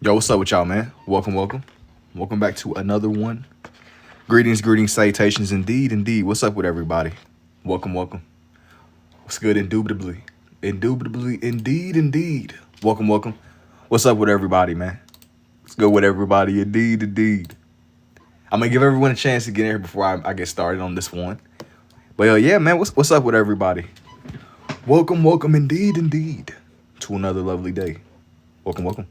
Yo, what's up with y'all, man? Welcome. Welcome back to another one. Greetings, salutations, indeed. What's up with everybody? Welcome. What's good, indubitably, indeed. Welcome. What's up with everybody, man? What's good with everybody, indeed. I'm gonna give everyone a chance to get in here before I get started on this one. But yeah, man, what's up with everybody? Welcome, indeed, to another lovely day. Welcome.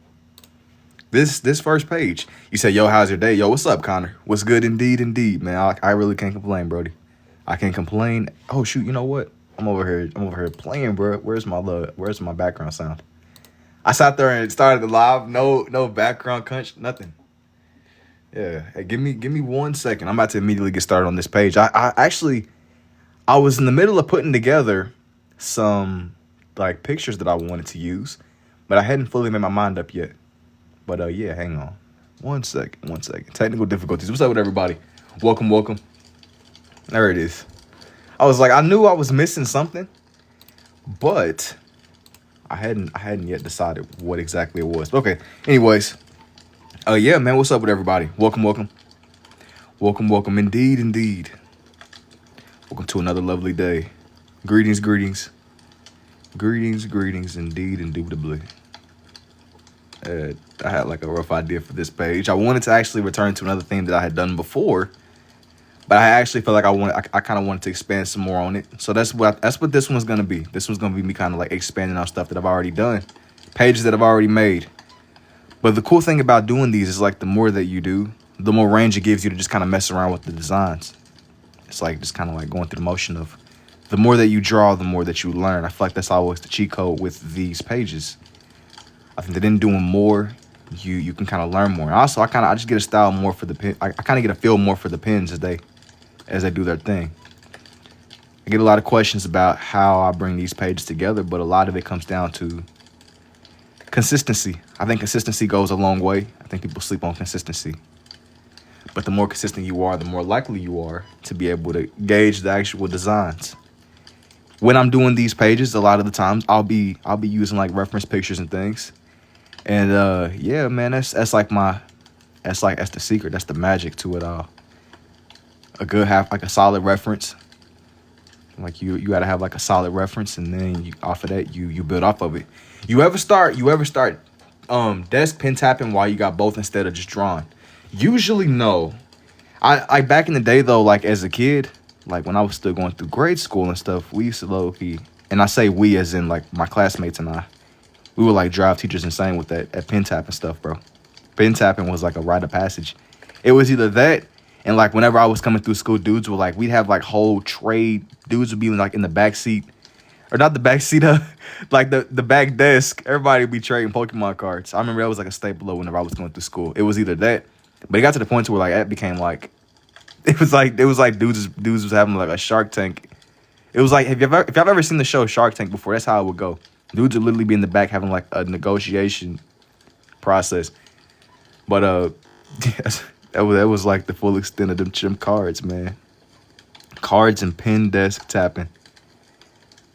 This first page, you say, yo, how's your day? Yo, what's up, Connor? What's good, indeed, man. I really can't complain, Brody. I can't complain. Oh shoot, you know what? I'm over here playing, bro. Where's my background sound? I sat there and started the live. No background crunch, nothing. Yeah, hey, give me 1 second. I'm about to immediately get started on this page. I was in the middle of putting together some like pictures that I wanted to use, but I hadn't fully made my mind up yet. But yeah, hang on. 1 second. Technical difficulties. What's up with everybody? Welcome. There it is. I was like, I knew I was missing something, but I hadn't yet decided what exactly it was. Okay. Anyways, yeah, man, what's up with everybody? Welcome. Indeed. Welcome to another lovely day. Greetings, indeed, indubitably. I had like a rough idea for this page. I wanted to actually return to another thing that I had done before, but I actually felt like I kind of wanted to expand some more on it. So that's what this one's gonna be. This one's gonna be me kind of like expanding on stuff that I've already done, pages that I've already made. But the cool thing about doing these is like the more that you do, the more range it gives you to just kind of mess around with the designs. It's like just kind of like going through the motion of the more that you draw, the more that you learn. I feel like that's always the cheat code with these pages. I think that in doing more, you can kind of learn more. And also, I just get a style more for the pen. I kind of get a feel more for the pens as they do their thing. I get a lot of questions about how I bring these pages together, but a lot of it comes down to consistency. I think consistency goes a long way. I think people sleep on consistency. But the more consistent you are, the more likely you are to be able to gauge the actual designs. When I'm doing these pages, a lot of the times I'll be using like reference pictures and things. And yeah, man, that's the secret. That's the magic to it all. A solid reference. Like you gotta have like a solid reference, and then off of that you build off of it. You ever start desk pen tapping while you got both instead of just drawing? Usually no. I back in the day though, like as a kid, like when I was still going through grade school and stuff, we used to low key, and I say we as in like my classmates and I. We would like drive teachers insane with that at pen tapping stuff, bro. Pen tapping was like a rite of passage. It was either that, and like whenever I was coming through school, dudes were like, we'd have like whole trade. Dudes would be like in the back seat, or not the back seat, like the back desk. Everybody would be trading Pokemon cards. I remember that was like a staple of whenever I was going through school. It was either that, but it got to the point to where like that became like, it was like dudes was having like a Shark Tank. It was like, if y'all ever seen the show Shark Tank before, that's how it would go. Dudes would literally be in the back having like a negotiation process. But yes, that was like the full extent of them chimp cards, man. Cards and pen desk tapping.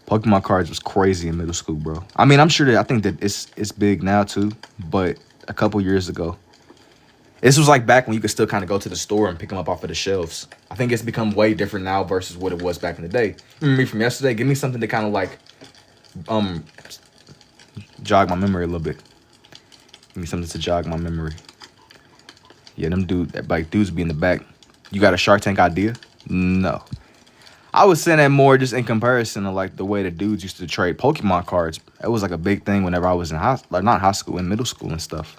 Pokemon cards was crazy in middle school, bro. I mean, I think that it's big now too, but a couple years ago. This was like back when you could still kind of go to the store and pick them up off of the shelves. I think it's become way different now versus what it was back in the day. Remember me from yesterday? Give me something to kind of like jog my memory a little bit. Give me something to jog my memory. Yeah, them dudes be in the back. You got a Shark Tank idea? No. I was saying that more just in comparison to like the way the dudes used to trade Pokemon cards. It was like a big thing whenever I was in not high school, in middle school and stuff.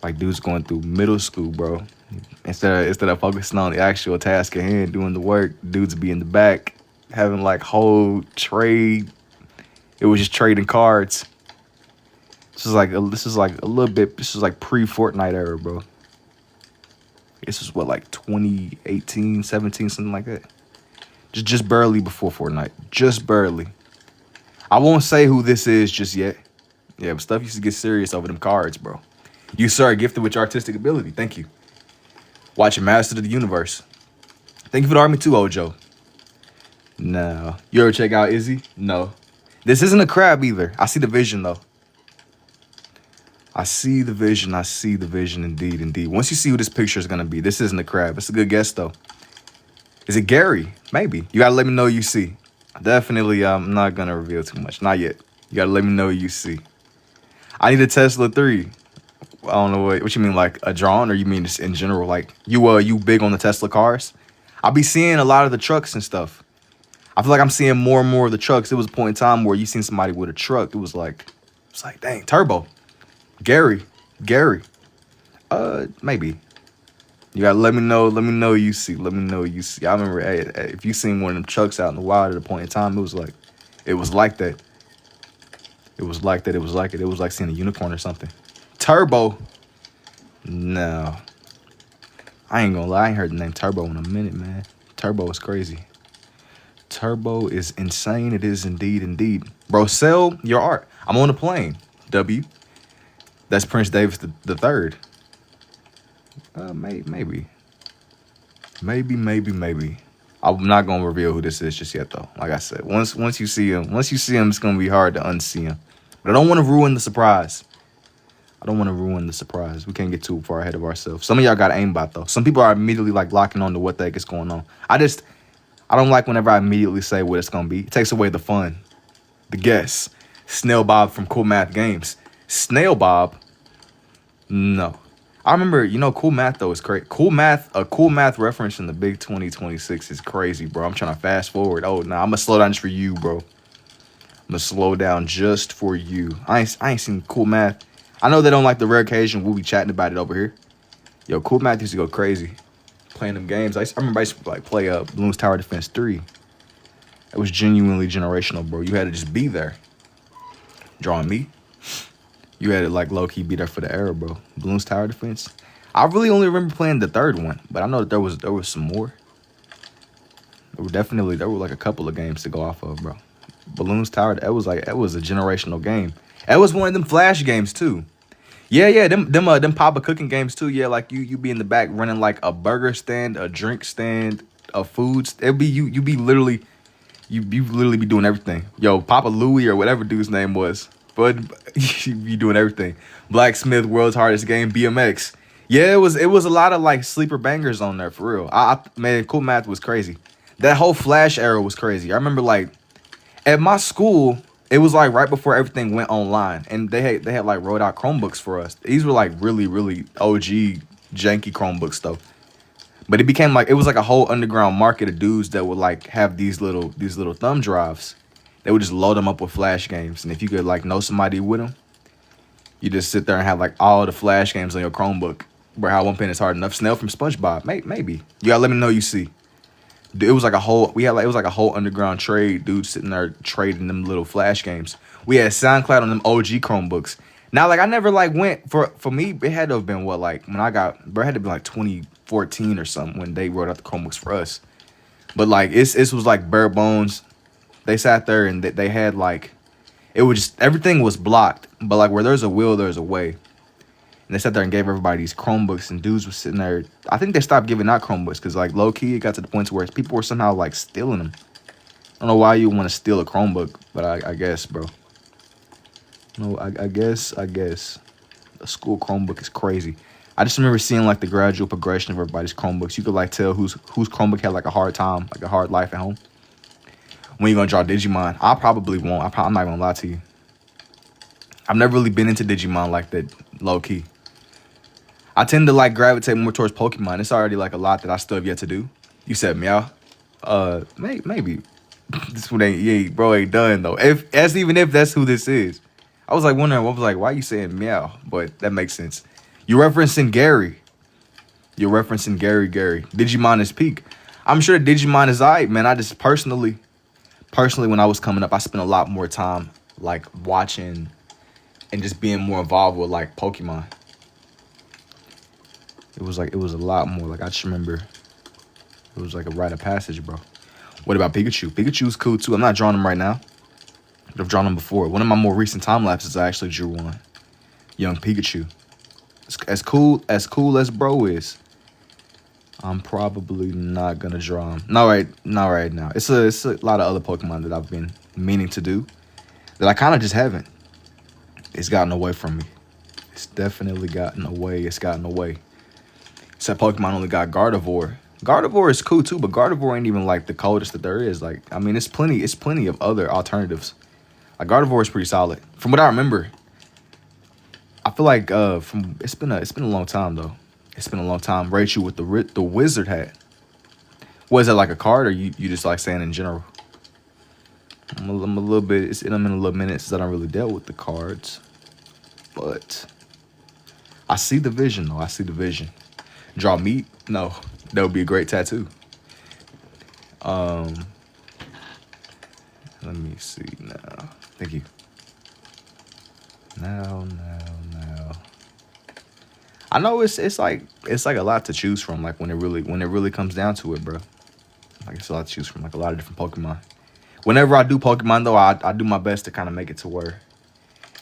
Like dudes going through middle school, bro. Instead of focusing on the actual task at hand, doing the work, dudes be in the back having like whole trade. It was just trading cards. This is like a little bit. This is like pre-Fortnite era, bro. This is what, like 2018, 17, something like that. Just barely before Fortnite. Just barely. I won't say who this is just yet. Yeah, but stuff used to get serious over them cards, bro. You, sir, are gifted with your artistic ability. Thank you. Watching Master of the Universe. Thank you for the Army too, Ojo. No. You ever check out Izzy? No. This isn't a crab either. I see the vision, though. I see the vision. I see the vision. Indeed, indeed. Once you see who this picture is gonna be, this isn't a crab. It's a good guess though. Is it Gary? Maybe. You gotta let me know you see. Definitely. I'm not gonna reveal too much. Not yet. You gotta let me know you see. I need a Tesla 3. I don't know what you mean, like a drone, or you mean just in general? Like you big on the Tesla cars? I'll be seeing a lot of the trucks and stuff. I feel like I'm seeing more and more of the trucks. There was a point in time where you seen somebody with a truck. It was like, dang, turbo. Gary. Maybe. You gotta let me know. Let me know you see. Let me know you see. I remember if you seen one of them trucks out in the wild at a point in time, it was like that. It was like that. It was like seeing a unicorn or something. Turbo. No. I ain't gonna lie. I ain't heard the name Turbo in a minute, man. Turbo is crazy. Turbo is insane. It is indeed. Bro, sell your art. I'm on a plane. W. That's Prince Davis the third. Maybe. I'm not gonna reveal who this is just yet, though. Like I said, once you see him, it's gonna be hard to unsee him. But I don't want to ruin the surprise. We can't get too far ahead of ourselves. Some of y'all got aimbot though. Some people are immediately like locking on to what the heck is going on. I don't like whenever I immediately say what it's gonna be. It takes away the fun, the guess. Snail Bob from Cool Math Games. Snail Bob. No. I remember, Cool Math though is crazy. A Cool Math reference in the Big 2026 is crazy, bro. I'm trying to fast forward. Oh, nah, I'm gonna slow down just for you, bro. I'm gonna slow down just for you. I ain't seen Cool Math. I know they don't like the rare occasion we'll be chatting about it over here. Yo, Cool Math used to go crazy playing them games. I remember I used to play Bloons Tower Defense 3. It was genuinely generational, bro. You had to just be there. Drawing me. You had to like low-key be there for the era, bro. Bloons Tower Defense. I really only remember playing the third one, but I know that there was some more. There were like a couple of games to go off of, bro. Bloons Tower, it was a generational game. It was one of them flash games too. Yeah, them Papa cooking games too. Yeah, like you be in the back running like a burger stand, a drink stand, a food. It'd be you be literally be doing everything. Yo, Papa Louie or whatever dude's name was. But you be doing everything. Blacksmith, World's Hardest Game, BMX. Yeah, it was a lot of like sleeper bangers on there for real. Man, Cool Math was crazy. That whole Flash era was crazy. I remember like at my school, it was like right before everything went online, and they had like rolled out Chromebooks for us. These were like really OG janky Chromebooks though. But it was like a whole underground market of dudes that would like have these little thumb drives. They would just load them up with Flash games, and if you could like know somebody with them, you just sit there and have like all the Flash games on your Chromebook. Bro, how one pen is hard enough. Snail from SpongeBob, maybe. You gotta let me know you see. It was like a whole underground trade, dude sitting there trading them little Flash games. We had SoundCloud on them OG Chromebooks. Now, like I never like went for me. It had to have been it had to be like 2014 or something when they wrote out the Chromebooks for us. But like it was like bare bones. They sat there and they had like it was just everything was blocked. But like where there's a will, there's a way. And they sat there and gave everybody these Chromebooks, and dudes were sitting there. I think they stopped giving out Chromebooks because, like, low-key, it got to the point where people were somehow, like, stealing them. I don't know why you want to steal a Chromebook, but I guess, bro. No, I guess. A school Chromebook is crazy. I just remember seeing, like, the gradual progression of everybody's Chromebooks. You could, like, tell whose Chromebook had, like, a hard time, like, a hard life at home. When you going to draw Digimon? I probably won't. I'm not going to lie to you. I've never really been into Digimon like that, low-key. I tend to like gravitate more towards Pokemon. It's already like a lot that I still have yet to do. You said meow. Maybe. This one ain't done though. Even if that's who this is. I was like wondering, why you saying meow? But that makes sense. You're referencing Gary. Digimon is peak. I'm sure Digimon is alright, man. I just personally when I was coming up, I spent a lot more time like watching and just being more involved with like Pokemon. It was a lot more. Like I just remember it was like a rite of passage, bro. What about Pikachu? Pikachu's cool too. I'm not drawing him right now. I've drawn him before. One of my more recent time lapses I actually drew one. Young Pikachu. As cool as bro is, I'm probably not gonna draw him. Not right now. It's a lot of other Pokemon that I've been meaning to do that I kind of just haven't. It's gotten away from me. It's definitely gotten away. It's gotten away. Except Pokemon only got Gardevoir. Gardevoir is cool too, but Gardevoir ain't even like the coldest that there is. Like, I mean, it's plenty of other alternatives. Like Gardevoir is pretty solid. From what I remember, I feel like it's been a long time though. It's been a long time. Rachel with the wizard hat. Was it like a card, or you just like saying in general? I'm a little bit. I'm in a little minute since I don't really dealt with the cards, but I see the vision though. I see the vision. Draw meat? No, that would be a great tattoo. Let me see now. Thank you. Now. I know it's like a lot to choose from. Like when it really comes down to it, bro. Like it's a lot to choose from. Like a lot of different Pokemon. Whenever I do Pokemon though, I do my best to kind of make it to where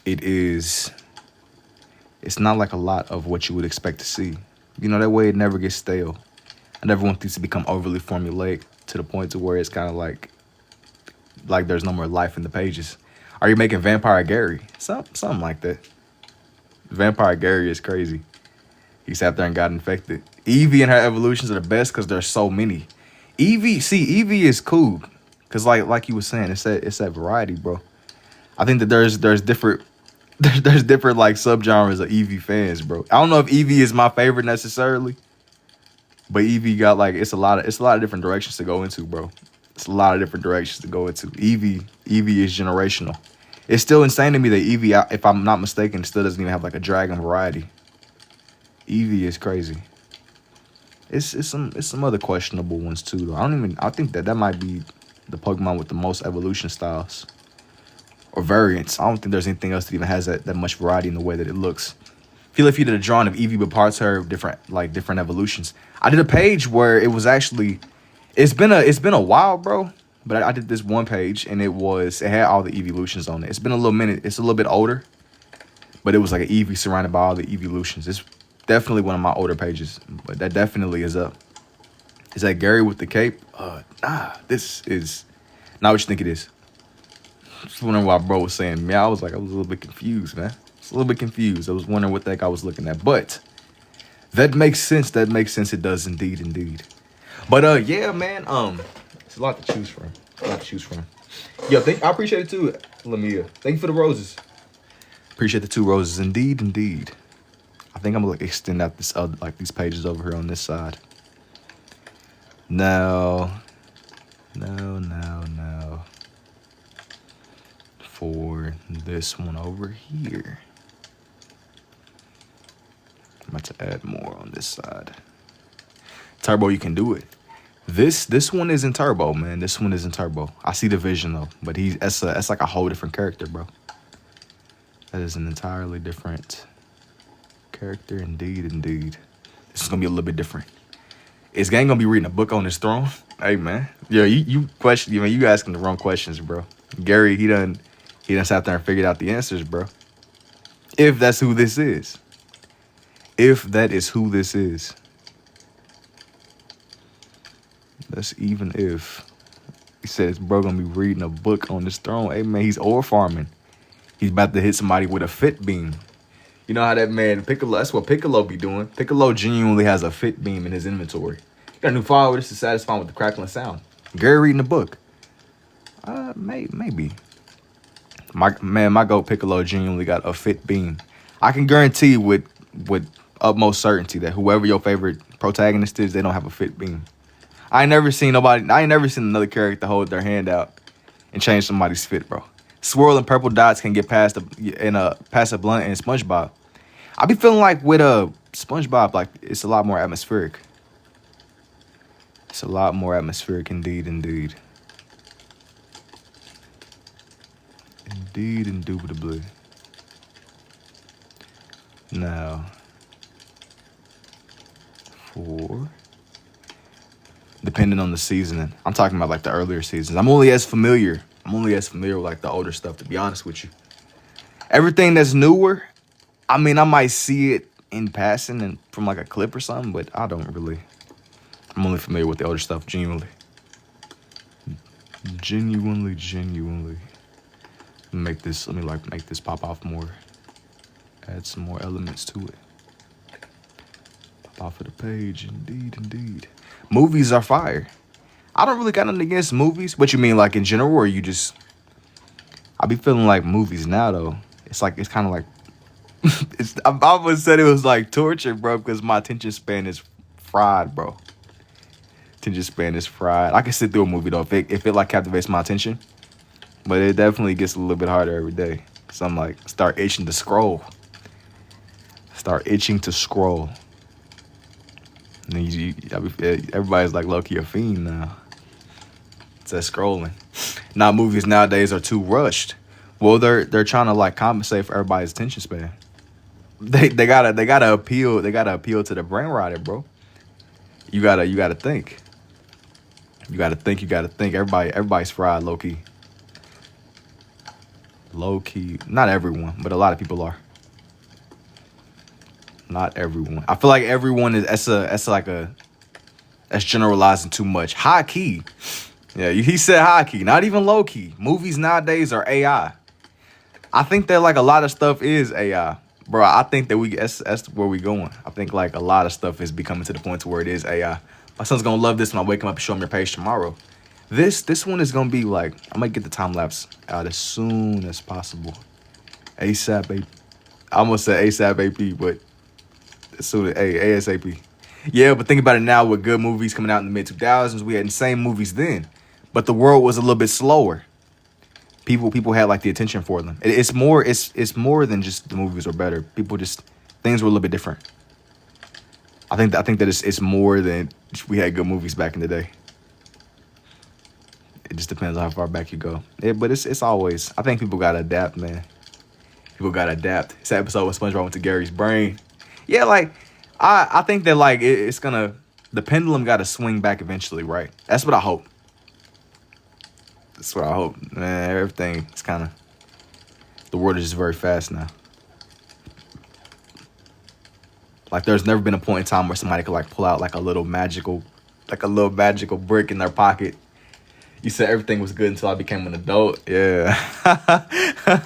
it's not like a lot of what you would expect to see. You know, that way it never gets stale. I never want these to become overly formulaic to the point to where it's kind of like there's no more life in the pages. Are you making Vampire Gary? Something like that. Vampire Gary is crazy. He sat there and got infected. Eevee and her evolutions are the best because there's so many. Eevee is cool because like you were saying, it's that variety, bro. I think that there's different like subgenres of Eevee fans, bro. I don't know if Eevee is my favorite necessarily, but Eevee got like it's a lot of different directions to go into, bro. It's a lot of different directions to go into. Eevee is generational. It's still insane to me that Eevee, if I'm not mistaken, still doesn't even have like a dragon variety. Eevee is crazy. It's some other questionable ones too though. I think that might be the Pokemon with the most evolution styles or variants. I don't think there's anything else that even has that much variety in the way that it looks. I feel if you did a drawing of Eevee with parts her different evolutions. I did a page where it was actually it's been a while, bro. But I did this one page and it had all the evolutions on it. It's been a little minute. It's a little bit older, but it was like an Eevee surrounded by all the evolutions. It's definitely one of my older pages, but that definitely is up. Is that Gary with the cape? This is not what you think it is. Just wondering why bro was saying me. I was a little bit confused, man. I was wondering what the heck I was looking at, but that makes sense. It does indeed. But yeah, man. It's a lot to choose from. Yo, I appreciate it too, Lamia. Thank you for the roses. Appreciate the 2 roses, indeed. I think I'm gonna extend out this these pages over here on this side. No. For this one over here, I'm about to add more on this side. Turbo, you can do it. This one isn't Turbo, man. This one isn't Turbo. I see the vision though, but that's like a whole different character, bro. That is an entirely different character, indeed. This is gonna be a little bit different. Is Gang gonna be reading a book on his throne? Hey man, yo, you asking the wrong questions, bro. Gary, he done sat there and figured out the answers, bro. If that's who this is. If that is who this is. That's even if. He says bro gonna be reading a book on his throne. Hey man, he's ore farming. He's about to hit somebody with a fit beam. You know how that man Piccolo, that's what Piccolo be doing. Piccolo genuinely has a fit beam in his inventory. He got a new follower. This is satisfying with the crackling sound. Gary reading a book. Maybe. My goat Piccolo genuinely got a fit beam. I can guarantee with utmost certainty that whoever your favorite protagonist is, they don't have a fit beam. I ain't never seen another character hold their hand out and change somebody's fit, bro. Swirl and purple dots can get past a blunt and SpongeBob. I be feeling like with SpongeBob, like it's a lot more atmospheric. It's a lot more atmospheric, indeed. Indubitably. Now, depending on the seasoning. I'm talking about like the earlier seasons. I'm only as familiar with like the older stuff, to be honest with you. Everything that's newer, I mean, I might see it in passing and from like a clip or something, but I don't really. I'm only familiar with the older stuff, genuinely. Let me make this pop off more Add some more elements to it. Pop off of the page. Indeed, indeed. Movies are fire. I don't really got nothing against movies. What you mean, like in general, or you just... I be feeling like movies now, though. It's like, it's kind of like... I almost said it was like torture, bro, because my attention span is fried, bro. Attention span is fried. I can sit through a movie, though, if it like captivates my attention. But it definitely gets a little bit harder every day. So I'm like, start itching to scroll. Start itching to scroll. And then everybody's like low-key a fiend now. It's that scrolling. Now movies nowadays are too rushed. Well, they're trying to like compensate for everybody's attention span. They gotta appeal to the brain rotted, bro. You gotta think. You gotta think. Everybody's fried low key. Low key. Not everyone, but a lot of people are. Not everyone. I feel like everyone is that's generalizing too much. High key. Yeah, he said high key, not even low key. Movies nowadays are AI. I think that like a lot of stuff is AI. Bro, I think that that's where we going. I think like a lot of stuff is becoming to the point to where it is AI. My son's gonna love this when I wake him up and show him your page tomorrow. This one is gonna be like, I'm gonna get the time lapse out as soon as possible. ASAP, I almost said ASAP AP, but as soon as ASAP. Yeah, but think about it now with good movies coming out in the mid 2000s. We had insane movies then, but the world was a little bit slower. People had like the attention for them. It's more than just the movies were better. Things were a little bit different. I think that it's more than we had good movies back in the day. It just depends on how far back you go. Yeah, but it's always, I think people gotta adapt, man. People gotta adapt. This episode with SpongeBob went to Gary's brain. Yeah, like I think that like it's gonna, the pendulum gotta swing back eventually, right? That's what I hope. That's what I hope. Man, everything is kind of, the world is just very fast now. Like there's never been a point in time where somebody could like pull out like a little magical brick in their pocket. You said everything was good until I became an adult. Yeah. Yeah,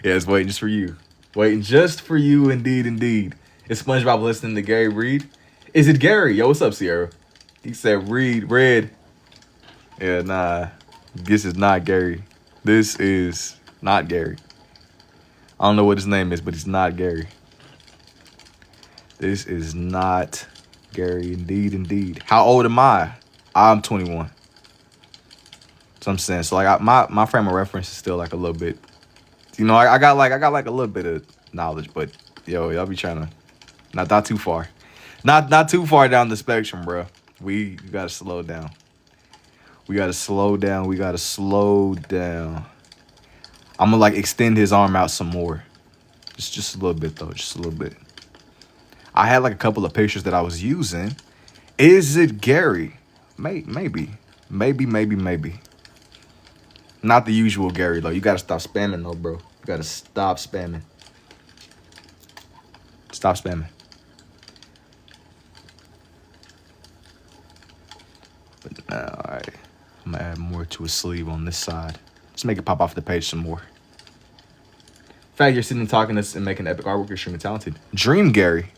it's waiting just for you. Waiting just for you, indeed, indeed. Is SpongeBob listening to Gary Reed? Is it Gary? Yo, what's up, Sierra? He said Red. Yeah, nah. This is not Gary. This is not Gary. I don't know what his name is, but he's not Gary. This is not Gary, indeed, indeed. How old am I? I'm 21. So I'm saying, so like my frame of reference is still like a little bit, you know, I got like a little bit of knowledge, but yo, y'all be trying to not too far. Not too far down the spectrum, bro. We gotta slow down. We gotta slow down. I'm gonna like extend his arm out some more. Just a little bit though, just a little bit. I had like a couple of pictures that I was using. Is it Gary? Maybe. Not the usual Gary though. You gotta stop spamming though, bro. You gotta stop spamming. Stop spamming. But now, all right. I'm gonna add more to a sleeve on this side. Just make it pop off the page some more. In fact, you're sitting and talking to us and making epic artwork. You're extremely talented. Dream Gary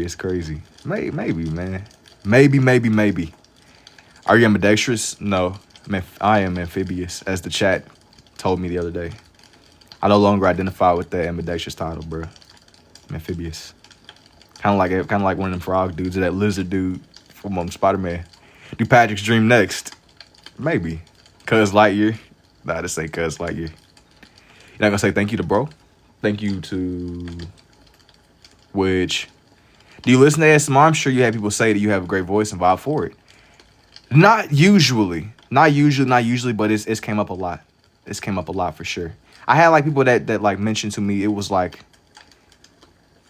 is crazy. Maybe, man. Maybe. Are you ambidextrous? No. I am amphibious, as the chat told me the other day. I no longer identify with that ambidextrous title, bro. I'm amphibious. Kind of like one of them frog dudes or that lizard dude from Spider-Man. Do Patrick's dream next? Maybe. Cuz Lightyear. Nah, just say Cuz Lightyear. You're not gonna say thank you to bro? Thank you to which? Do you listen to ASMR? I'm sure you have people say that you have a great voice and vibe for it. Not usually, but it's came up a lot. It's came up a lot for sure. I had like people that like mentioned to me, it was like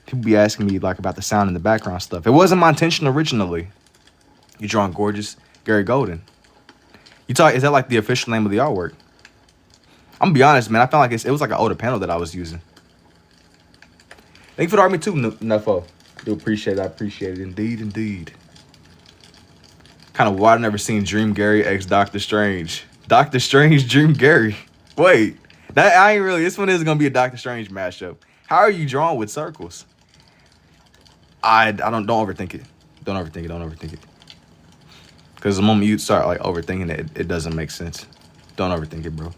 people be asking me like about the sound in the background stuff. It wasn't my intention originally. You drawing gorgeous, Gary Golden. Is that like the official name of the artwork? I'm gonna be honest, man. I felt like it was like an older panel that I was using. Thank you for the army too, Nufo. I do appreciate it. I appreciate it. Indeed. Kind of wild. I've never seen Dream Gary x Doctor Strange. Doctor Strange Dream Gary. Wait. That I ain't really. This one is gonna be a Doctor Strange mashup. How are you drawn with circles? I don't overthink it. Don't overthink it. Don't overthink it. Because the moment you start like overthinking it, it doesn't make sense. Don't overthink it, bro.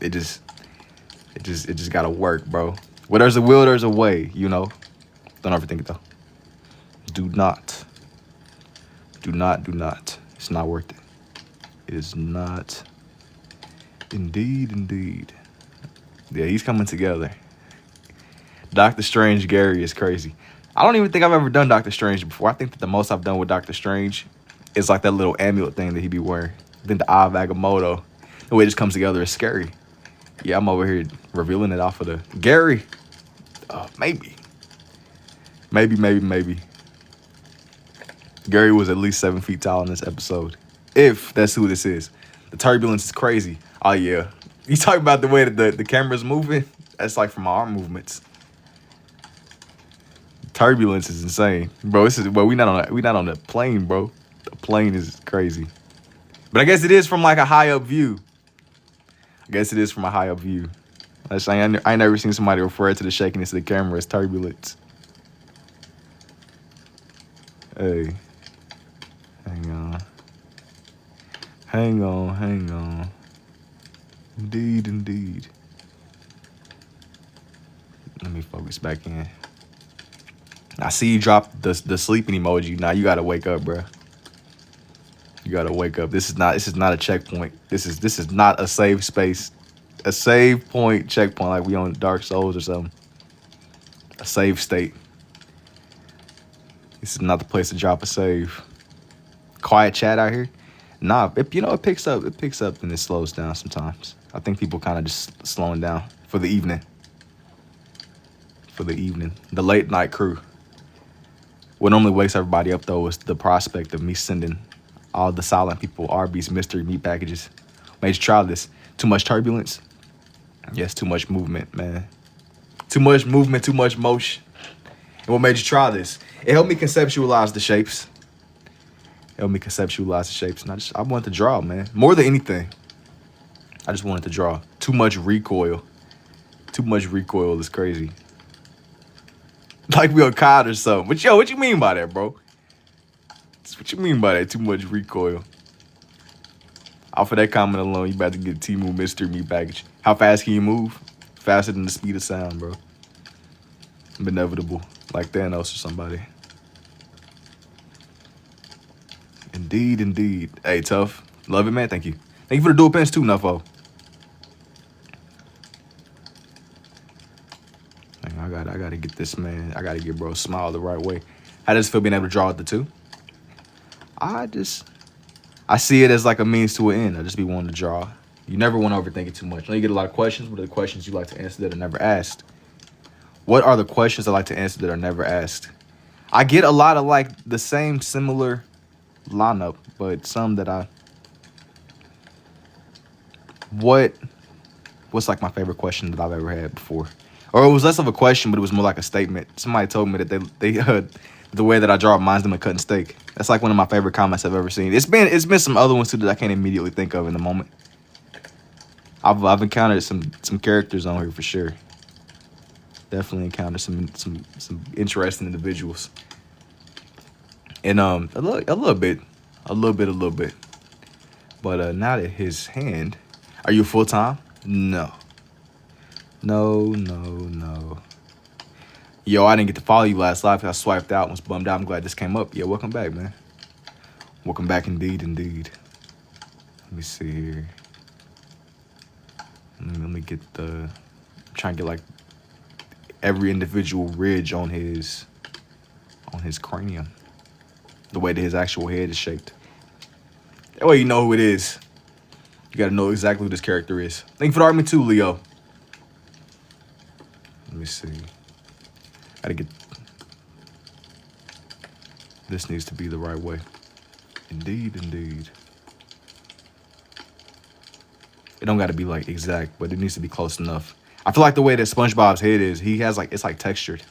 It just gotta work, bro. Where there's a will, there's a way. You know. Don't overthink it though. Do not. Do not. Do not. It's not worth it. It is not. Indeed, indeed. Yeah, he's coming together. Doctor Strange Gary is crazy. I don't even think I've ever done Doctor Strange before. I think that the most I've done with Doctor Strange is like that little amulet thing that he be wearing. I think the Eye of Agamotto. The way it just comes together is scary. Yeah, I'm over here revealing it off of the Gary. Maybe. Maybe. Gary was at least 7 feet tall in this episode. If that's who this is. The turbulence is crazy. Oh, yeah. You talking about the way that the camera's moving? That's like from my arm movements. Turbulence is insane. Bro, we not on a plane, bro. The plane is crazy. But I guess it is from like a high up view. I ain't never seen somebody refer to the shakiness of the camera as turbulence. Hey. Hang on. Indeed. Let me focus back in. I see you drop the sleeping emoji. Now you gotta wake up, bro. You gotta wake up. This is not a checkpoint. This is not a save space. A save point checkpoint like we on Dark Souls or something. A save state. This is not the place to drop a save. Quiet chat out here. Nah, it picks up. It picks up and it slows down sometimes. I think people kind of just slowing down for the evening. The late night crew. What normally wakes everybody up though is the prospect of me sending all the silent people Arby's mystery meat packages. Made you try this. Too much turbulence. Yes, too much movement, man. Too much movement, too much motion. And what made you try this? It helped me conceptualize the shapes. And I wanted to draw, man. More than anything. I just wanted to draw. Too much recoil is crazy. Like we on COD or something. But yo, what you mean by that, bro? What you mean by that? Too much recoil. Off of that comment alone, you about to get a Temu mystery meat package. How fast can you move? Faster than the speed of sound, bro. Inevitable. Like Thanos or somebody. Indeed. Hey, tough. Love it, man. Thank you. Thank you for the dual pens too, Nuffo. I gotta get this, man. I gotta get bro smile the right way. How does it feel being able to draw with the two? I see it as like a means to an end. I just be wanting to draw. You never want to overthink it too much. I know you get a lot of questions. What are the questions you like to answer that are never asked? What are the questions I like to answer that are never asked? I get a lot of like the same similar lineup, but some that what's like my favorite question that I've ever had before? Or it was less of a question, but it was more like a statement. Somebody told me that they the way that I draw reminds them of cutting steak. That's like one of my favorite comments I've ever seen. It's been some other ones too that I can't immediately think of in the moment. I've encountered some characters on here for sure. Definitely encountered some interesting individuals. And a little bit. But now that his hand, are you full time? No. Yo, I didn't get to follow you last live because I swiped out and was bummed out. I'm glad this came up. Yeah, welcome back, man. Welcome back indeed. Let me see here. Let me get I'm trying to get like every individual ridge on his cranium. The way that his actual head is shaped. That way you know who it is. You gotta know exactly who this character is. Thank you for the argument too, Leo. Let me see. Gotta get... This needs to be the right way. Indeed. It don't gotta be like exact, but it needs to be close enough. I feel like the way that SpongeBob's head is, he has like, it's like textured.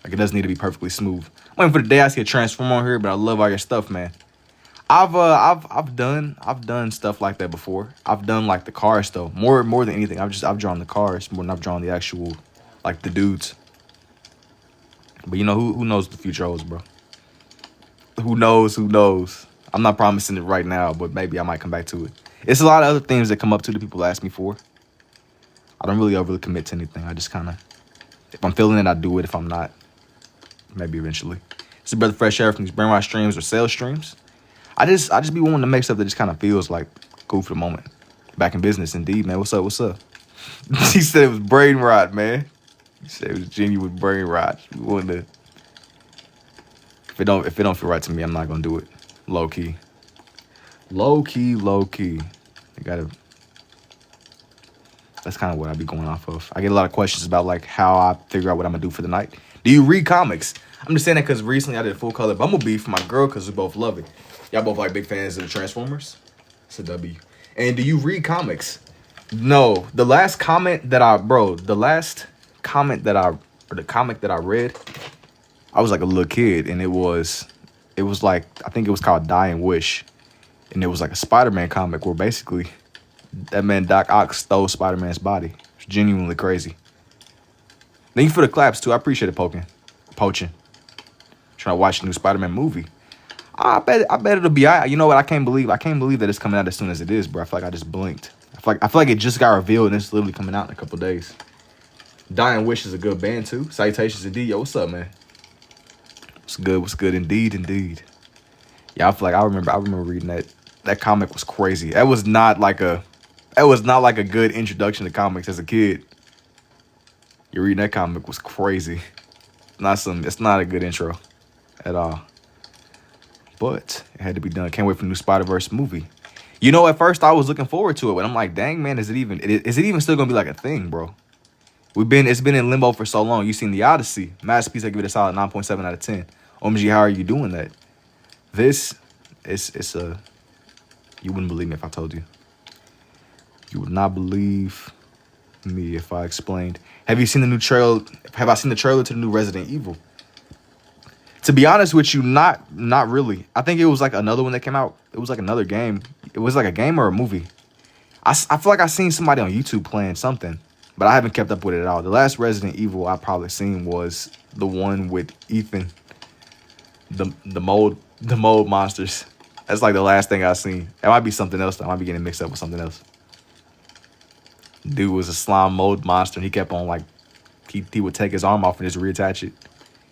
Like it doesn't need to be perfectly smooth. I'm waiting for the day I see a transform on here, but I love all your stuff, man. I've done stuff like that before. I've done like the cars though. More than anything. I've drawn the cars more than I've drawn the actual like the dudes. But you know who knows what the future holds, bro. Who knows? Who knows? I'm not promising it right now, but maybe I might come back to it. It's a lot of other things that come up to the people ask me for. I don't really overly commit to anything. I just kind of, if I'm feeling it, I do it. If I'm not, maybe eventually. It's your brother Fresh Air from these Brainwash streams or sales streams. I just be wanting to make stuff that just kind of feels like cool for the moment. Back in business, indeed, man. What's up? What's up? He said it was brain rot, man. He said it was genuine brain rot. We wanted to. If it don't feel right to me, I'm not gonna do it. Low key. Low key. I gotta. That's kind of what I be going off of. I get a lot of questions about like how I figure out what I'm gonna do for the night. Do you read comics? I'm just saying that because recently I did a full color Bumblebee for my girl because we both love it. Y'all both like big fans of the Transformers. It's a W. And do you read comics? No. The comic that I read, I was like a little kid, and it was like, I think it was called Dying Wish, and it was like a Spider-Man comic where basically that man Doc Ock stole Spider-Man's body. It's genuinely crazy. Thank you for the claps too. I appreciate it, poaching. Trying to watch the new Spider-Man movie. I bet it'll be alright. You know what? I can't believe that it's coming out as soon as it is, bro. I feel like I just blinked. I feel like it just got revealed and it's literally coming out in a couple days. Dying Wish is a good band too. Salutations indeed. Yo, what's up, man? What's good? What's good? Indeed. Yeah, I feel like I remember reading that. That comic was crazy. That was not like a good introduction to comics as a kid. You reading that comic was crazy. It's not a good intro at all. But it had to be done. Can't wait for the new Spider-Verse movie. You know, at first I was looking forward to it, but I'm like, dang man, is it even still gonna be like a thing, bro? It's been in limbo for so long. You seen The Odyssey, masterpiece. I give it a solid 9.7 out of 10. OMG, how are you doing that? You wouldn't believe me if I told you. You would not believe me if I explained. Have I seen the trailer to the new Resident Evil? To be honest with you, not really. I think it was like another one that came out. It was like another game. It was like a game or a movie. I feel like I seen somebody on YouTube playing something, but I haven't kept up with it at all. The last Resident Evil I probably seen was the one with Ethan. The mold monsters. That's like the last thing I seen. It might be something else though. I might be getting mixed up with something else. Dude was a slime mold monster and he kept on like he would take his arm off and just reattach it.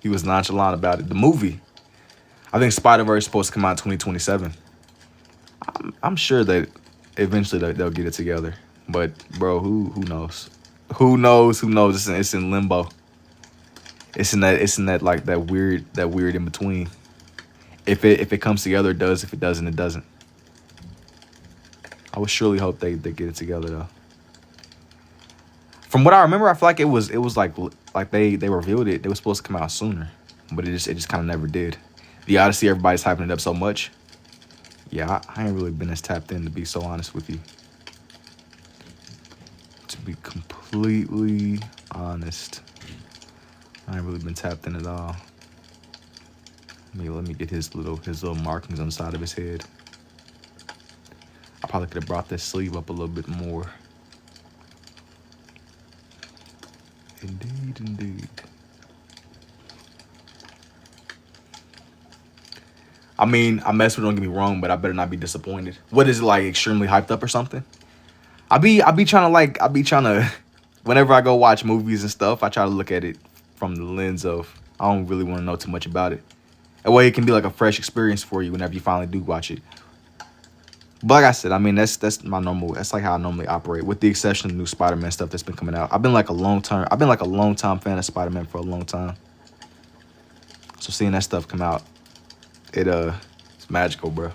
He was nonchalant about it. The movie, I think Spider-Verse is supposed to come out in 2027. I'm sure that eventually they'll get it together. But bro, who knows? Who knows? It's in limbo. It's in that like that weird in between. If it comes together, it does. If it doesn't, it doesn't. I would surely hope they get it together though. From what I remember, I feel like it was like they revealed it. They were supposed to come out sooner, but it just kind of never did. The Odyssey, everybody's hyping it up so much. Yeah, I ain't really been as tapped in, to be so honest with you. To be completely honest, I ain't really been tapped in at all. Let me get his little markings on the side of his head. I probably could have brought this sleeve up a little bit more. Indeed. I mean, I mess with it, don't get me wrong, but I better not be disappointed. What is it, like extremely hyped up or something? I be trying to, whenever I go watch movies and stuff, I try to look at it from the lens of, I don't really want to know too much about it. That way it can be like a fresh experience for you whenever you finally do watch it. But like I said, I mean, that's like how I normally operate, with the exception of the new Spider-Man stuff that's been coming out. I've been like a long time fan of Spider-Man for a long time. So seeing that stuff come out, it's magical, bro. I'm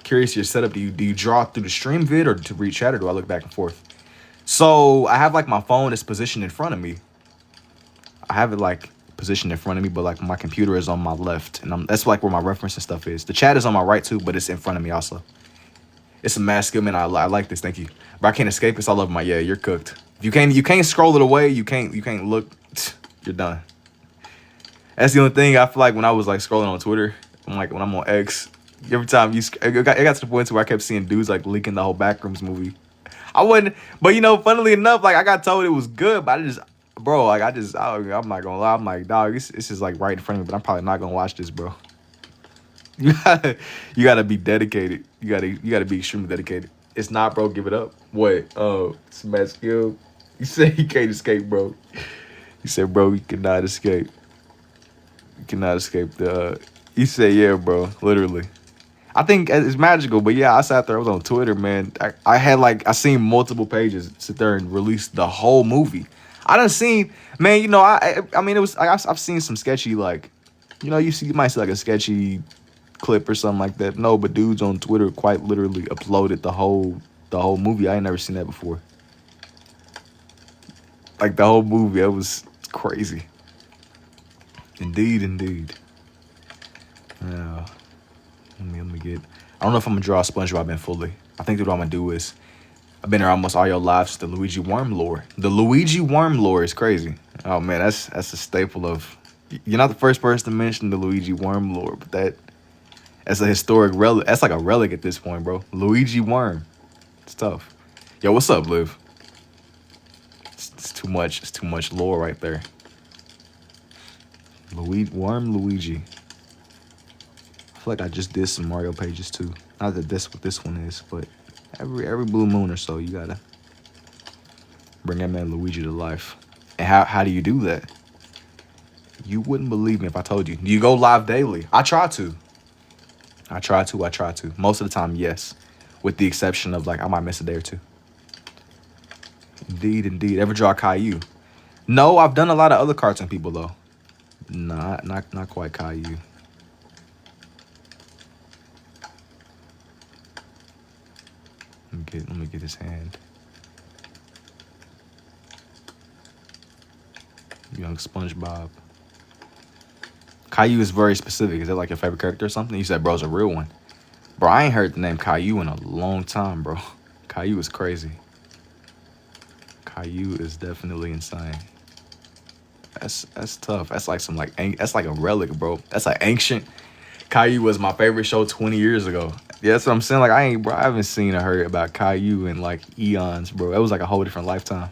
curious your setup. Do you draw through the stream vid or to read chat, or do I look back and forth? So I have like my phone is positioned in front of me. I have it like positioned in front of me, but like my computer is on my left, and that's like where my reference and stuff is. The chat is on my right too, but it's in front of me also. It's a mad skill, man. I like this. Thank you. But I can't escape. It's all over my. Yeah, you're cooked. If you can't scroll it away. You can't look. You're done. That's the only thing I feel like when I was like scrolling on Twitter. I'm like when I'm on X, Every time it got to the point where I kept seeing dudes like leaking the whole Backrooms movie. I wouldn't, but you know, funnily enough, like I got told it was good, but bro, like I'm not gonna lie, I'm like, dog, this is like right in front of me, but I'm probably not gonna watch this, bro. You gotta be dedicated. You gotta be extremely dedicated. It's not, bro. Give it up. What? Smash skill. You said you can't escape, bro. You said, bro, you cannot escape. You cannot escape the. You said, yeah, bro. Literally. I think it's magical, but yeah, I sat there. I was on Twitter, man. I seen multiple pages sit there and release the whole movie. I done seen, man. You know, I mean, it was. I've seen some sketchy, like, you know, you might see like a sketchy clip or something like that. No, but dudes on Twitter quite literally uploaded the whole movie. I ain't never seen that before. Like the whole movie, it was crazy. Indeed. Yeah. Let me get. I don't know if I'm gonna draw SpongeBob in fully. I think that what I'm gonna do is, I've been here almost all your lives. The Luigi Worm lore. The Luigi Worm lore is crazy. Oh man, that's a staple of. You're not the first person to mention the Luigi Worm lore, but that's a historic relic. That's like a relic at this point, bro. Luigi Worm. It's tough. Yo, what's up, Liv? It's too much. It's too much lore right there. Worm Luigi. I feel like I just did some Mario pages too. Not that that's what this one is, but every blue moon or so, you gotta bring that man Luigi to life. And how do you do that? You wouldn't believe me if I told you. Do you go live daily? I try to. Most of the time, yes. With the exception of, like, I might miss a day or two. Indeed. Ever draw Caillou? No, I've done a lot of other cartoon people, though. Not quite Caillou. Let me get his hand. Young SpongeBob. Caillou is very specific. Is that like your favorite character or something? You said, bro's a real one. Bro, I ain't heard the name Caillou in a long time, bro. Caillou is crazy. Caillou is definitely insane. That's tough. That's like that's like a relic, bro. That's like ancient. Caillou was my favorite show 20 years ago. Yeah, that's what I'm saying. Like I haven't seen or heard about Caillou in like eons, bro. That was like a whole different lifetime.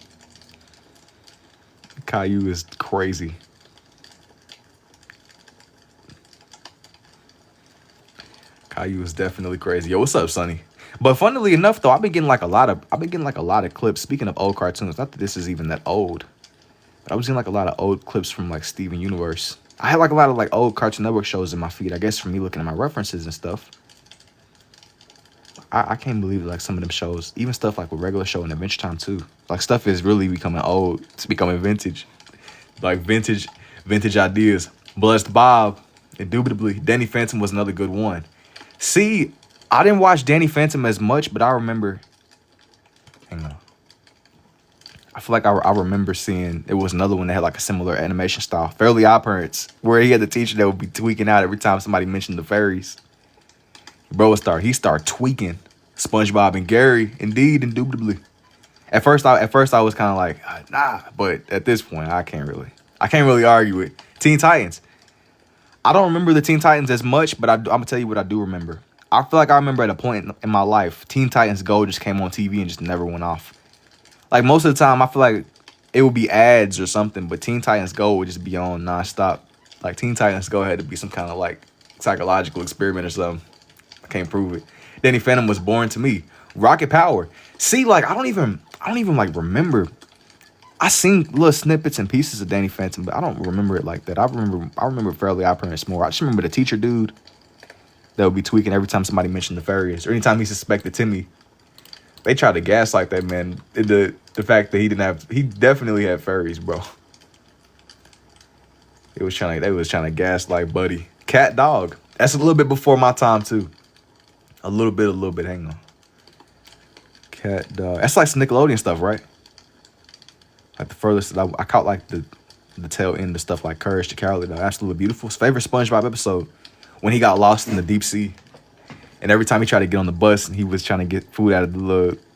Caillou is crazy. Caillou is definitely crazy. Yo, what's up, Sonny? But funnily enough, though, I've been getting like a lot of clips. Speaking of old cartoons, not that this is even that old, but I was getting like a lot of old clips from like Steven Universe. I had like a lot of like old Cartoon Network shows in my feed. I guess from me looking at my references and stuff. I can't believe like some of them shows, even stuff like with Regular Show and Adventure Time too. Like stuff is really becoming old. It's becoming vintage. Like vintage ideas. Blessed Bob, indubitably. Danny Phantom was another good one. See, I didn't watch Danny Phantom as much, but I remember. Hang on. I feel like I remember seeing it was another one that had like a similar animation style. Fairly Odd Parents, where he had the teacher that would be tweaking out every time somebody mentioned the fairies. Bro he started tweaking. SpongeBob and Gary, indeed, indubitably. At first I was kind of like, nah, but at this point I can't really argue it. Teen Titans. I don't remember the Teen Titans as much, but I'm gonna tell you what I do remember. I feel like I remember at a point in my life, Teen Titans Go just came on TV and just never went off. Like most of the time, I feel like it would be ads or something, but Teen Titans Go would just be on nonstop. Like Teen Titans Go had to be some kind of like psychological experiment or something. I can't prove it. Danny Phantom was boring to me. Rocket Power. See, like I don't even like remember. I seen little snippets and pieces of Danny Phantom, but I don't remember it like that. I remember Fairly Odd Parents more. I just remember the teacher dude that would be tweaking every time somebody mentioned the fairies or anytime he suspected Timmy. They tried to gaslight that man. The fact that he definitely had fairies, bro. They was trying to gaslight Buddy. Cat Dog. That's a little bit before my time too. A little bit. Hang on. Cat Dog. That's like some Nickelodeon stuff, right? Like the furthest I caught like the tail end of stuff like Courage the Cowardly Dog. Absolutely beautiful. His favorite SpongeBob episode when he got lost in the deep sea. And every time he tried to get on the bus, and he was trying to get food out of the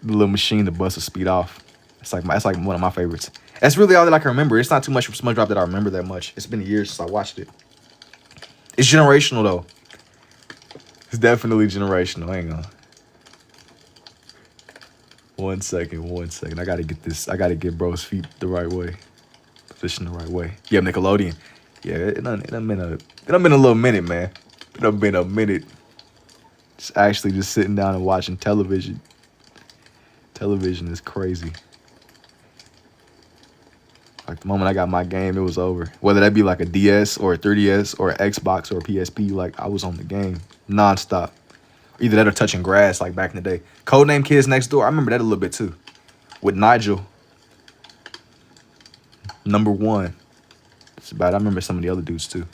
little machine, the bus would speed off. It's like one of my favorites. That's really all that I can remember. It's not too much from SpongeBob that I remember that much. It's been years since I watched it. It's generational though. It's definitely generational. Hang on. 1 second, 1 second. I gotta get this. I gotta get bro's feet the right way, position the right way. Yeah, Nickelodeon. Yeah, it done been a little minute, man. It done been a minute. Just actually just sitting down and watching television. Television is crazy. Like the moment I got my game, it was over. Whether that be like a DS or a 3DS or an Xbox or a PSP, like I was on the game nonstop. Either that or touching grass, like back in the day. Codename Kids Next Door, I remember that a little bit too. With Nigel, #1. That's about it. I remember some of the other dudes too.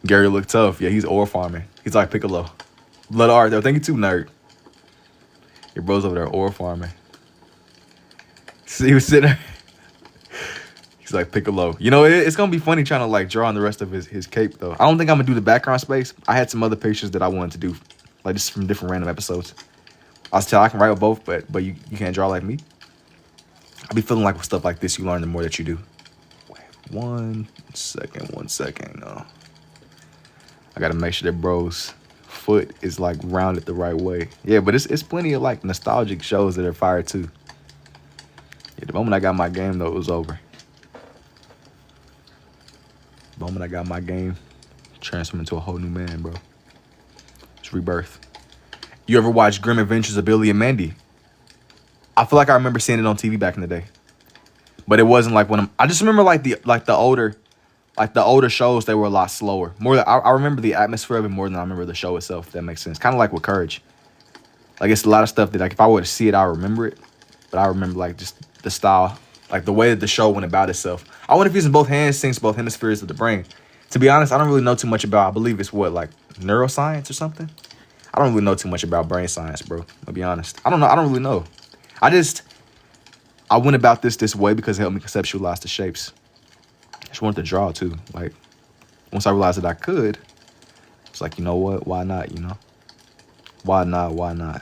Gary Look Tough, yeah, he's ore farming. He's like Piccolo. Blood art though, thank you too, nerd. Your bro's over there ore farming. See, he was sitting there. He's like Piccolo. You know, it's gonna be funny trying to like draw on the rest of his cape though. I don't think I'm gonna do the background space. I had some other pictures that I wanted to do, like just from different random episodes. I was telling I can write with both, but you can't draw like me. I be feeling like with stuff like this, you learn the more that you do. Wait, 1 second. No, I gotta make sure that bro's foot is like rounded the right way. Yeah, but it's plenty of like nostalgic shows that are fire too. Yeah, the moment I got my game though, it was over. The moment I got my game, transformed into a whole new man, bro. It's rebirth. You ever watch Grim Adventures of Billy and Mandy? I feel like I remember seeing it on TV back in the day, but it wasn't like when I just remember like the older shows. They were a lot slower. I remember the atmosphere of it more than I remember the show itself. If that makes sense. Kind of like with Courage. Like it's a lot of stuff that like if I were to see it, I remember it, but I remember like just the style, like the way that the show went about itself. I wonder if using both hands syncs both hemispheres of the brain. To be honest, I don't really know too much about. I believe it's what like neuroscience or something. I don't really know too much about brain science, bro. I'll be honest. I don't know. I don't really know. I went about this way because it helped me conceptualize the shapes. I just wanted to draw too. Like once I realized that I could, it's like, you know what? Why not? You know? Why not? Why not?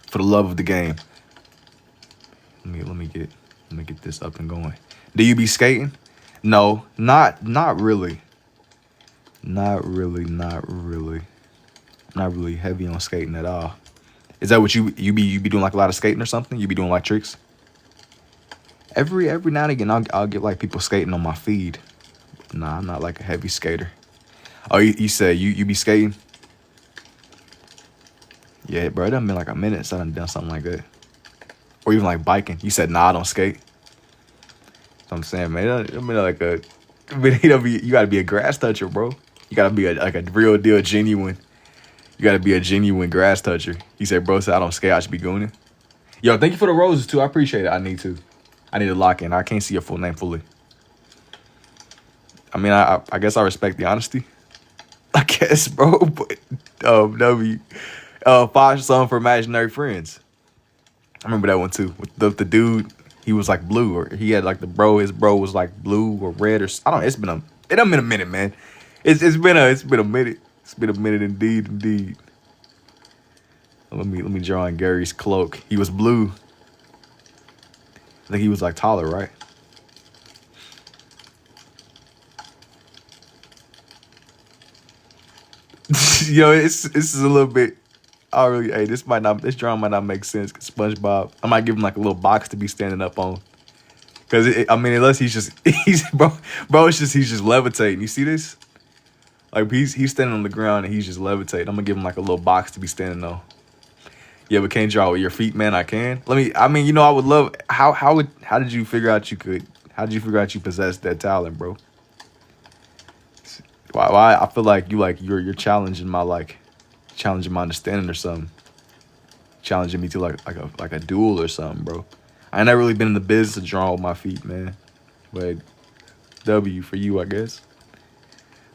For the love of the game. Let me get this up and going. Do you be skating? No, not really. Not really heavy on skating at all. Is that what you be doing like a lot of skating or something? You be doing like tricks? Every now and again I'll get like people skating on my feed. Nah, I'm not like a heavy skater. Oh, you said you be skating? Yeah, bro, it done been like a minute since I done something like that. Or even like biking. You said nah, I don't skate. So I'm saying, man, it been like you gotta be a grass toucher, bro. You gotta be like a real deal genuine. You gotta be a genuine grass toucher. He said, bro said I don't skate, I should be gooning. Yo, thank you for the roses too. I appreciate it. I need to lock in. I can't see your full name fully. I mean, I guess I respect the honesty. I guess, bro. But W. 5 song for imaginary friends. I remember that one too. With the dude, he was like blue, or he had like his bro was like blue or red, or I don't know. It done been a minute, man. It's been a minute. It's been a minute indeed. Let me draw on Gary's cloak. He was blue. I think he was like taller, right? Yo, it's a little bit. I really, hey, this drawing might not make sense. 'Cause SpongeBob, I might give him like a little box to be standing up on. Cause I mean, unless he's just levitating. You see this? Like he's standing on the ground and he's just levitating. I'm gonna give him like a little box to be standing on. Yeah, but can't draw with your feet, man. I can. I mean, you know, I would love. How did you figure out you could? How did you figure out you possessed that talent, bro? Why? I feel like you're challenging my understanding or something. Challenging me to like a duel or something, bro. I ain't never really been in the business of drawing with my feet, man. But W for you, I guess.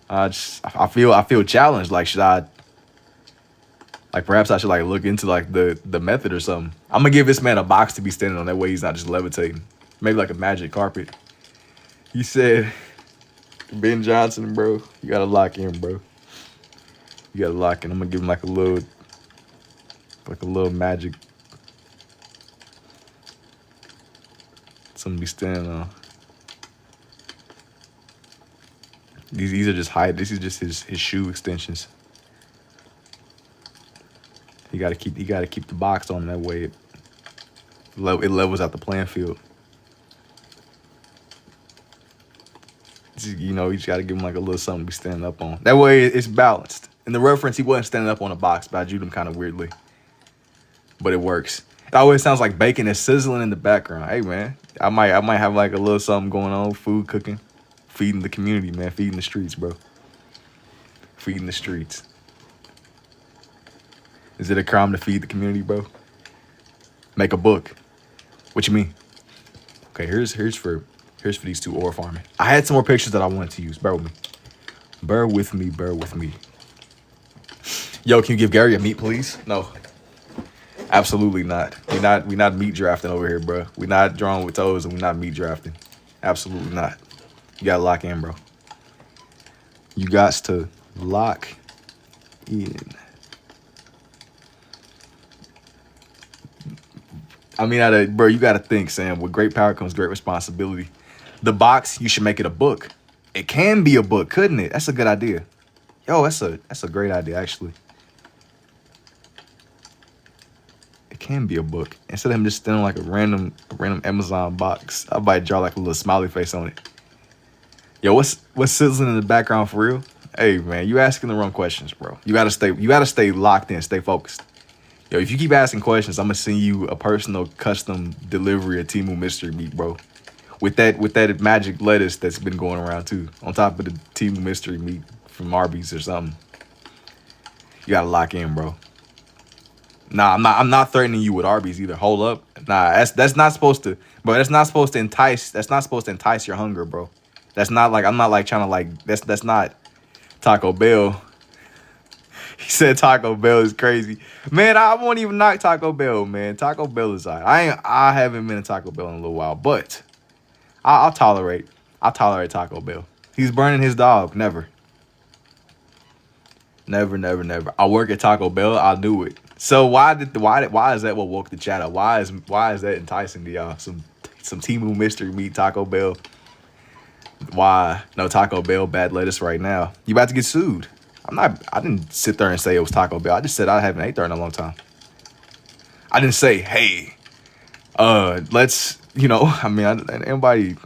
I feel challenged. Like, should I? Like, perhaps I should like look into like the method or something. I'm gonna give this man a box to be standing on. That way he's not just levitating. Maybe like a magic carpet. He said, Ben Johnson, bro, you gotta lock in, bro. You gotta lock in. I'm gonna give him like a little magic. Something to be standing on. These are just height. This is just his shoe extensions. You gotta keep the box on that way. It levels out the playing field. You know, you just gotta give him like a little something to be standing up on. That way it's balanced. In the reference, he wasn't standing up on a box, but I drew him kind of weirdly. But it works. It always sounds like bacon is sizzling in the background. Hey man, I might have like a little something going on, food cooking, feeding the community, man, feeding the streets, bro. Feeding the streets. Is it a crime to feed the community, bro? Make a book. What you mean? Okay, here's for these two ore farming. I had some more pictures that I wanted to use. Bear with me. Bear with me. Bear with me. Yo, can you give Gary a meat, please? No. Absolutely not. We not meat drafting over here, bro. We not drawing with toes and we not meat drafting. Absolutely not. You gotta lock in, bro. You got to lock in. I mean, bro, you gotta think, Sam. With great power comes great responsibility. The box, you should make it a book. It can be a book, couldn't it? That's a good idea. Yo, that's a great idea, actually. It can be a book. Instead of him just standing like a random Amazon box, I might draw like a little smiley face on it. Yo, what's sizzling in the background for real? Hey man, you asking the wrong questions, bro. You gotta stay locked in, stay focused. Yo, if you keep asking questions, I'm gonna send you a personal custom delivery of Temu mystery meat, bro. With that magic lettuce that's been going around too, on top of the Temu mystery meat from Arby's or something. You gotta lock in, bro. Nah, I'm not threatening you with Arby's either. Hold up. Nah, that's not supposed to, bro. That's not supposed to entice your hunger, bro. That's not like, I'm not like trying to like, that's not Taco Bell. He said Taco Bell is crazy. Man, I won't even knock Taco Bell, man. Taco Bell is all right. I haven't been to Taco Bell in a little while, but I'll tolerate Taco Bell. He's burning his dog. Never. Never. I work at Taco Bell. I knew it. So why is that what woke the chat up? Why is that enticing to y'all? Some Temu mystery meat Taco Bell. Why? No Taco Bell, bad lettuce right now. You about to get sued. I didn't sit there and say it was Taco Bell. I just said I haven't ate there in a long time. I didn't say, hey, let's, you know, I mean, anybody,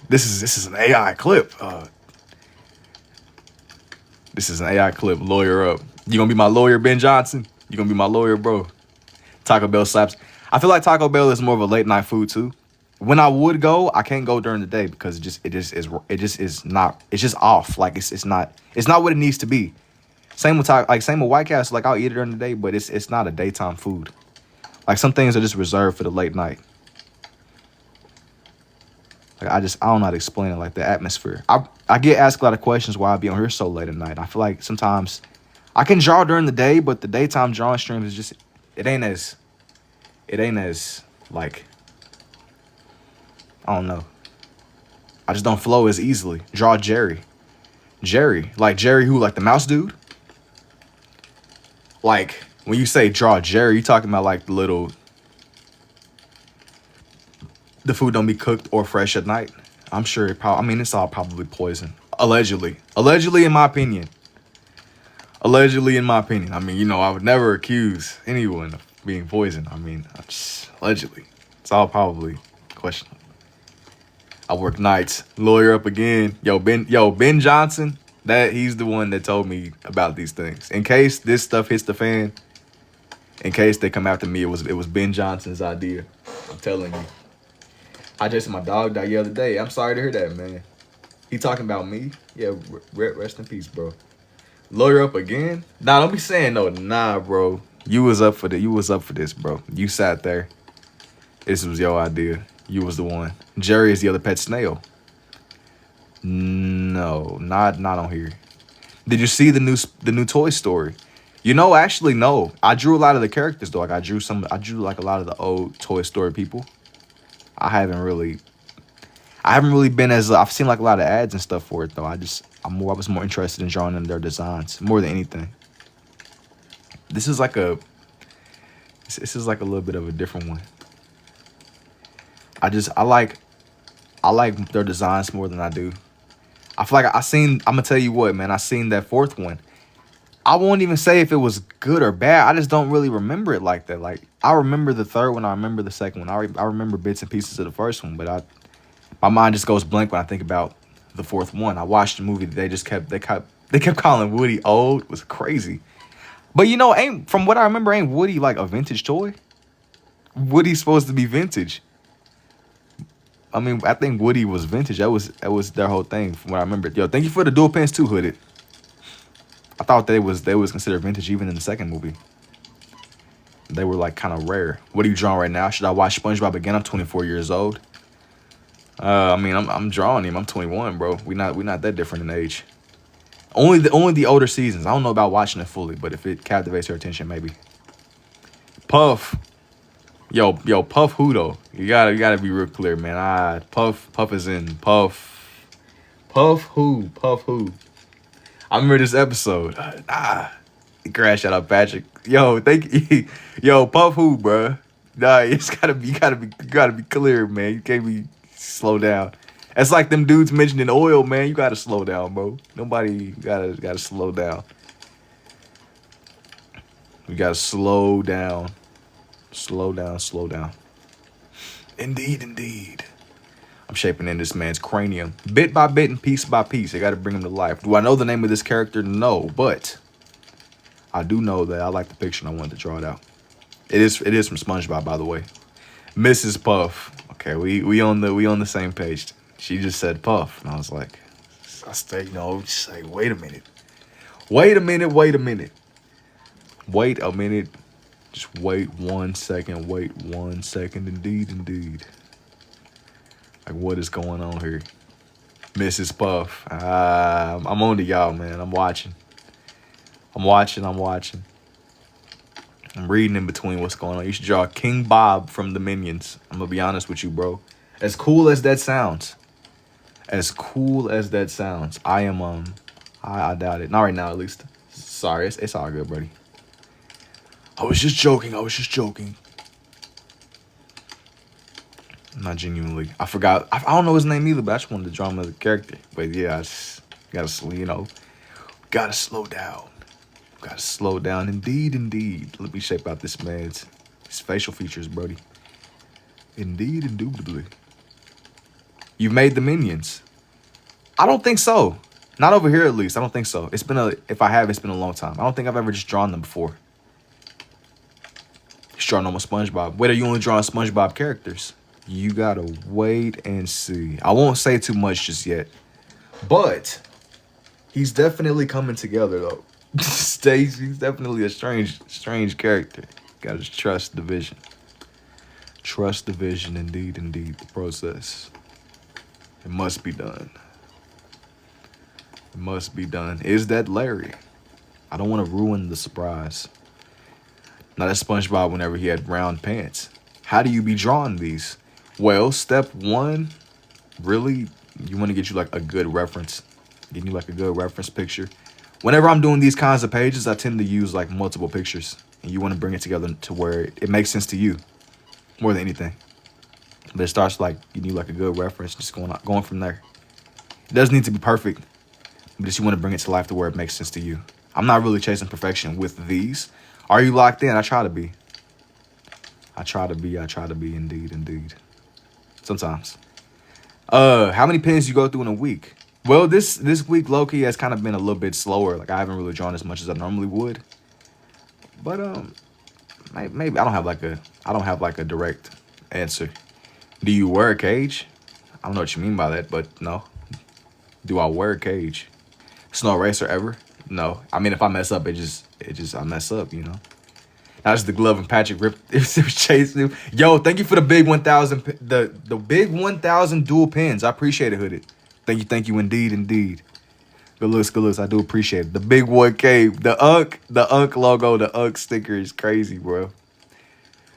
this is an AI clip. This is an AI clip. Lawyer up. You gonna be my lawyer, Ben Johnson? You gonna be my lawyer, bro? Taco Bell slaps. I feel like Taco Bell is more of a late night food too. When I would go, I can't go during the day because it just is off. Like it's not what it needs to be. Same with White Castle. Like I'll eat it during the day, but it's not a daytime food. Like some things are just reserved for the late night. Like I don't know how to explain it. Like the atmosphere. I get asked a lot of questions why I be on here so late at night. I feel like sometimes I can draw during the day, but the daytime drawing stream is just it ain't as like, I don't know. I just don't flow as easily. Draw Jerry. Like Jerry who? Like the mouse dude? Like, when you say draw Jerry, you talking about like the food don't be cooked or fresh at night? I'm sure it's all probably poison. Allegedly, in my opinion. I mean, you know, I would never accuse anyone of being poisoned. I mean, allegedly. It's all probably questionable. I work nights. Lawyer up again. Ben Johnson, he's the one that told me about these things. In case this stuff hits the fan, in case they come after me, it was Ben Johnson's idea. I'm telling you. I just my dog died the other day. I'm sorry to hear that, man. He talking about me? Yeah, rest in peace, bro. Lawyer up again? Nah, don't be saying no. Nah, bro. You was up for this, bro. You sat there. This was your idea. You was the one. Jerry is the other pet snail. No, not on here. Did you see the new Toy Story? You know, actually, no. I drew a lot of the characters though. Like I drew like a lot of the old Toy Story people. I haven't really been as I've seen like a lot of ads and stuff for it though. I was more interested in drawing in their designs more than anything. This is like a little bit of a different one. I like their designs more than I do. I feel like I'm gonna tell you what, man, I seen that fourth one. I won't even say if it was good or bad. I just don't really remember it like that. Like I remember the third one, I remember the second one. I remember bits and pieces of the first one, but my mind just goes blank when I think about the fourth one. I watched the movie that they kept calling Woody old. It was crazy. But you know, ain't from what I remember, ain't Woody like a vintage toy? Woody's supposed to be vintage. I mean, I think Woody was vintage. That was their whole thing from what I remember. Yo, thank you for the dual pins too, Hooded. I thought they was considered vintage even in the second movie. They were like kind of rare. What are you drawing right now? Should I watch SpongeBob again? I'm 24 years old. I mean, I'm drawing him. I'm 21, bro. We not that different in age. Only the older seasons. I don't know about watching it fully, but if it captivates your attention, maybe. Puff. Yo, Puff who though? You gotta be real clear, man. Puff is in. Puff who? I remember this episode. Crash out of Patrick. Yo, thank you. Yo, Puff who, bro? Nah, it's gotta be clear, man. You can't be slow down. It's like them dudes mentioning oil, man. You gotta slow down, bro. Nobody gotta slow down. We gotta slow down. Slow down. Indeed. I'm shaping in this man's cranium. Bit by bit and piece by piece. I gotta bring him to life. Do I know the name of this character? No, but I do know that I like the picture and I wanted to draw it out. It is from SpongeBob, by the way. Mrs. Puff. Okay, we on the same page. She just said Puff, and I was like, I stay, just like, wait a minute. Just wait 1 second. Wait 1 second. Indeed. Like, what is going on here? Mrs. Puff. I'm on to y'all, man. I'm watching. I'm reading in between what's going on. You should draw King Bob from the Minions. I'm going to be honest with you, bro. As cool as that sounds. I am, I doubt it. Not right now, at least. Sorry, it's all good, buddy. I was just joking. Not genuinely. I forgot. I don't know his name either, but I just wanted to draw him as a character. But yeah, gotta slow down. Indeed. Let me shape out this man's his facial features, Brody. Indubitably. You've made the Minions. I don't think so. Not over here, at least. I don't think so. If I have, it's been a long time. I don't think I've ever just drawn them before. Just draw normal SpongeBob. Wait, are you only drawing SpongeBob characters? You gotta wait and see. I won't say too much just yet. But he's definitely coming together, though. He's definitely a strange character. Gotta trust the vision. Indeed. The process. It must be done. Is that Larry? I don't want to ruin the surprise. Now that's SpongeBob whenever he had brown pants. How do you be drawing these? Well, step one, really, you want to get you like a good reference. Getting you like a good reference picture. Whenever I'm doing these kinds of pages, I tend to use like multiple pictures. And you want to bring it together to where it makes sense to you. More than anything. But it starts like, you need like a good reference, just going from there. It doesn't need to be perfect. But just you want to bring it to life to where it makes sense to you. I'm not really chasing perfection with these. Are you locked in? I try to be. Indeed. Sometimes. How many pens you go through in a week? Well, this week low-key has kind of been a little bit slower. Like I haven't really drawn as much as I normally would. But maybe I don't have like a direct answer. Do you wear a cage? I don't know what you mean by that, but no. Do I wear a cage? Snow eraser ever? No. I mean, if I mess up, I mess up, you know. That's the glove and Patrick ripped. It was chasing him. Yo, thank you for the big 1,000. The big 1,000 dual pins. I appreciate it, Hooded. Thank you, indeed. Good looks. I do appreciate it. The big 1K, the Unc logo, the Unc sticker is crazy, bro.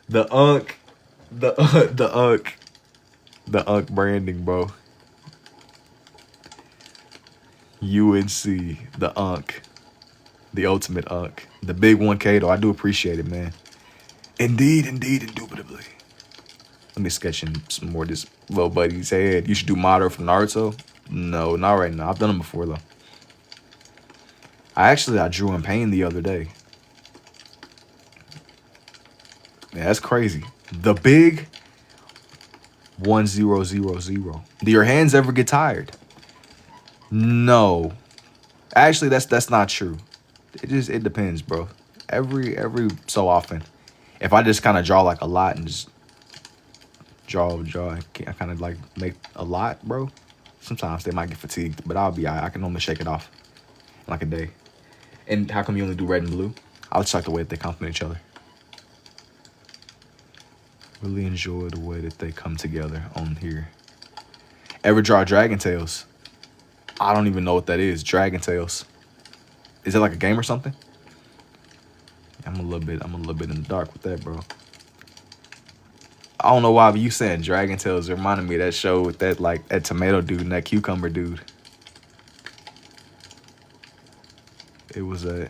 The Unc branding, bro. UNC, the Unc, the ultimate Unc, the big 1K though. I do appreciate it, man. Indeed, indubitably. Let me sketch in some more of this little buddy's head. You should do Madara from Naruto. No, not right now. I've done them before though. I drew in pain the other day. Yeah, that's crazy. The big 1000. Do your hands ever get tired? No. Actually, that's not true. It depends, bro. Every so often. If I just kind of draw like a lot and just draw, I kind of like make a lot, bro. Sometimes they might get fatigued, but I'll be alright. I can normally shake it off in like a day. And how come you only do red and blue? I just like the way that they complement each other. Really enjoy the way that they come together on here. Ever draw Dragon Tales? I don't even know what that is. Dragon Tales. Is it like a game or something? I'm a little bit in the dark with that, bro. I don't know why, but you saying Dragon Tales reminded me of that show with that like that tomato dude and that cucumber dude. It was a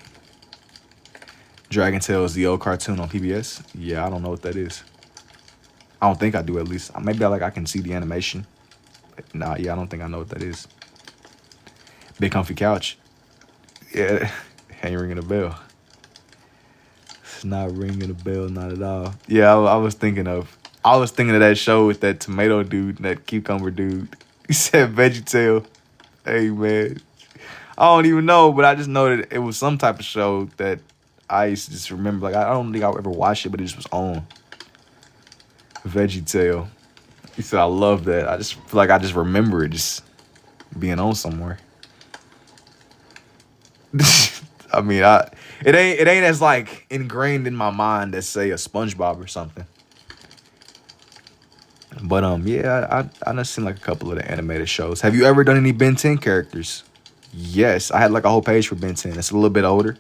Dragon Tales, the old cartoon on PBS. Yeah, I don't know what that is. I don't think I do, at least. Maybe I can see the animation. Nah, yeah, I don't think I know what that is. Big comfy couch. Yeah, ain't ringing a bell. It's not ringing a bell, not at all. Yeah, I was thinking of that show with that tomato dude and that cucumber dude. He said VeggieTale. Hey, man. I don't even know, but I just know that it was some type of show that I used to just remember. Like, I don't think I ever watched it, but it just was on. VeggieTale. He said, I love that. I just feel like I just remember it just being on somewhere. I mean, it ain't as like ingrained in my mind as say a SpongeBob or something. But yeah, I done seen like a couple of the animated shows. Have you ever done any Ben 10 characters? Yes, I had like a whole page for Ben 10. It's a little bit older.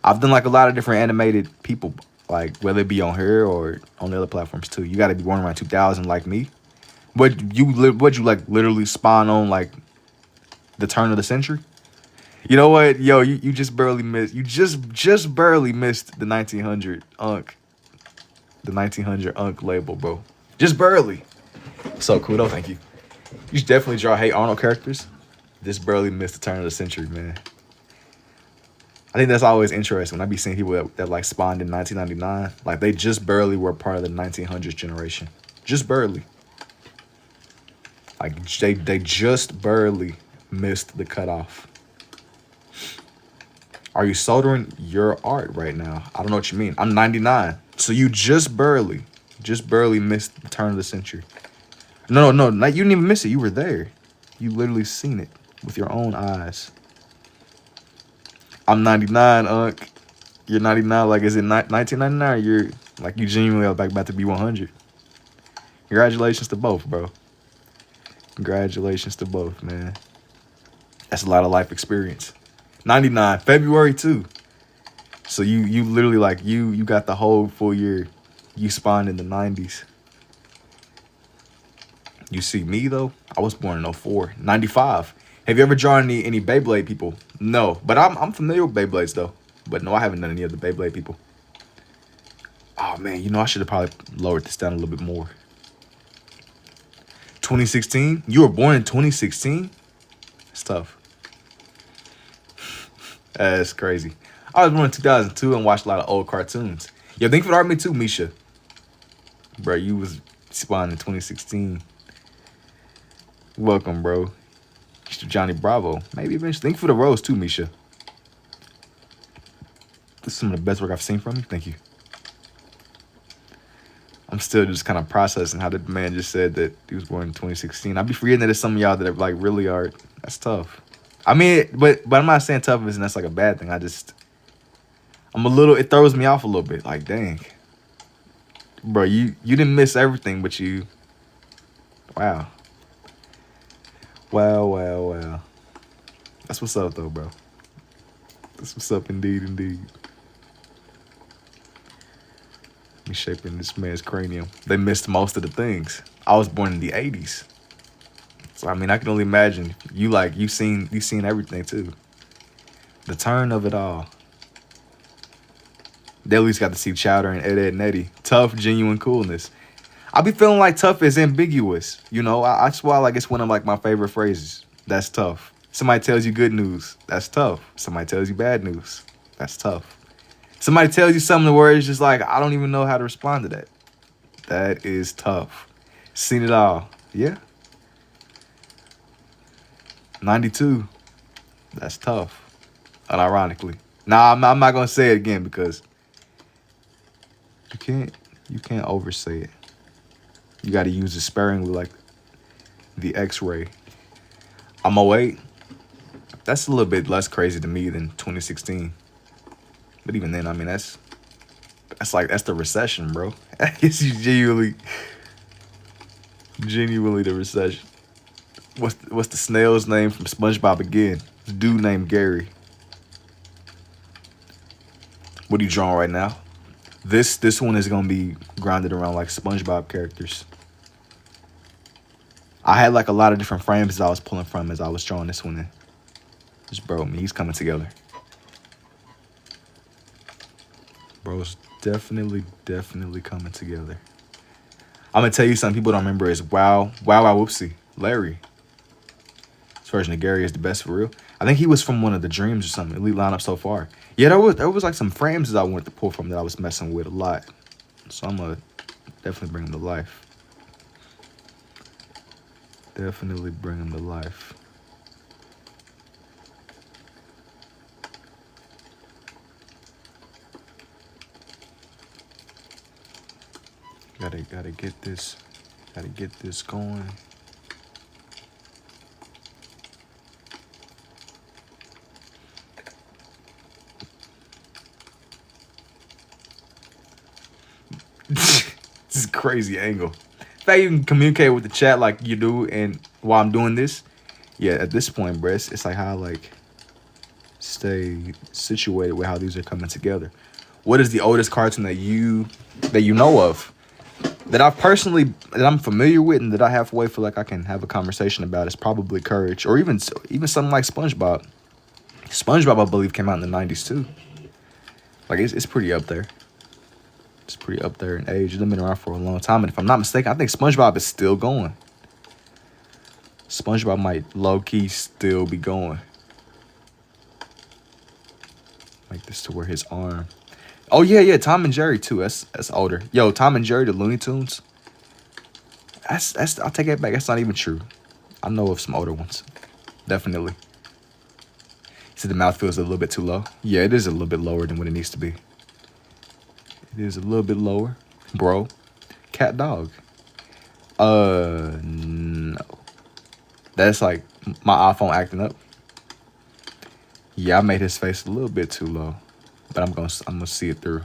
I've done like a lot of different animated people, like whether it be on here or on the other platforms too. You got to be born around 2000 like me. But you like literally spawn on like the turn of the century? You know what? Yo, you just barely missed. You just barely missed the 1900 Unc. The 1900 Unc label, bro. Just barely. So cool though, thank you. You should definitely draw Hey Arnold characters. Just barely missed the turn of the century, man. I think that's always interesting when I be seeing people that like spawned in 1999. Like they just barely were part of the 1900s generation. Just barely. Like they just barely missed the cutoff. Are you soldering your art right now? I don't know what you mean. I'm 99. So you just barely missed the turn of the century. No, you didn't even miss it. You were there. You literally seen it with your own eyes. I'm 99, Unc. You're 99. Like, is it 1999? You're like, you genuinely are like about to be 100. Congratulations to both, bro. Congratulations to both, man. That's a lot of life experience. 99, February too. So you literally like you got the whole full year. You spawned in the 90s. You see me though? I was born in 04. 95. Have you ever drawn any Beyblade people? No, but I'm familiar with Beyblades though. But no, I haven't done any of the Beyblade people. Oh man, you know I should have probably lowered this down a little bit more. 2016? You were born in 2016? It's tough. That's crazy. I was born in 2002 and watched a lot of old cartoons. Yo, thank you for the art, me too, Misha. Bro, you was spawned in 2016. Welcome, bro. Mr. Johnny Bravo. Maybe eventually. Thank you for the rose too, Misha. This is some of the best work I've seen from you. Thank you. I'm still just kind of processing how the man just said that he was born in 2016. I'd be forgetting that there's some of y'all that are like really are. That's tough. I mean, but I'm not saying tough and that's like a bad thing. I'm a little, it throws me off a little bit. Like, dang. Bro, you didn't miss everything, but you, wow. Wow. That's what's up though, bro. That's what's up indeed. Me shaping this man's cranium. They missed most of the things. I was born in the 80s. So I mean I can only imagine you've seen everything too. The turn of it all. They at least got to see Chowder and Ed and Eddie. Tough, genuine coolness. I be feeling like tough is ambiguous. You know, that's why like it's one of like my favorite phrases. That's tough. Somebody tells you good news. That's tough. Somebody tells you bad news. That's tough. Somebody tells you something where it's just like, I don't even know how to respond to that. That is tough. Seen it all. Yeah. 92. That's tough. Unironically. Nah, I'm not gonna say it again because you can't oversay it. You gotta use it sparingly like the X-ray. I'm 08. That's a little bit less crazy to me than 2016. But even then, I mean that's the recession, bro. It's genuinely the recession. What's the snail's name from SpongeBob again? This dude named Gary. What are you drawing right now? This one is gonna be grounded around like SpongeBob characters. I had like a lot of different frames that I was pulling from as I was drawing this one in. Just bro, he's coming together. Bro's definitely coming together. I'm gonna tell you something people don't remember is Wow Whoopsie, Larry. This version of Gary is the best for real. I think he was from one of the Dreams or something. Elite lineup so far. Yeah, there was like some frames that I wanted to pull from that I was messing with a lot. So I'm gonna definitely bring him to life. Definitely bring him to life. Gotta get this going. This is a crazy angle. In fact, you can communicate with the chat like you do, and while I'm doing this, yeah, at this point, bro, it's like how I like stay situated with how these are coming together. What is the oldest cartoon that you know of? That I'm familiar with and that I halfway feel like I can have a conversation about is probably Courage, or even something like SpongeBob. SpongeBob, I believe, came out in the 90s too. Like it's pretty up there. It's pretty up there in age. It's been around for a long time, and if I'm not mistaken, I think SpongeBob is still going. SpongeBob might low-key still be going. Like this to where his arm. Oh yeah, Tom and Jerry too. That's older. Yo, Tom and Jerry, the Looney Tunes. That's I'll take it back. That's not even true. I know of some older ones. Definitely. You said the mouth feels a little bit too low. Yeah, it is a little bit lower than what it needs to be. It is a little bit lower, bro. Cat dog. No. That's like my iPhone acting up. Yeah, I made his face a little bit too low. But I'm gonna see it through.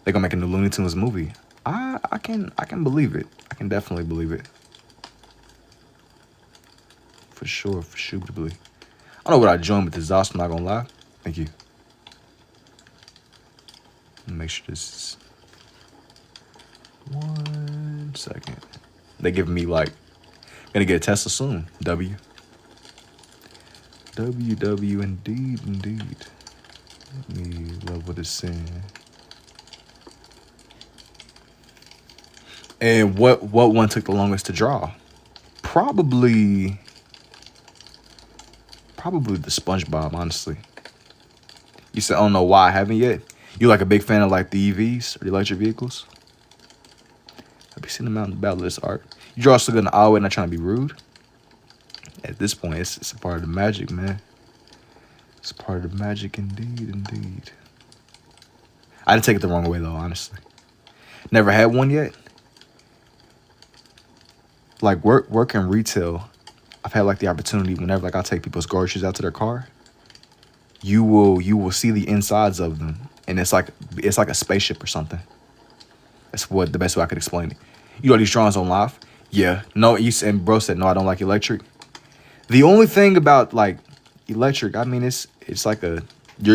They're gonna make a new Looney Tunes movie. I can believe it. I can definitely believe it. For sure, I don't know what I joined with this exhaust, I'm not gonna lie. Thank you. Let me make sure this is 1 second. They giving me like gonna get a Tesla soon. W indeed. Let me level this in. And what one took the longest to draw? Probably the SpongeBob, honestly. You said, I don't know why I haven't yet. You like a big fan of like the EVs or the electric vehicles? Have you seen them out in the battle of this art? You draw so good in the aisle, not trying to be rude. At this point, it's a part of the magic, man. It's part of the magic, indeed. I didn't take it the wrong way, though, honestly. Never had one yet. Like, working retail, I've had, like, the opportunity whenever, like, I'll take people's groceries out to their car. You will see the insides of them, and it's like a spaceship or something. That's the best way I could explain it. You know these drawings on live? Yeah. No, and bro said, no, I don't like electric. The only thing about, like, electric, I mean, it's like you're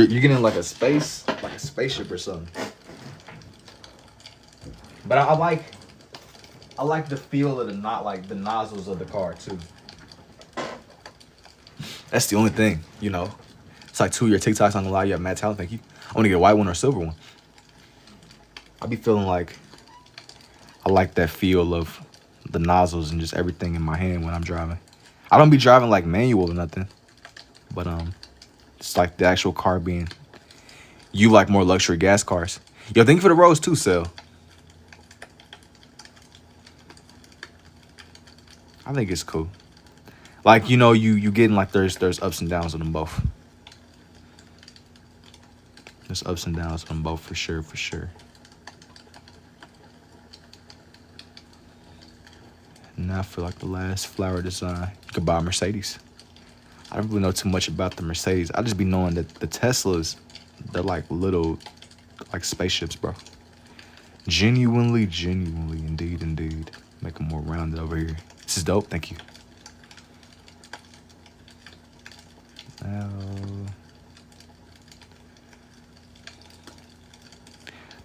getting like a spaceship or something. But I like the feel of the nozzles of the car too. That's the only thing, you know. It's like 2 of your TikToks, I'm gonna lie, you have mad talent, thank you. I wanna get a white one or a silver one. I be feeling like I like that feel of the nozzles and just everything in my hand when I'm driving. I don't be driving like manual or nothing. But it's like the actual car being, you like more luxury gas cars. Yo, thank you for the rose too, Sel. I think it's cool. Like, you know, you getting like there's ups and downs on them both. There's ups and downs on them both for sure, for sure. Now I feel like the last flower design. You could buy a Mercedes. I don't really know too much about the Mercedes. I just be knowing that the Teslas, they're like little, like spaceships, bro. Genuinely, indeed. Make them more rounded over here. This is dope. Thank you. Now,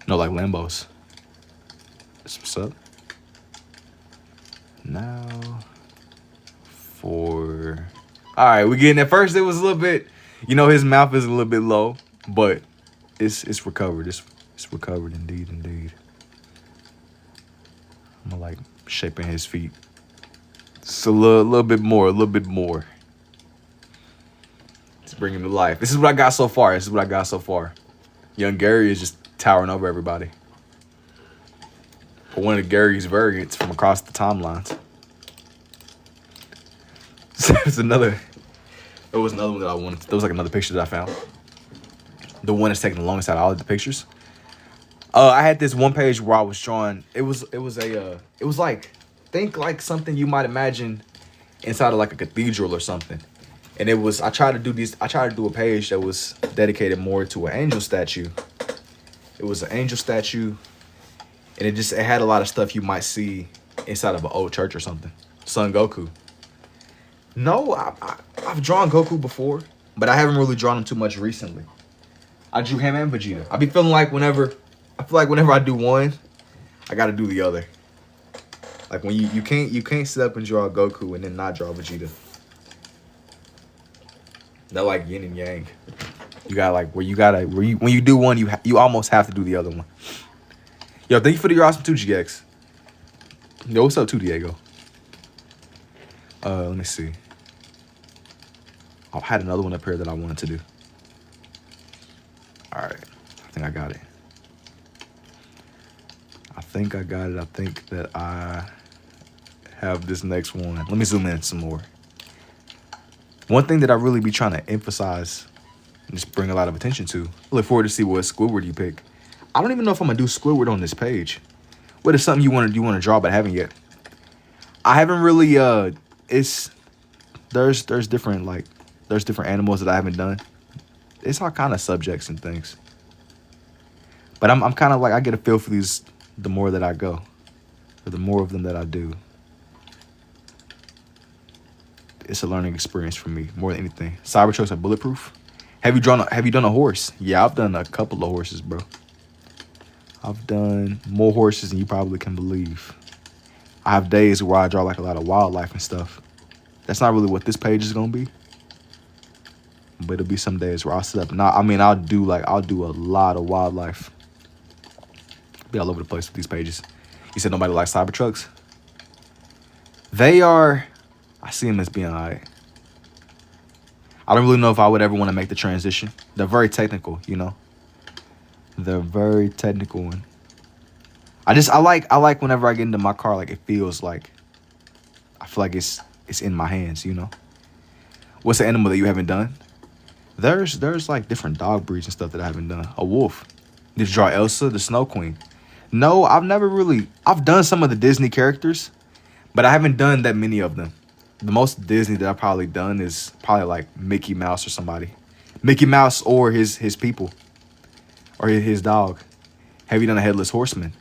no, like Lambos. That's what's up. Now, for... All right, we're getting at first. It was a little bit, you know, his mouth is a little bit low, but it's recovered. It's recovered, indeed. I'm gonna like shaping his feet. Just a little bit more. It's bringing to life. This is what I got so far. Young Gary is just towering over everybody. But one of Gary's variants from across the timelines. There was another one that I wanted. There was like another picture that I found. The one that's taking the longest out of all of the pictures. I had this one page where I was drawing. It was like, think like something you might imagine inside of like a cathedral or something. And it was, I tried to do a page that was dedicated more to an angel statue. It was an angel statue, and it had a lot of stuff you might see inside of an old church or something. Son Goku. No, I've drawn Goku before, but I haven't really drawn him too much recently. I drew him and Vegeta. I be feeling like whenever I do one, I gotta do the other. Like when you can't sit up and draw Goku and then not draw Vegeta. They're like yin and yang. You got like when you do one, you almost have to do the other one. Yo, thank you for the awesome 2GX. Yo, what's up, 2 Diego? Let me see. I had another one up here that I wanted to do. All right, I think I got it. I think that I have this next one. Let me zoom in some more. One thing that I really be trying to emphasize and just bring a lot of attention to. I look forward to see what Squidward you pick. I don't even know if I'm gonna do Squidward on this page. What is something you want to draw but haven't yet? I haven't really. There's different animals that I haven't done. It's all kind of subjects and things. But I'm kind of like, I get a feel for these the more that I go, or the more of them that I do. It's a learning experience for me more than anything. Cybertrucks are bulletproof. Have you done a horse? Yeah, I've done a couple of horses, bro. I've done more horses than you probably can believe. I have days where I draw like a lot of wildlife and stuff. That's not really what this page is gonna be. But it'll be some days where I'll sit up and I'll do a lot of wildlife. Be all over the place with these pages. You said nobody likes Cybertrucks? I see them as being alright. I don't really know if I would ever want to make the transition. They're very technical, you know. They're very technical, and I like whenever I get into my car, like it feels like I feel like it's in my hands, you know. What's the animal that you haven't done? There's like different dog breeds and stuff that I haven't done. A wolf. Did you draw Elsa, the Snow Queen? No, I've done some of the Disney characters, but I haven't done that many of them. The most Disney that I've probably done is probably like Mickey Mouse or somebody. Mickey Mouse or his people. Or his dog. Have you done a Headless Horseman?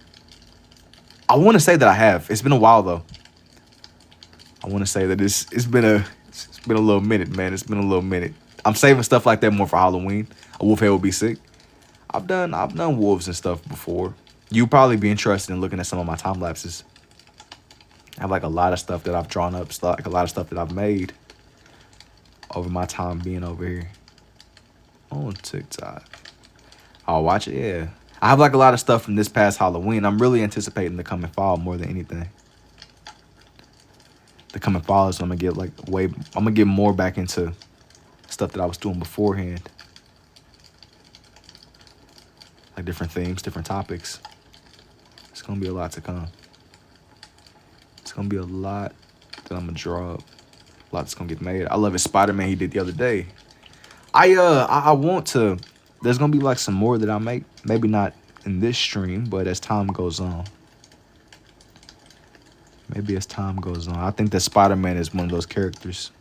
I want to say that I have. It's been a while though. I want to say that it's been a little minute, man. It's been a little minute. I'm saving stuff like that more for Halloween. A wolf head would be sick. I've done wolves and stuff before. You'd probably be interested in looking at some of my time lapses. I have like a lot of stuff that I've drawn up, like a lot of stuff that I've made over my time being over here on TikTok. I'll watch it, yeah. I have like a lot of stuff from this past Halloween. I'm really anticipating the coming fall more than anything. The coming fall is when I'm gonna get more back into stuff that I was doing beforehand. Like different themes, different topics. It's gonna be a lot to come. It's gonna be a lot that I'm gonna draw up. A lot that's gonna get made. I love his Spider-Man he did the other day. I want to. There's gonna be like some more that I make. Maybe not in this stream, but as time goes on. Maybe as time goes on. I think that Spider-Man is one of those characters.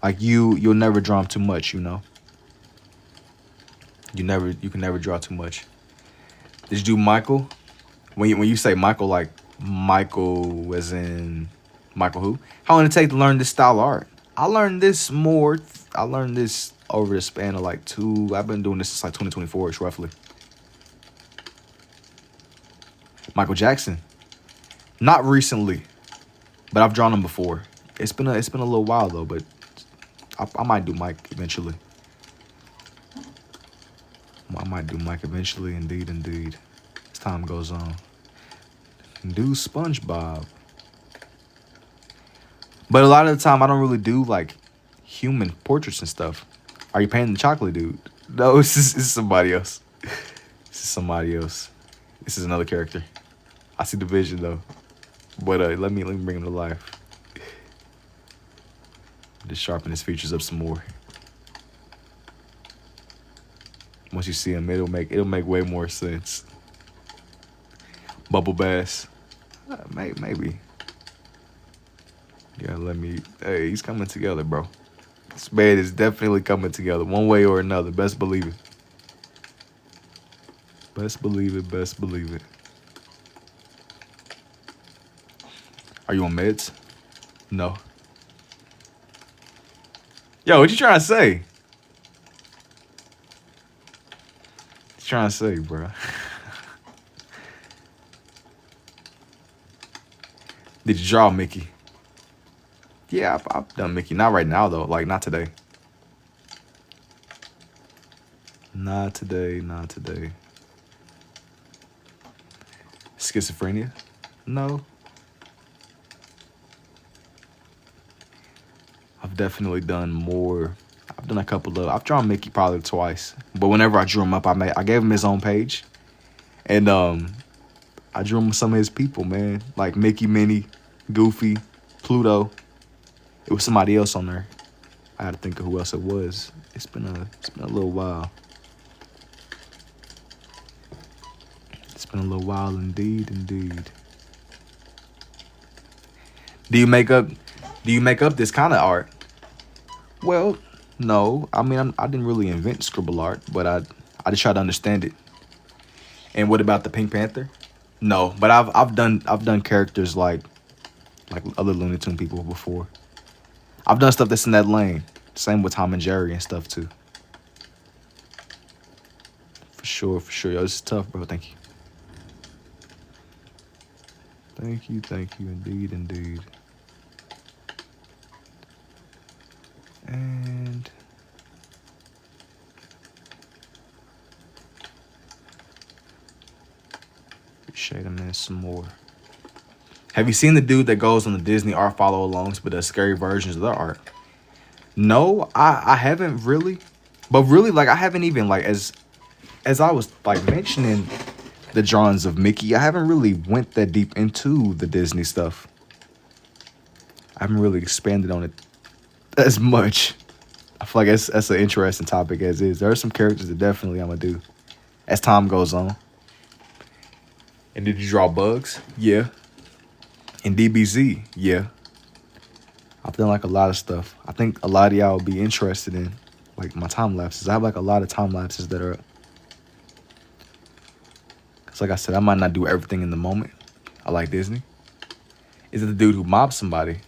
Like you'll never draw him too much, you know. You can never draw too much. Did you do Michael? When you say Michael, like Michael as in Michael who? How long did it take to learn this style of art? I learned this over the span of like I've been doing this since like 2024ish roughly. Michael Jackson. Not recently, but I've drawn him before. It's been a little while though, but I might do Mike eventually. I might do Mike eventually, indeed, as time goes on. Do SpongeBob. But a lot of the time, I don't really do, like, human portraits and stuff. Are you painting the chocolate dude? No, this is somebody else. This is somebody else. This is another character. I see the vision, though. But let me bring him to life. Just sharpen his features up some more. Once you see him, it'll make way more sense. Bubble Bass, maybe. Yeah, hey, he's coming together, bro. This man is definitely coming together, one way or another. Best believe it. Best believe it. Are you on meds? No. Yo, what you trying to say? Trying to say, bro. Did you draw Mickey? Yeah, I've done Mickey. Not right now though. Like not today. Not today. Schizophrenia? No. I've definitely done more. I've done I've drawn Mickey probably twice. But whenever I drew him up, I gave him his own page. And I drew him some of his people, man. Like Mickey, Minnie, Goofy, Pluto. It was somebody else on there. I had to think of who else it was. It's been a little while. It's been a little while indeed. Do you make up this kind of art? Well, no. I mean, I didn't really invent scribble art, but I just tried to understand it. And what about the Pink Panther? No, but I've done characters like other Looney Tune people before. I've done stuff that's in that lane. Same with Tom and Jerry and stuff too. For sure. Yo, this is tough, bro. Thank you. Thank you, indeed. And appreciate him in some more. Have you seen the dude that goes on the Disney art follow-alongs but does scary versions of their art? No, I haven't really. But really, like, I haven't even, like, as I was, like, mentioning the drawings of Mickey, I haven't really went that deep into the Disney stuff. I haven't really expanded on it as much. I feel like that's an interesting topic as is. There are some characters that definitely I'm going to do as time goes on. And did you draw bugs? Yeah. And DBZ? Yeah. I've done like a lot of stuff. I think a lot of y'all will be interested in like my time lapses. I have like a lot of time lapses that are up. Cause like I said, I might not do everything in the moment. I like Disney. Is it the dude who mobs somebody?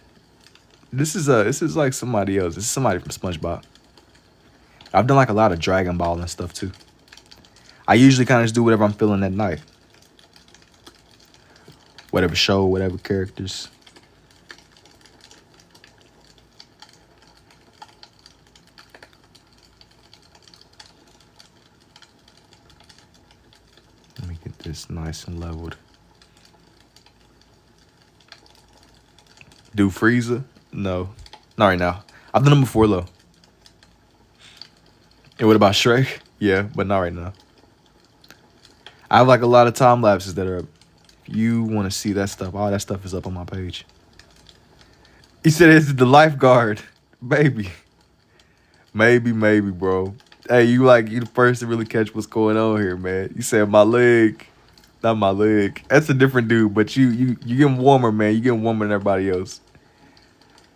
This is like somebody else. This is somebody from SpongeBob. I've done like a lot of Dragon Ball and stuff too. I usually kind of just do whatever I'm feeling that night. Whatever show, whatever characters. Let me get this nice and leveled. Do Frieza? No. Not right now. I've done them before though. And what about Shrek? Yeah, but not right now. I have like a lot of time lapses that are up. If you want to see that stuff, all that stuff is up on my page. He said it's the lifeguard, baby. Maybe, bro. Hey, you the first to really catch what's going on here, man. You said my leg, not my leg. That's a different dude, but you getting warmer, man. You getting warmer than everybody else.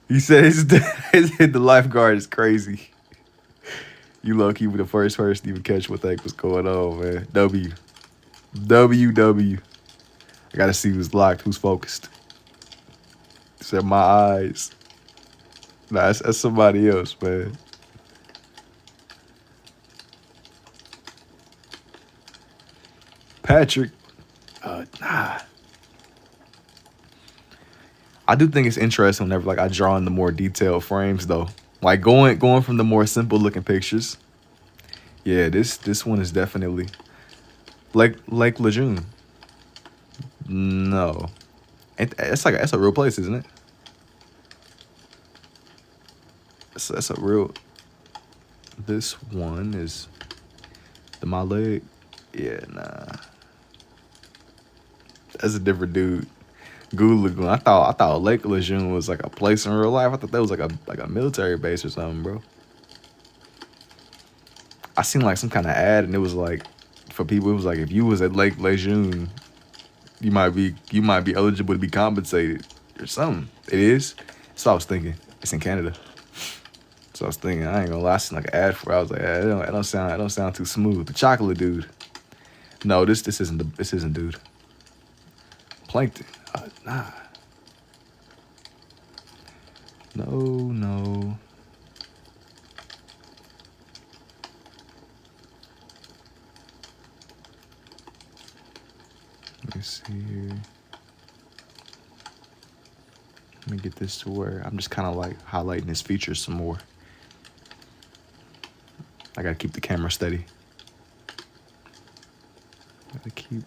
He said the lifeguard is crazy. You low key were the first person to even catch what the heck was going on, man. W. I gotta see who's locked, who's focused. He said my eyes. Nah, that's somebody else, man. Patrick. Nah. I do think it's interesting whenever like I draw in the more detailed frames though. Like going from the more simple looking pictures. Yeah, this one is definitely Lake Lejeune. No. That's a real place, isn't it? That's a real. This one is my leg. Yeah, nah. That's a different dude. Goo Lagoon. I thought Lake Lejeune was like a place in real life. I thought that was like a military base or something, bro. I seen like some kind of ad and it was like for people. It was like if you was at Lake Lejeune, you might be eligible to be compensated or something. It is. That's what I was thinking. It's in Canada. So I was thinking, I ain't gonna lie, I seen like an ad for it. I was like, it don't sound too smooth. The chocolate dude. No, this isn't dude. Plankton. Nah. No. Let me see here. Let me get this to where I'm just kind of like highlighting his features some more. I gotta keep the camera steady. Gotta keep.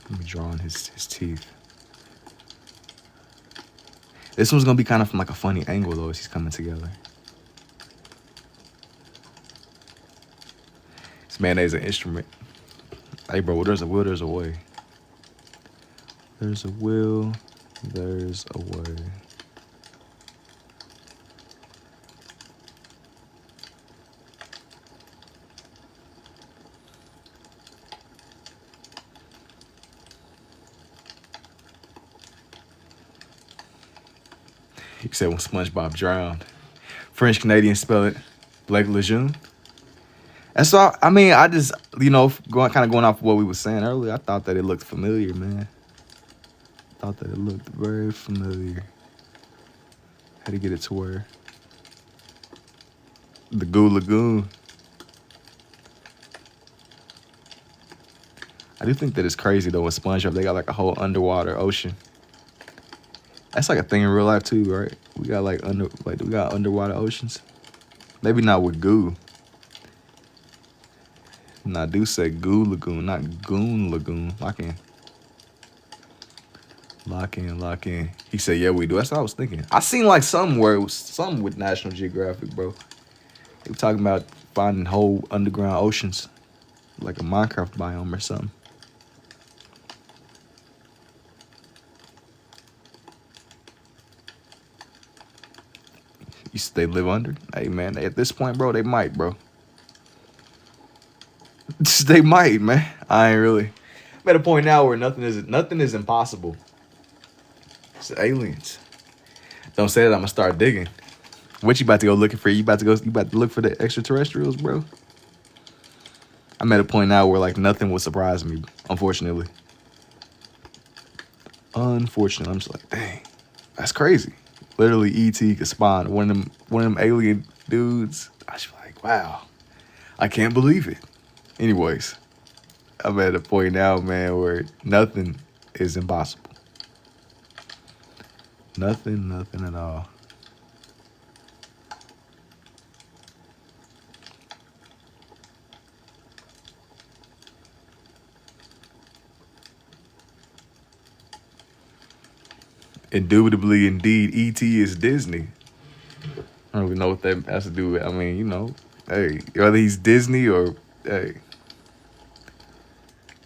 Let me draw on his teeth. This one's gonna be kind of from like a funny angle though as he's coming together. This mayonnaise is an instrument. Hey bro, there's a will, there's a way. There's a will, there's a way. He said when SpongeBob drowned. French Canadian spell it Lake Lejeune. That's all. I mean, I just, going off what we were saying earlier, I thought that it looked familiar, man. Thought that it looked very familiar. Had to get it to where the Goo Lagoon. I do think that it's crazy though with SpongeBob. They got like a whole underwater ocean. That's like a thing in real life too, right? We got we got underwater oceans. Maybe not with Goo. No, I do say Goo Lagoon, not Goon Lagoon. Lock in. He said, yeah, we do. That's what I was thinking. I seen like somewhere it was something with National Geographic, bro. They were talking about finding whole underground oceans, like a Minecraft biome or something. You said they live under? Hey, man, at this point, bro, they might, bro. They might, man. I ain't really. I'm at a point now where nothing is impossible. It's aliens. Don't say that. I'm gonna start digging. What you about to go looking for? You about to look for the extraterrestrials, bro? I'm at a point now where like nothing will surprise me. Unfortunately, I'm just like, dang, that's crazy. Literally, E.T. could spawn one of them alien dudes. I was like, wow, I can't believe it. Anyways, I'm at a point now, man, where nothing is impossible. Nothing at all. Indubitably, indeed, E.T. is Disney. I don't really know what that has to do with. I mean, hey, whether he's Disney or hey,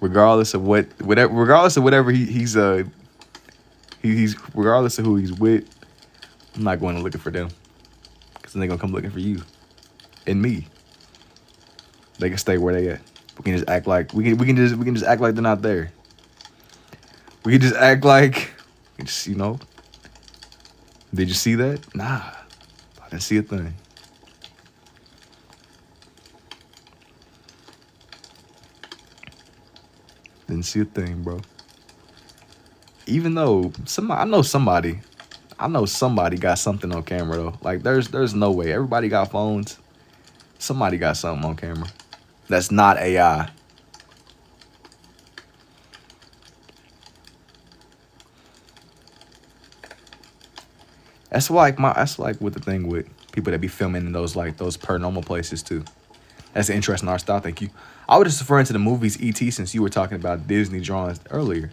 regardless of whatever he's regardless of who he's with, I'm not going to looking for them because then they're gonna come looking for you and me. They can stay where they at. We can just act like we can just act like they're not there. We can just act like Did you see that? Nah, I didn't see a thing. Didn't see a thing, bro. Even though I know somebody got something on camera though. Like there's no way. Everybody got phones. Somebody got something on camera. That's not AI. That's like with the thing with people that be filming in those paranormal places too. That's an interesting art style. Thank you. I was just referring to the movies E.T. since you were talking about Disney drawings earlier.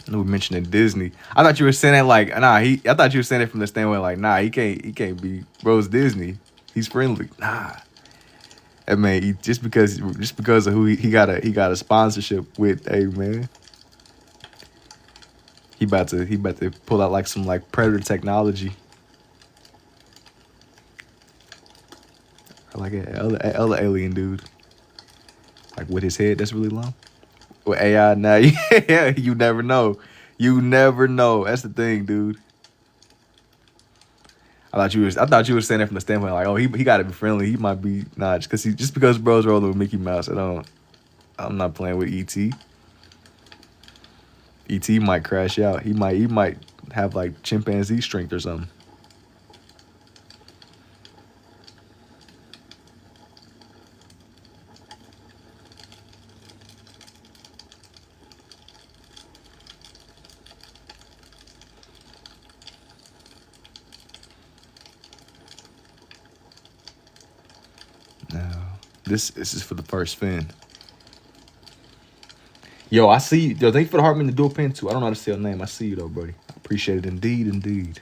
We mentioned Disney. I thought you were saying it like I thought you were saying it from the standpoint like he can't be Rose Disney. He's friendly. Nah. That man, just because of who he got a sponsorship with. Hey man, he about to pull out like some like predator technology. Like an other alien dude, like with his head that's really long. With AI now, yeah, you never know. You never know. That's the thing, dude. I thought you were saying that from the standpoint like, oh, he got to be friendly. He might be not just because bro's rolling with Mickey Mouse. I'm not playing with ET. ET might crash out. He might have like chimpanzee strength or something. This is for the first fin. Yo, I see you. Yo, thank you for the heart in the dual pen too. I don't know how to say your name. I see you though, buddy. I appreciate it indeed.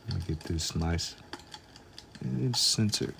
Let me get this nice and centered.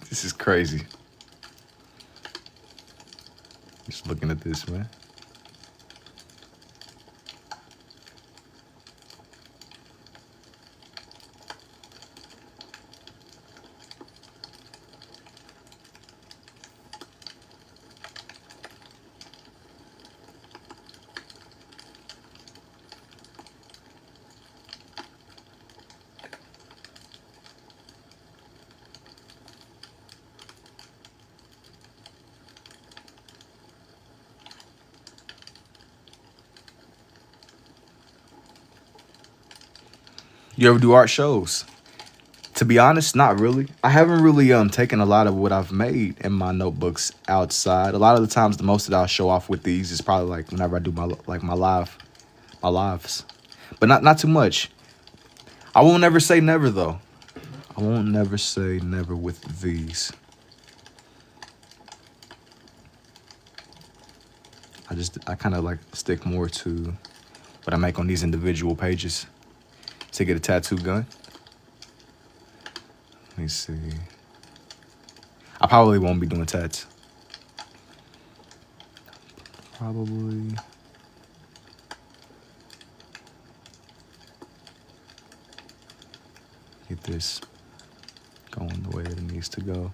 This is crazy. Just looking at this, man. You ever do art shows? To be honest, not really. I haven't really taken a lot of what I've made in my notebooks outside. A lot of the times, the most that I'll show off with these is probably like whenever I do my lives, but not too much. I won't never say never though. I won't never say never with these. I kind of like stick more to what I make on these individual pages. To get a tattoo gun. Let me see. I probably won't be doing tats. Probably. Get this going the way that it needs to go.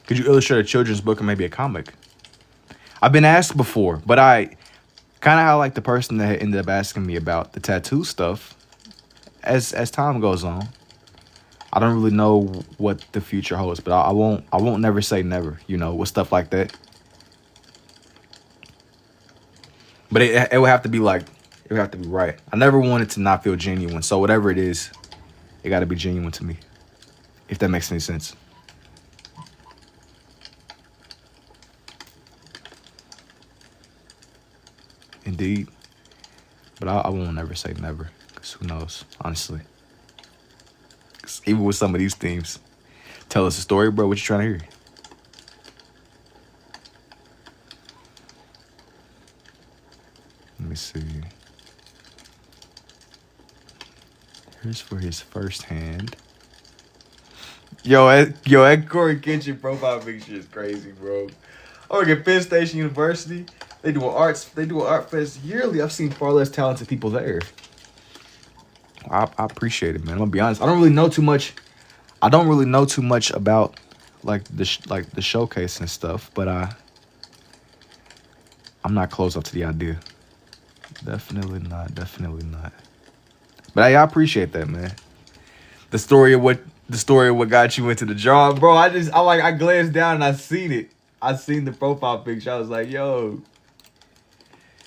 Could you illustrate a children's book or maybe a comic? I've been asked before, but I kind of how like the person that ended up asking me about the tattoo stuff. As time goes on, I don't really know what the future holds, but I won't never say never. You know, with stuff like that. But it would have to be like it would have to be right. I never wanted to not feel genuine, so whatever it is, it got to be genuine to me. If that makes any sense. Indeed. But I won't never say never. Because who knows, honestly. 'Cause even with some of these themes, tell us a story, bro. What you trying to hear? Let me see. Here's for his first hand. That Corey Kitchen profile picture is crazy, bro. I work at Penn Station University. They do an art fest yearly. I've seen far less talented people there. I appreciate it, man. I'm gonna be honest. I don't really know too much. I don't really know too much about like the showcase and stuff, but I'm not closed up to the idea. Definitely not. Definitely not. But hey, I appreciate that, man. The story of what got you into the job, bro. I glanced down and I seen it. I seen the profile picture. I was like, yo.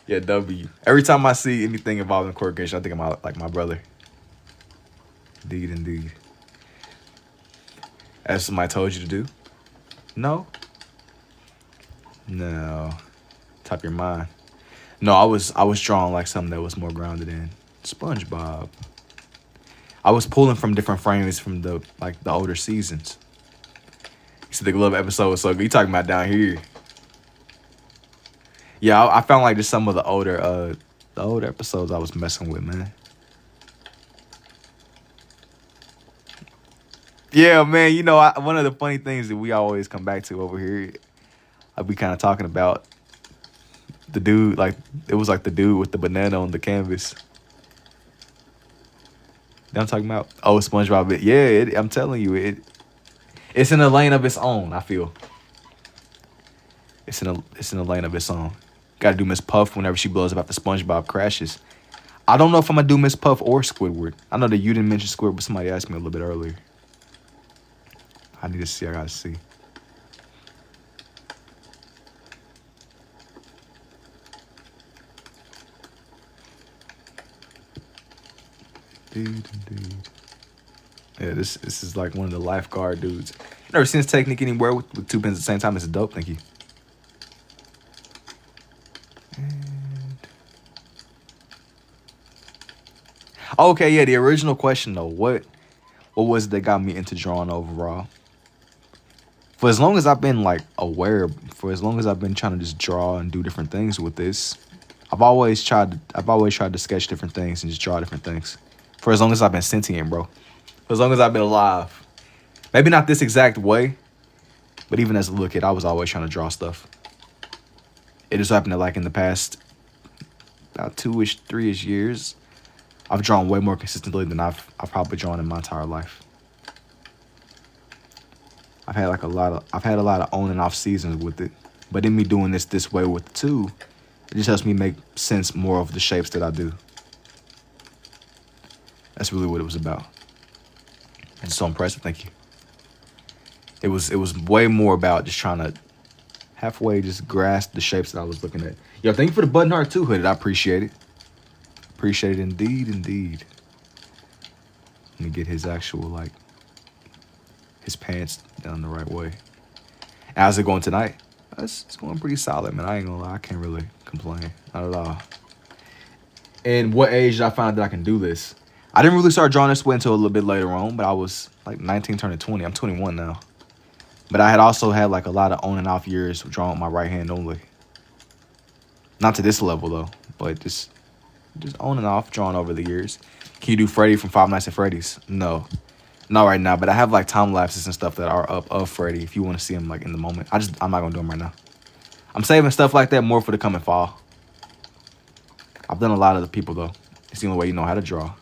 Yeah, W. Every time I see anything involving court case, I think about like my brother. Indeed, indeed. As somebody told you to do? No. No. Top your mind. No, I was drawing like something that was more grounded in SpongeBob. I was pulling from different frames from the older seasons. You said the glove episode was so good. You talking about down here? Yeah, I found like just some of the older episodes I was messing with, man. Yeah, man. You know, one of the funny things that we always come back to over here, I'll be kind of talking about the dude, like it was like the dude with the banana on the canvas. I'm talking about SpongeBob. Yeah, I'm telling you, it's in a lane of its own. I feel it's in a lane of its own. Got to do Miss Puff whenever she blows up after SpongeBob crashes. I don't know if I'm gonna do Miss Puff or Squidward. I know that you didn't mention Squidward, but somebody asked me a little bit earlier. I need to see. I gotta see. Indeed. Yeah, this is like one of the lifeguard dudes. Never seen this technique anywhere with two pins at the same time. It's dope. Thank you. Okay, yeah, the original question though, what was it that got me into drawing overall? For as long as I've been like aware, for as long as I've been trying to just draw and do different things with this, I've always tried to sketch different things and just draw different things. For as long as I've been sentient, bro. For as long as I've been alive. Maybe not this exact way, but even as a little kid, I was always trying to draw stuff. It just happened that like in the past about 2-ish, 3-ish years, I've drawn way more consistently than I've probably drawn in my entire life. I've had a lot of on and off seasons with it. But in me doing this way with the two, it just helps me make sense more of the shapes that I do. That's really what it was about. It's so impressive, thank you. It was way more about just trying to halfway just grasp the shapes that I was looking at. Yo, thank you for the button heart too, Hooded. I appreciate it. Appreciate it indeed, indeed. Let me get his actual, like, his pants done the right way. How's it going tonight? It's going pretty solid, man. I ain't gonna lie. I can't really complain. Not at all. And what age did I find that I can do this? I didn't really start drawing this way until a little bit later on, but I was like 19 turning 20. I'm 21 now. But I had also had like a lot of on and off years drawing with my right hand only. Not to this level though, but just on and off drawing over the years. Can you do Freddy from Five Nights at Freddy's? No. Not right now, but I have like time lapses and stuff that are up of Freddy if you want to see him like in the moment. I'm not gonna do them right now. I'm saving stuff like that more for the coming fall. I've done a lot of the people though. It's the only way you know how to draw.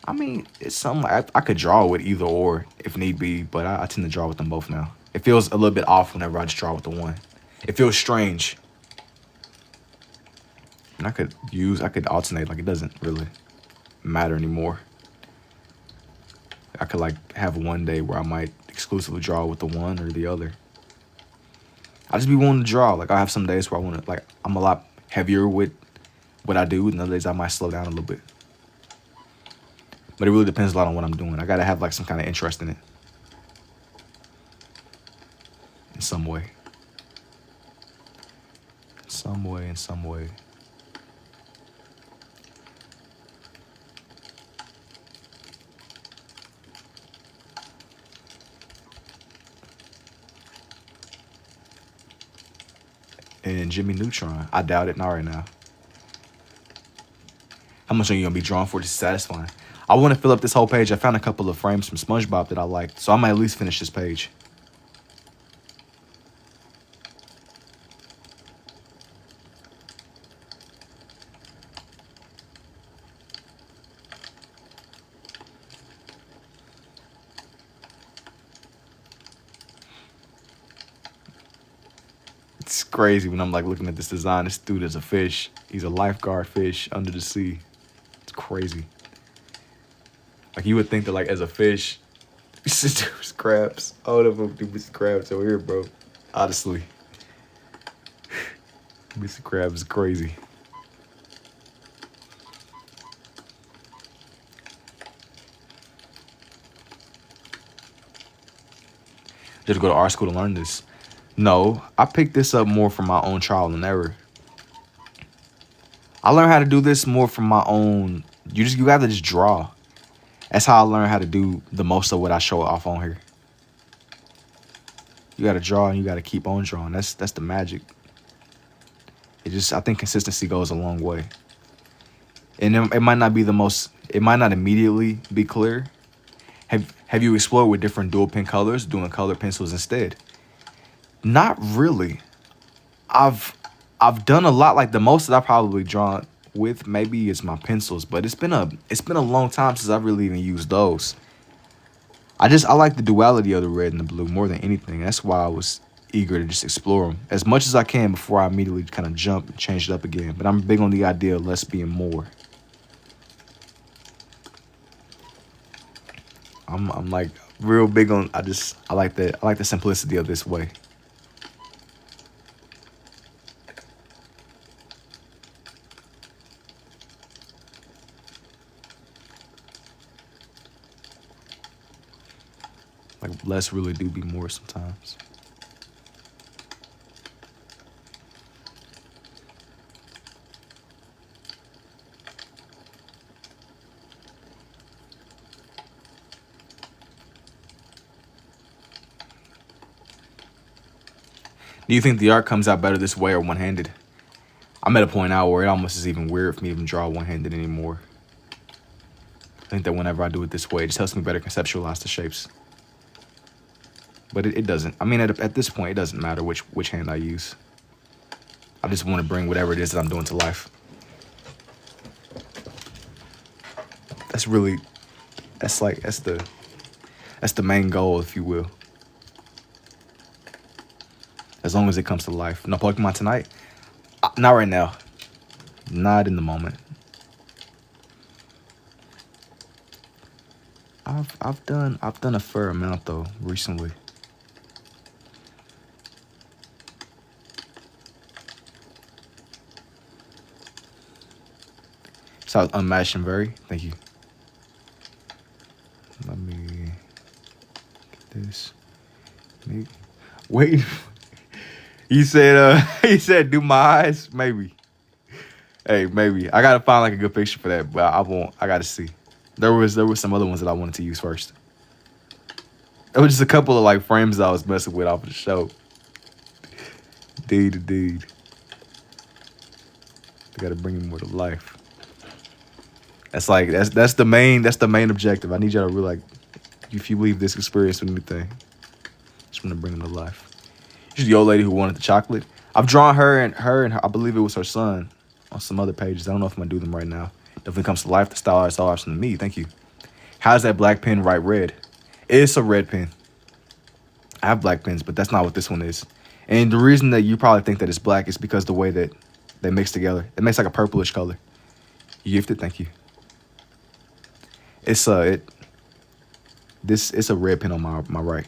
I mean, it's something like I could draw with either or if need be, but I tend to draw with them both now. It feels a little bit off whenever I just draw with the one. It feels strange. And I could alternate, like it doesn't really matter anymore. I could like have one day where I might exclusively draw with the one or the other. I just be wanting to draw. Like I have some days where I want to, like I'm a lot heavier with what I do, and other days I might slow down a little bit. But it really depends a lot on what I'm doing. I gotta have like some kind of interest in it. In some way. In some way. And Jimmy Neutron. I doubt it. Not right now. How much are you going to be drawing for? Just satisfying. I want to fill up this whole page. I found a couple of frames from SpongeBob that I liked. So I might at least finish this page. It's crazy when I'm like looking at this design. This dude is a fish. He's a lifeguard fish under the sea. It's crazy. Like you would think that like as a fish, there's crabs. Oh, the crabs over here, bro. Honestly, Mr. Crab is crazy. Just go to art school to learn this. No, I picked this up more from my own trial and error. I learned how to do this more from my own. You have to just draw. That's how I learned how to do the most of what I show off on here. You got to draw and you got to keep on drawing. That's the magic. I think consistency goes a long way. And it might not be the most. It might not immediately be clear. Have you explored with different dual pen colors, doing colored pencils instead? Not really. I've done a lot. Like the most that I probably drawn with maybe is my pencils, but it's been a long time since I've really even used those. I like the duality of the red and the blue more than anything. That's why I was eager to just explore them as much as I can before I immediately kind of jump and change it up again. But I'm big on the idea of less being more. I'm like real big on. I like the simplicity of this way. Like less really do be more sometimes. Do you think the art comes out better this way or one-handed? I'm at a point now where it almost is even weird for me to even draw one-handed anymore. I think that whenever I do it this way, it just helps me better conceptualize the shapes. But it doesn't. I mean, at this point, it doesn't matter which hand I use. I just want to bring whatever it is that I'm doing to life. That's the main goal, if you will. As long as it comes to life. No Pokemon tonight? Not right now. Not in the moment. I've done a fair amount though recently. So unmatched and very. Thank you. Let me get this. Wait. He said do my eyes? Maybe. Hey, maybe. I gotta find like a good picture for that, but I gotta see. There was some other ones that I wanted to use first. It was just a couple of like frames that I was messing with off of the show. Indeed. I gotta bring him more to life. That's the main objective. I need y'all to really like, if you leave this experience with anything, just want to bring them to life. She's the old lady who wanted the chocolate. I've drawn her and I believe it was her son on some other pages. I don't know if I'm gonna do them right now. Definitely comes to life. The style art's all option to me. Thank you. How's that black pen write red? It's a red pen. I have black pens, but that's not what this one is. And the reason that you probably think that it's black is because the way that they mix together. It makes like a purplish color. You gifted, thank you. It's it's a red pen on my right.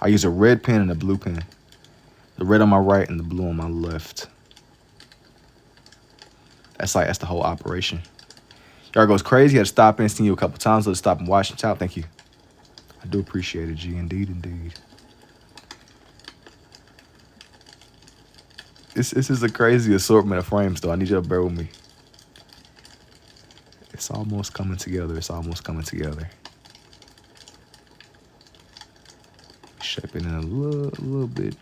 I use a red pen and a blue pen. The red on my right and the blue on my left. That's the whole operation. Y'all goes crazy. Had to stop in, seen you a couple times. Let's stop and watch and out. Thank you. I do appreciate it, G. Indeed, indeed. This is a crazy assortment of frames, though. I need you to bear with me. It's almost coming together. It's almost coming together. Shaping in a little bit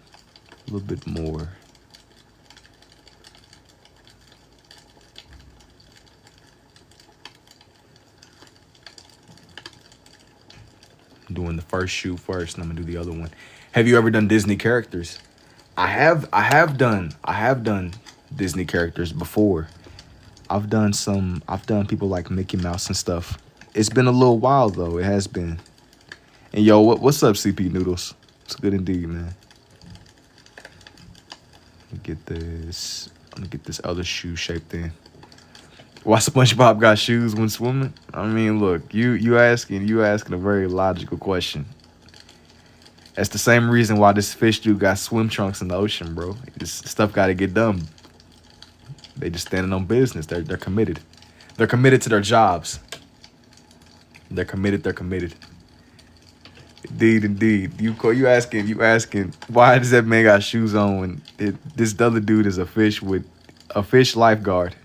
more. I'm doing the first shoe first, and I'm gonna do the other one. Have you ever done Disney characters? I have done Disney characters before. I've done people like Mickey Mouse and stuff. It's been a little while though. It has been. And yo, what's up, CP Noodles? It's good indeed, man. Let me get this. Let me get this other shoe shaped in. Why SpongeBob got shoes when swimming? I mean, look, you asking a very logical question. That's the same reason why this fish dude got swim trunks in the ocean, bro. This stuff got to get done. They just standing on business. They're committed. They're committed to their jobs. They're committed. Indeed. You asking why does that man got shoes on when this other dude is a fish lifeguard.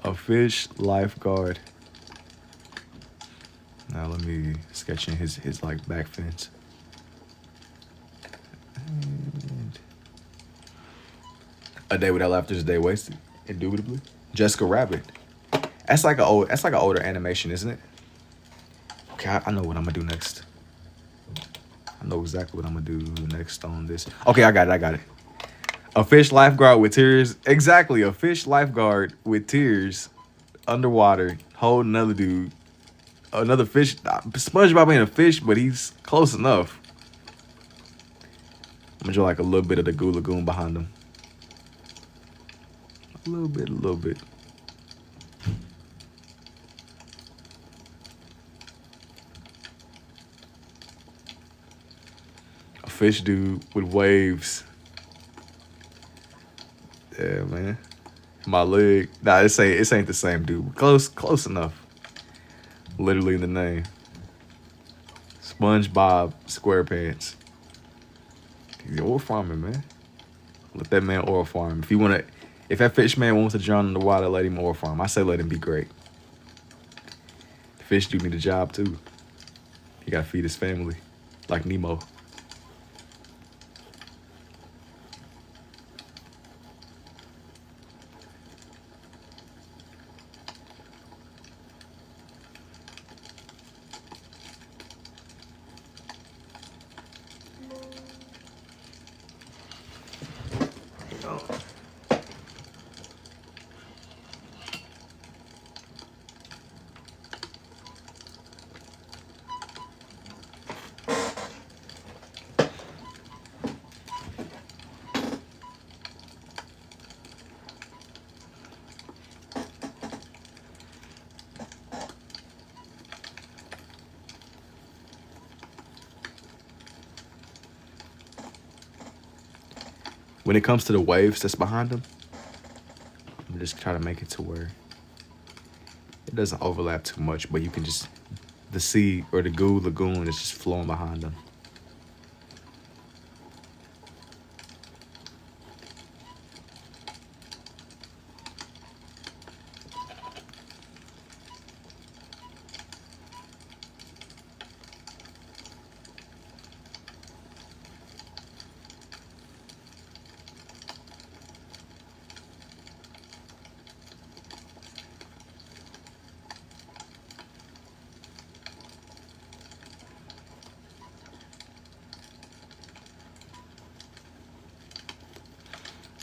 A fish lifeguard. Now let me sketch in his like back fence. And a day without laughter is a day wasted. Indubitably. Jessica Rabbit. That's like an older animation, isn't it? Okay, I know what I'm gonna do next. I know exactly what I'm gonna do next on this. Okay, I got it. A fish lifeguard with tears. Exactly, a fish lifeguard with tears underwater holding another dude. Another fish. SpongeBob ain't a fish, but he's close enough. I'm gonna draw like a little bit of the Goo Lagoon behind him. A little bit. A fish dude with waves. Yeah, man. My leg. Nah, this ain't the same dude. Close enough. Literally in the name. SpongeBob SquarePants. He's oil farming, man. Let that man oil farm. If that fish man wants to drown in the water, let him oil farm. I say let him be great. The fish do need a job too. He gotta feed his family. Like Nemo. When it comes to the waves that's behind them, I'm just trying to make it to where it doesn't overlap too much, but you can just, the sea or the Goo Lagoon is just flowing behind them.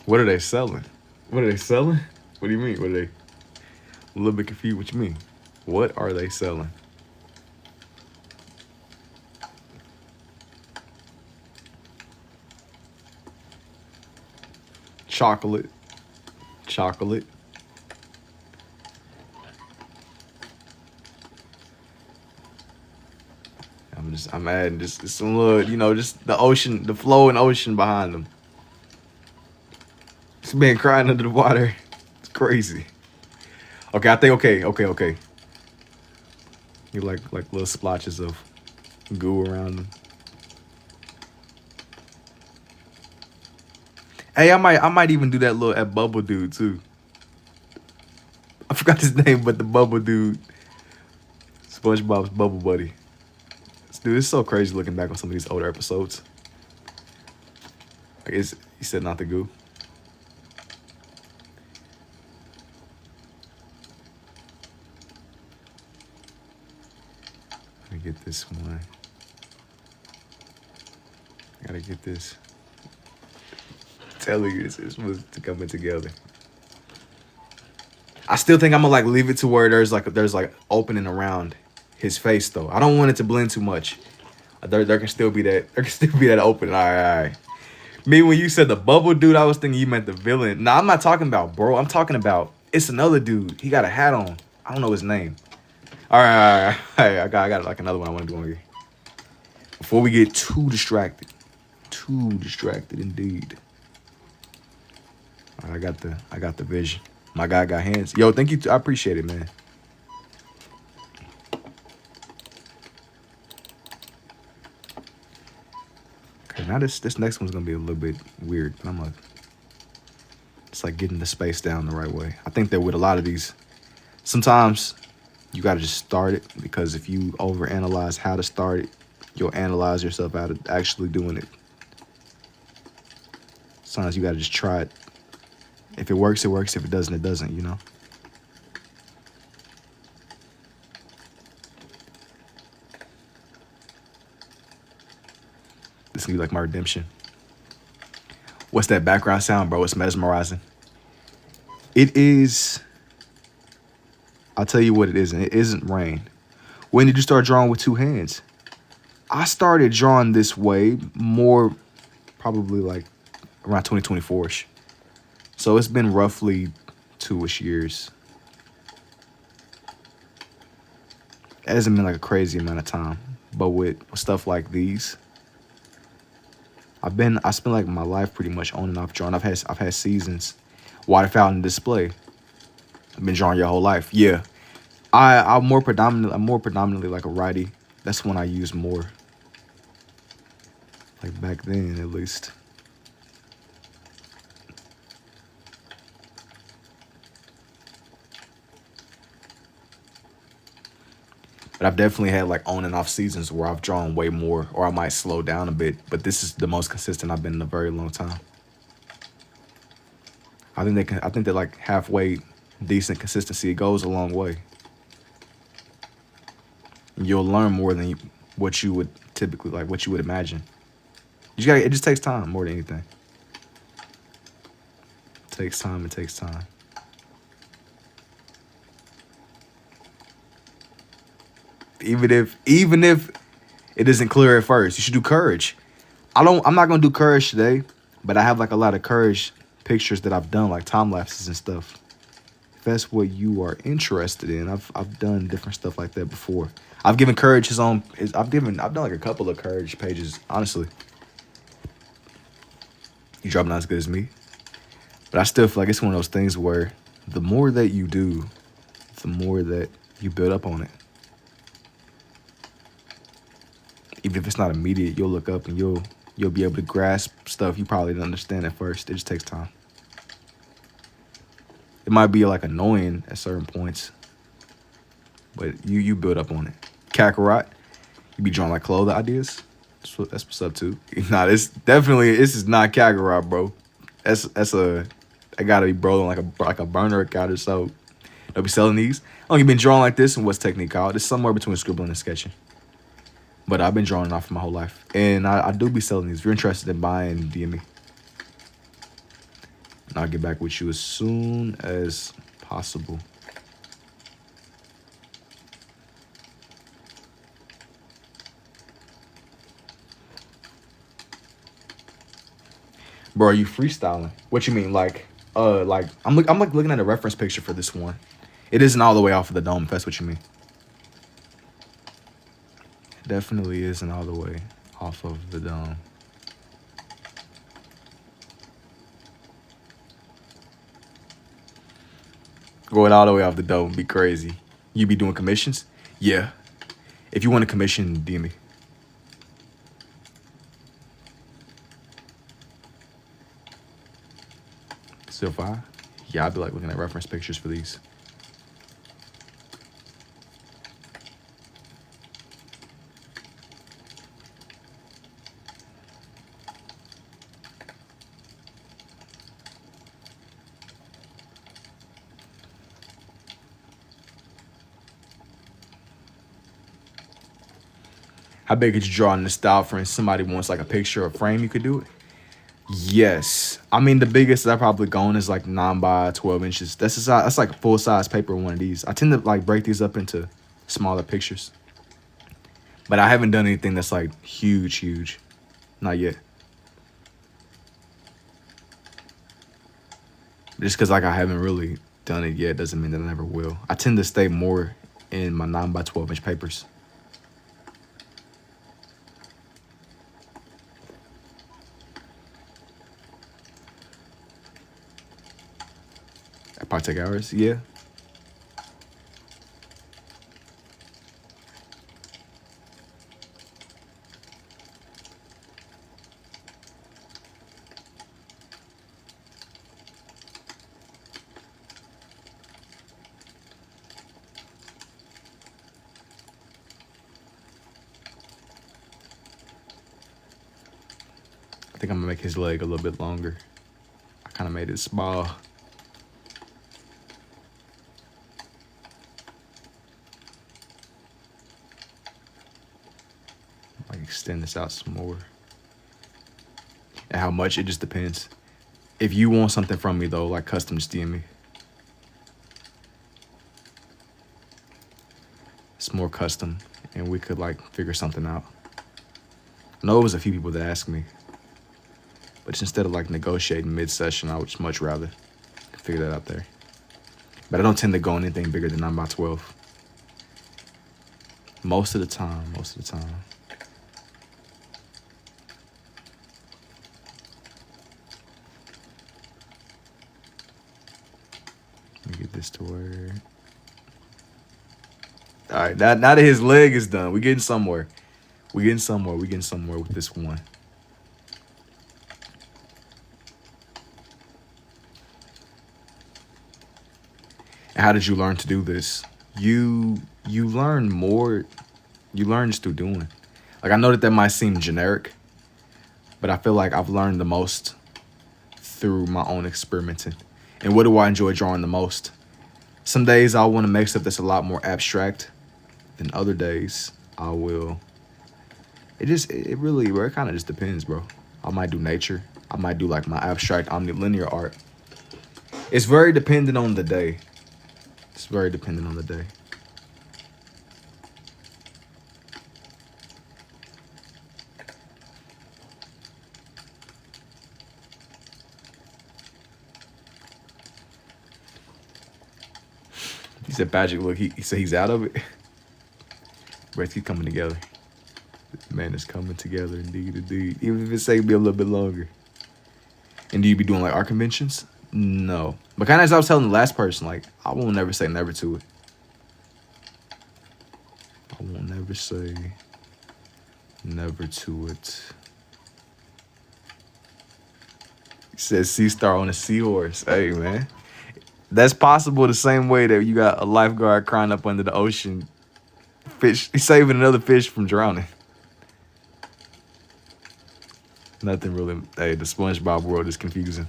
What are they selling? What are they selling? What do you mean? What are they? A little bit confused. What you mean? What are they selling? chocolate, chocolate. I'm adding just some little, you know, just the ocean, the flowing ocean behind them. This man crying under the water. It's crazy. Okay, I think okay. You like little splotches of goo around them. Hey, I might even do that bubble dude too. I forgot his name, but the bubble dude, SpongeBob's bubble buddy. Dude, it's so crazy looking back on some of these older episodes. I guess he said not the goo. Let me get this one. I gotta get this. I'm telling you, this was coming together. I still think I'm gonna like leave it to where there's like opening around his face though. I don't want it to blend too much. There can still be that. There can still be that open. All right. Me, when you said the bubble dude, I was thinking you meant the villain. No, I'm not talking about bro. I'm talking about it's another dude. He got a hat on. I don't know his name. All right. I got like another one I want to do on here. Before we get too distracted. Too distracted indeed. All right, I got the vision. My guy got hands. Yo, thank you. I appreciate it, man. Okay, now this next one's gonna be a little bit weird. It's like getting the space down the right way. I think that with a lot of these, sometimes you gotta just start it, because if you overanalyze how to start it, you'll analyze yourself out of actually doing it. Sometimes you gotta just try it. If it works, it works. If it doesn't, it doesn't, you know? This can be like my redemption. What's that background sound, bro? It's mesmerizing. It is. I'll tell you what it isn't. It isn't rain. When did you start drawing with two hands? I started drawing this way more probably like around 2024-ish. So it's been roughly 2-ish years. It hasn't been like a crazy amount of time. But with stuff like these, I spent like my life pretty much on and off drawing. I've had seasons. Water fountain display. I've been drawing your whole life. Yeah. I'm more predominantly like a righty. That's when I use more. Like back then at least. But I've definitely had like on and off seasons where I've drawn way more, or I might slow down a bit. But this is the most consistent I've been in a very long time. I think that like halfway decent consistency, it goes a long way. And you'll learn more than what you would typically like, what you would imagine. It just takes time more than anything. It takes time. Even if it isn't clear at first, you should do courage. I'm not gonna do courage today, but I have like a lot of courage pictures that I've done, like time lapses and stuff. If that's what you are interested in, I've done different stuff like that before. I've given courage I've done like a couple of courage pages, honestly. You drop not as good as me. But I still feel like it's one of those things where the more that you do, the more that you build up on it. Even if it's not immediate, you'll look up and you'll be able to grasp stuff you probably didn't understand at first. It just takes time. It might be like annoying at certain points, but you build up on it. Kakarot, you be drawing like clothing ideas. That's what's up too. Nah, this is not Kakarot, bro. I gotta be bro like a burner account or so. They'll be selling these. I only been drawing like this, and what's technique called? It's somewhere between scribbling and sketching. But I've been drawing off for my whole life. And I do be selling these. If you're interested in buying, DM me. And I'll get back with you as soon as possible. Bro, are you freestyling? What you mean? Like I'm like looking at a reference picture for this one. It isn't all the way off of the dome, if that's what you mean. It definitely isn't all the way off of the dome. Going all the way off the dome would be crazy. You be doing commissions? Yeah. If you want a commission, DM me. Still fire? Yeah, I'd be like looking at reference pictures for these. How big could you draw in the style? For instance, somebody wants like a picture or frame, you could do it. Yes. I mean, the biggest that I've probably gone is like 9 by 12 inches. That's like full size paper on one of these. I tend to like break these up into smaller pictures. But I haven't done anything that's like huge. Not yet. Just because like I haven't really done it yet doesn't mean that I never will. I tend to stay more in my 9 by 12 inch papers. That probably take hours, yeah. I think I'm gonna make his leg a little bit longer. I kind of made it small. Like extend this out some more. And how much, it just depends. If you want something from me though, like custom, just DM me. It's more custom and we could like figure something out. I know it was a few people that asked me. But just instead of like negotiating mid-session, I would just much rather figure that out there. But I don't tend to go on anything bigger than 9 by 12. Most of the time. Let me get this to where... All right, now that his leg is done, we're getting somewhere. We're getting somewhere with this one. How did you learn to do this? You learn more. You learn just through doing. Like I know that might seem generic, but I feel like I've learned the most through my own experimenting. And what do I enjoy drawing the most? Some days I want to make stuff that's a lot more abstract than other days I will. It kind of just depends, bro. I might do nature. I might do like my abstract omnilinear art. It's very dependent on the day. It's very dependent on the day. He said, Patrick, look, he said he's out of it. Breath keep coming together. Man, it's coming together indeed. Even if it say be a little bit longer. And do you be doing like art conventions? No. But kind of as I was telling the last person, like, I won't never say never to it. I won't never say never to it. He says sea star on a seahorse. Hey, man. That's possible the same way that you got a lifeguard crying up under the ocean. Fish, he's saving another fish from drowning. Nothing really. Hey, the SpongeBob world is confusing.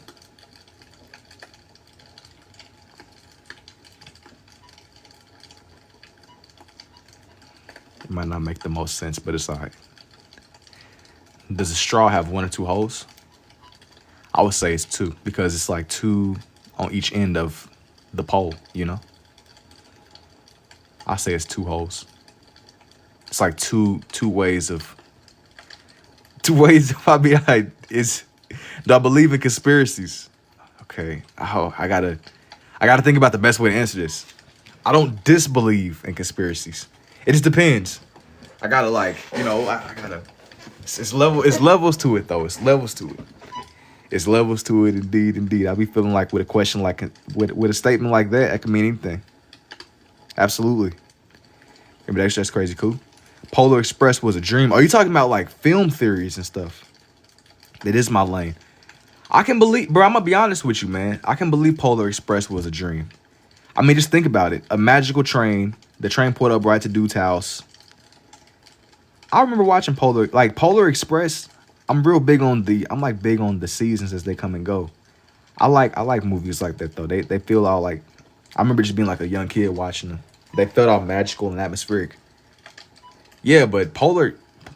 It might not make the most sense, but it's all right. Does a straw have 1 or 2 holes? I would say it's 2 because it's like 2 on each end of the pole, you know? I say it's 2 holes. It's like two ways of I mean, it's Do I believe in conspiracies? Okay. Oh, I gotta think about the best way to answer this. I don't disbelieve in conspiracies. It just depends. I gotta like, I gotta. It's levels to it though. It's levels to it. It's levels to it, indeed, indeed. I be feeling like with a question like with a statement like that, it can mean anything. Absolutely. Maybe that's crazy cool. Polar Express was a dream. Are you talking about like film theories and stuff? That is my lane. I can believe, bro. I'm gonna be honest with you, man. I can believe Polar Express was a dream. I mean, just think about it. A magical train. The train pulled up right to dude's house. I remember watching Polar Express. I'm big on the seasons as they come and go. I like movies like that though. They feel all like, I remember just being like a young kid watching them. They felt all magical and atmospheric. Yeah, but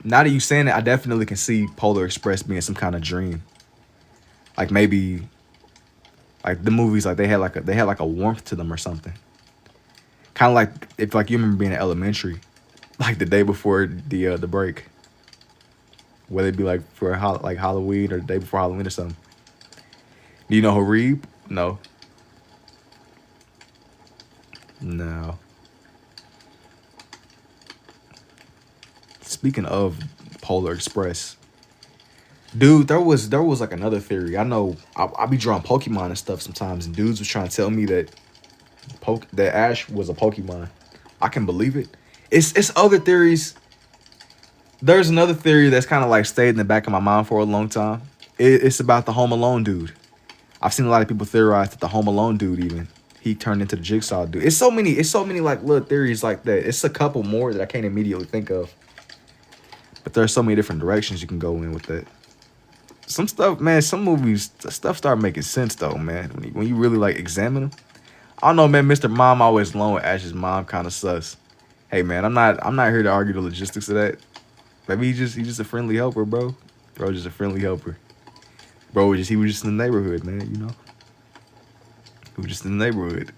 now that you saying it, I definitely can see Polar Express being some kind of dream. Like maybe like the movies, like they had like a warmth to them or something. Kind of like if like you remember being in elementary, like the day before the break, whether it be like for like Halloween or the day before Halloween or something. Do you know Harib? No. No. Speaking of Polar Express, dude, there was like another theory. I know I be drawing Pokemon and stuff sometimes, and dudes was trying to tell me that that Ash was a Pokemon. I can believe it. It's other theories. There's another theory that's kind of like stayed in the back of my mind for a long time. It's about the Home Alone dude. I've seen a lot of people theorize that the Home Alone dude he turned into the Jigsaw dude. It's so many like little theories like that. It's a couple more that I can't immediately think of. But there's so many different directions you can go in with that. Some stuff, man, some movies, stuff start making sense though, man. When you really like examine them. I don't know, man. Mr. Mom always alone with Ash's mom kind of sus. Hey, man, I'm not here to argue the logistics of that. Maybe he's just a friendly helper, bro. Bro, just a friendly helper. Bro, he was just in the neighborhood, man. He was just in the neighborhood.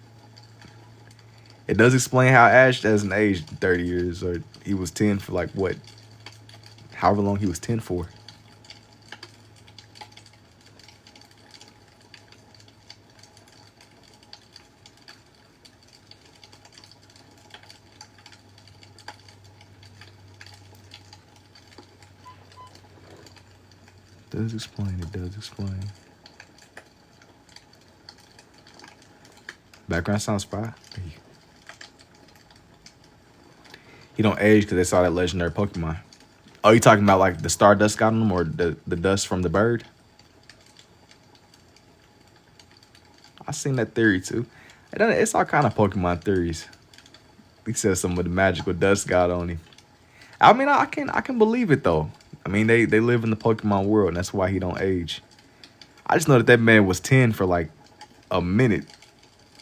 It does explain how Ash hasn't aged 30 years, or he was 10 for like what? However long he was 10 for. It does explain. Background sound spy. He don't age because they saw that legendary Pokemon. Oh, you talking about like the Stardust got on him, or the dust from the bird? I seen that theory too. It's all kind of Pokemon theories. He said some of the magical dust got on him. I mean, I can believe it though. I mean, they live in the Pokemon world, and that's why he don't age. I just know that man was 10 for like a minute.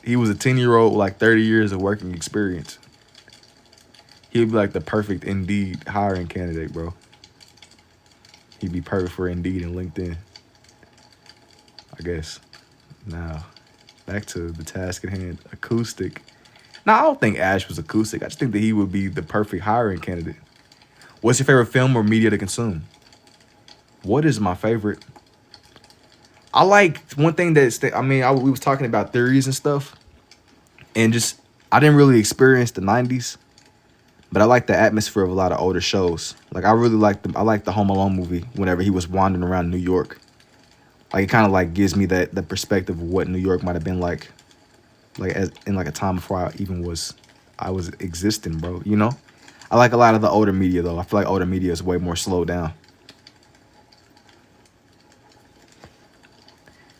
He was a 10-year-old with like 30 years of working experience. He'd be like the perfect Indeed hiring candidate, bro. He'd be perfect for Indeed and LinkedIn, I guess. Now, back to the task at hand. Acoustic. Now, I don't think Ash was acoustic. I just think that he would be the perfect hiring candidate. What's your favorite film or media to consume? What is my favorite? I like one thing we was talking about theories and stuff, and just I didn't really experience the 90s, but I like the atmosphere of a lot of older shows. Like I really like the Home Alone movie whenever he was wandering around New York. Like it kind of like gives me the perspective of what New York might have been like as in like a time before I was existing, bro. I like a lot of the older media though. I feel like older media is way more slowed down.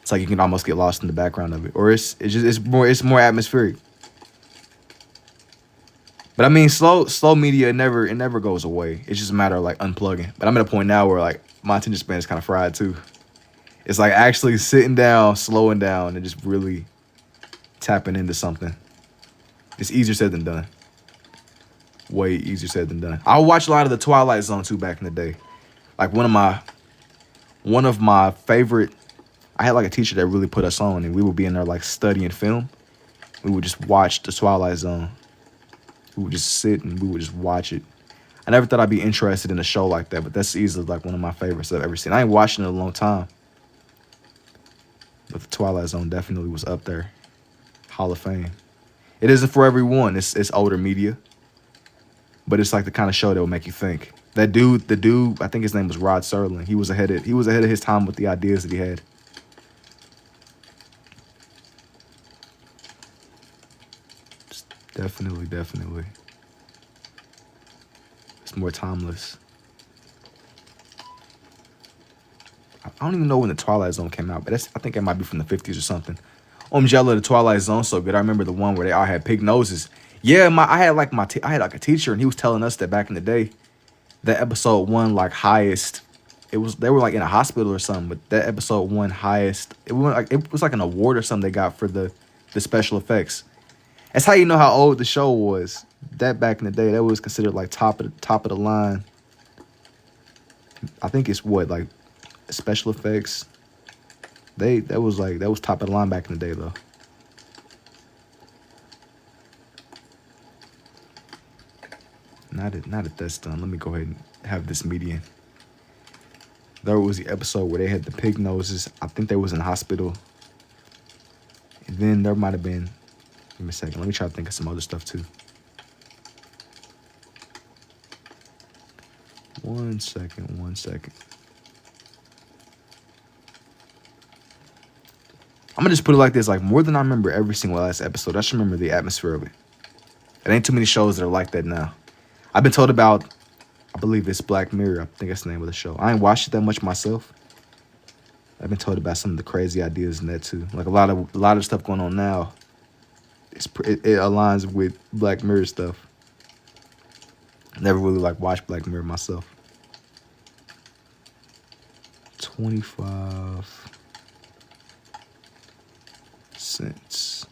It's like you can almost get lost in the background of it, or it's more atmospheric. But I mean, slow media it never goes away. It's just a matter of like unplugging. But I'm at a point now where like my attention span is kind of fried too. It's like actually sitting down, slowing down, and just really tapping into something. It's easier said than done. Way easier said than done. I watched a lot of the Twilight Zone too back in the day. Like one of my favorite. I had like a teacher that really put us on, and we would be in there like studying film. We would just watch the Twilight Zone. We would just sit and we would just watch it. I never thought I'd be interested in a show like that, but that's easily like one of my favorites I've ever seen. I ain't watching it in a long time. the Twilight Zone definitely was up there. Hall of Fame. It isn't for everyone. It's older media, but it's like the kind of show that will make you think. That dude, the dude, I think his name was Rod Serling. He was ahead of his time with the ideas that he had. Definitely. It's more timeless. I don't even know when the Twilight Zone came out, but I think it might be from the 50s or something. I'm jealous of the Twilight Zone so good. I remember the one where they all had pig noses. Yeah, I had like a teacher, and he was telling us that back in the day, that episode won like highest. They were like in a hospital or something, but that episode won highest. It was like an award or something they got for the special effects. That's how you know how old the show was. That back in the day, that was considered like top of the line. I think it's what, like special effects. That was top of the line back in the day though. Not at that's done. Let me go ahead and have this median. There was the episode where they had the pig noses. I think they was in the hospital. And then there might have been, give me a second. Let me try to think of some other stuff too. One second. I'm gonna just put it like this, like more than I remember every single last episode, I just remember the atmosphere of it. It ain't too many shows that are like that now. I've been told about, I believe it's Black Mirror. I think that's the name of the show. I ain't watched it that much myself. I've been told about some of the crazy ideas in that too. Like a lot of stuff going on now. It aligns with Black Mirror stuff. Never really like watched Black Mirror myself. 25 cents.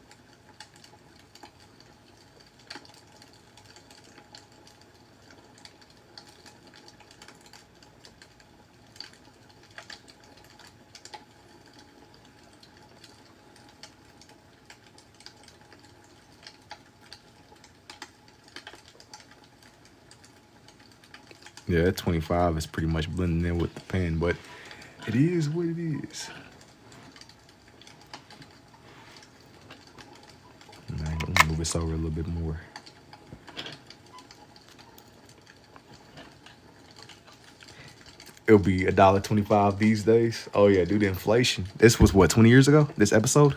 Yeah, that 25 is pretty much blending in with the pen, but it is what it is. Man, let me move this over a little bit more. It'll be $1.25 these days. Oh yeah, due to inflation. This was what, 20 years ago? This episode?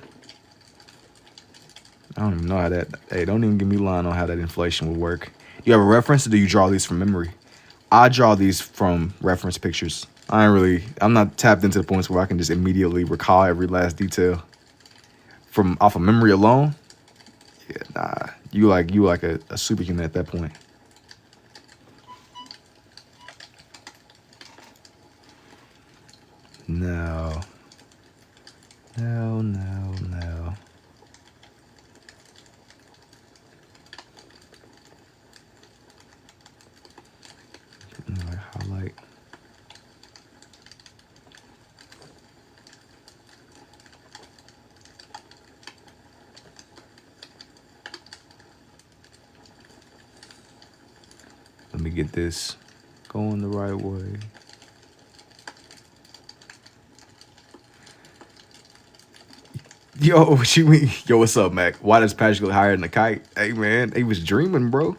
I don't even know how that. Hey, don't even give me line on how that inflation will work. You have a reference, or do you draw these from memory? I draw these from reference pictures. I'm not tapped into the points where I can just immediately recall every last detail from off of memory alone. Yeah, nah. You like a superhuman at that point. No. Highlight. Let me get this going the right way. Yo, what you mean? Yo, what's up, Mac? Why does Patrick look higher than a kite? Hey, man, he was dreaming, bro.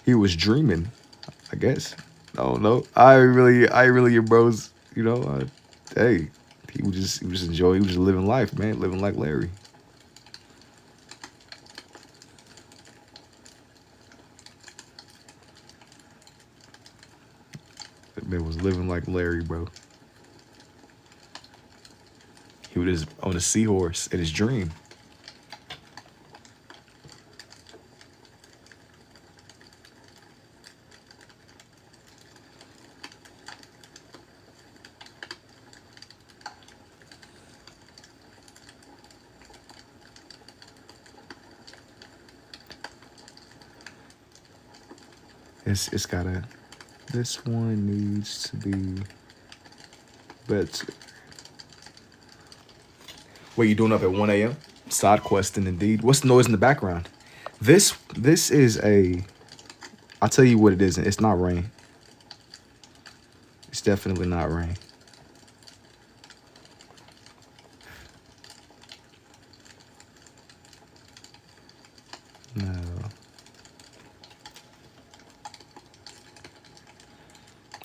He was dreaming, I guess. No. I really, your bros, hey, he was just enjoying, he was just living life, man, living like Larry. That man was living like Larry, bro. He was on a seahorse in his dream. It's gotta, this one needs to be better. What you doing up at 1 a.m.? Side questing indeed. What's the noise in the background? This is I'll tell you what it is. It's not rain. It's definitely not rain.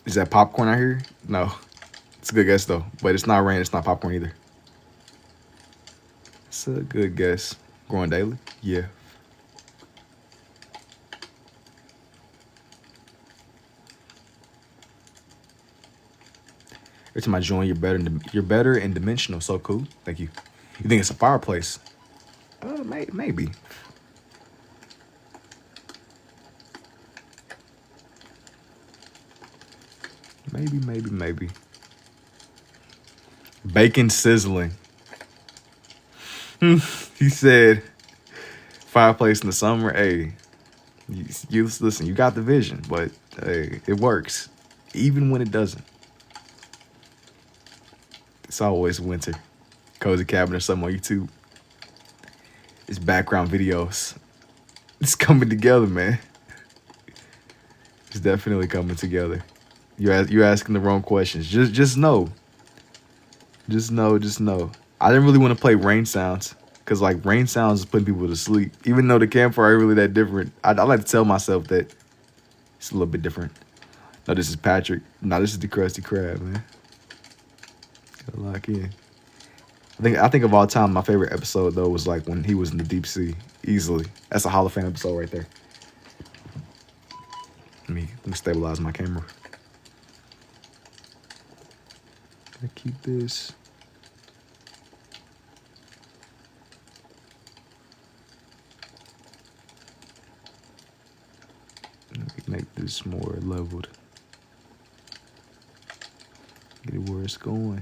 Is that popcorn out here? No. It's a good guess though. But it's not rain, it's not popcorn either. It's a good guess. Growing daily? Yeah. Every time I join, you're better and dimensional. So cool. Thank you. You think it's a fireplace? Maybe. Maybe. Bacon sizzling. He said fireplace in the summer. Hey, you listen, you got the vision, but hey, it works. Even when it doesn't. It's always winter. Cozy cabin or something on YouTube. It's background videos. It's coming together, man. It's definitely coming together. You're asking the wrong questions. Just know. Just know. I didn't really want to play rain sounds because like rain sounds is putting people to sleep. Even though the campfire ain't really that different, I like to tell myself that it's a little bit different. No, this is Patrick. No, this is the Krusty Krab, man. Gotta lock in. I think of all time, my favorite episode though was like when he was in the deep sea. Easily, that's a Hall of Fame episode right there. Let me stabilize my camera. Gotta keep this. Let me make this more leveled. Get it where it's going.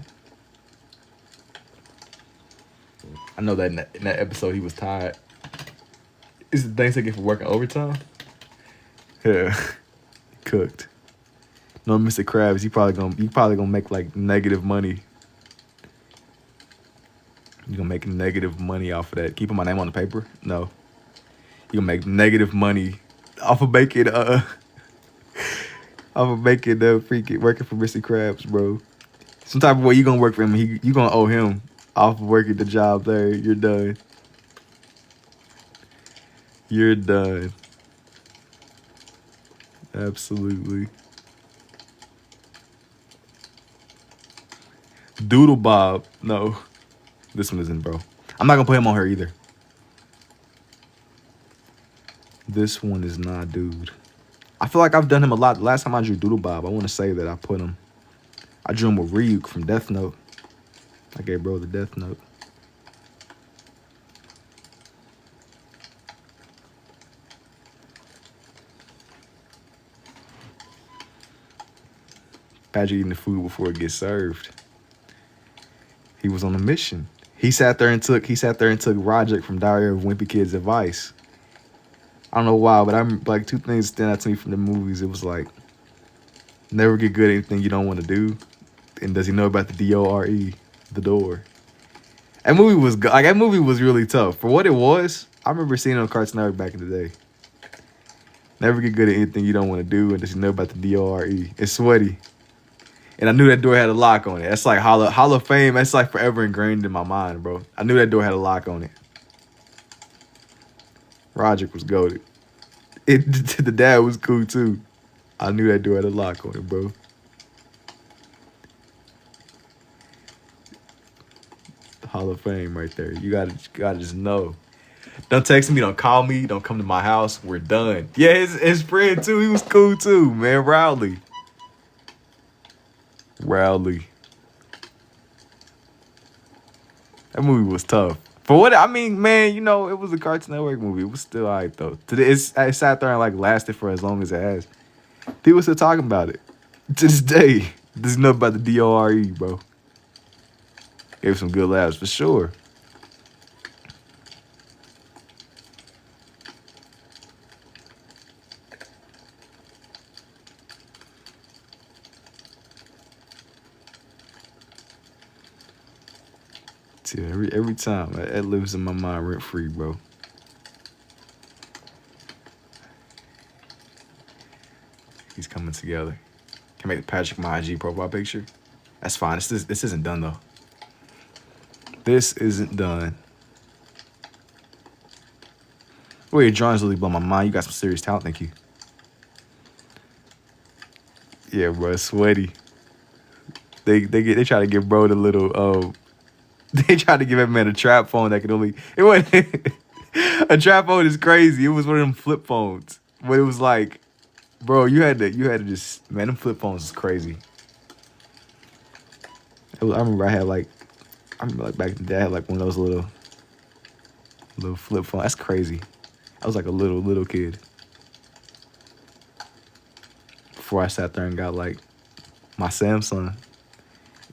I know that in that episode he was tired. Is the thanks I get for working overtime? Yeah, cooked. No, Mr. Krabs, you probably gonna make like negative money. You gonna make negative money off of that? Keeping my name on the paper? No. You gonna make negative money off of making freaking working for Mr. Krabs, bro. Some type of way you gonna work for him. You gonna owe him off of working the job there. You're done. You're done. Absolutely. Doodle Bob. No. This one isn't, bro. I'm not gonna put him on her either. This one is not, dude. I feel like I've done him a lot. The last time I drew Doodle Bob, I want to say that I put him. I drew him with Ryuk from Death Note. I gave bro the Death Note. Patrick eating the food before it gets served. He was on a mission. He sat there and took Roger from Diary of a Wimpy Kid's advice. I don't know why, but I'm like two things stand out to me from the movies. It was like never get good at anything you don't want to do. And does he know about the DORE, the door? That movie was like that movie was really tough for what it was. I remember seeing it on Cartoon Network back in the day. Never get good at anything you don't want to do, and does he know about the DORE? It's sweaty. And I knew that door had a lock on it. That's like Hall of Fame. That's like forever ingrained in my mind, bro. I knew that door had a lock on it. Roger was goated. The dad was cool too. I knew that door had a lock on it, bro. Hall of Fame right there. You gotta just know. Don't text me, don't call me, don't come to my house. We're done. Yeah, his friend too. He was cool too, man. Rowley. That movie was tough. For what I mean, man, you know, it was a Cartoon Network movie. It was still alright though. Today, it sat there and like lasted for as long as it has. People still talking about it to this day. There's nothing about the DORE, bro. Gave some good laughs for sure. See, every time that lives in my mind rent free, bro. He's coming together. Can make Patrick my IG profile picture. That's fine. This isn't done though. This isn't done. Well, your drawings really blow my mind. You got some serious talent. Thank you. Yeah, bro, sweaty. They try to give bro the little they tried to give that man a trap phone that could only it wasn't a trap phone is crazy. It was one of them flip phones. But it was like, bro, you had to just man, them flip phones is crazy. I remember I remember like back in the day I had like one of those little flip phone. That's crazy. I was like a little kid. Before I sat there and got like my Samsung.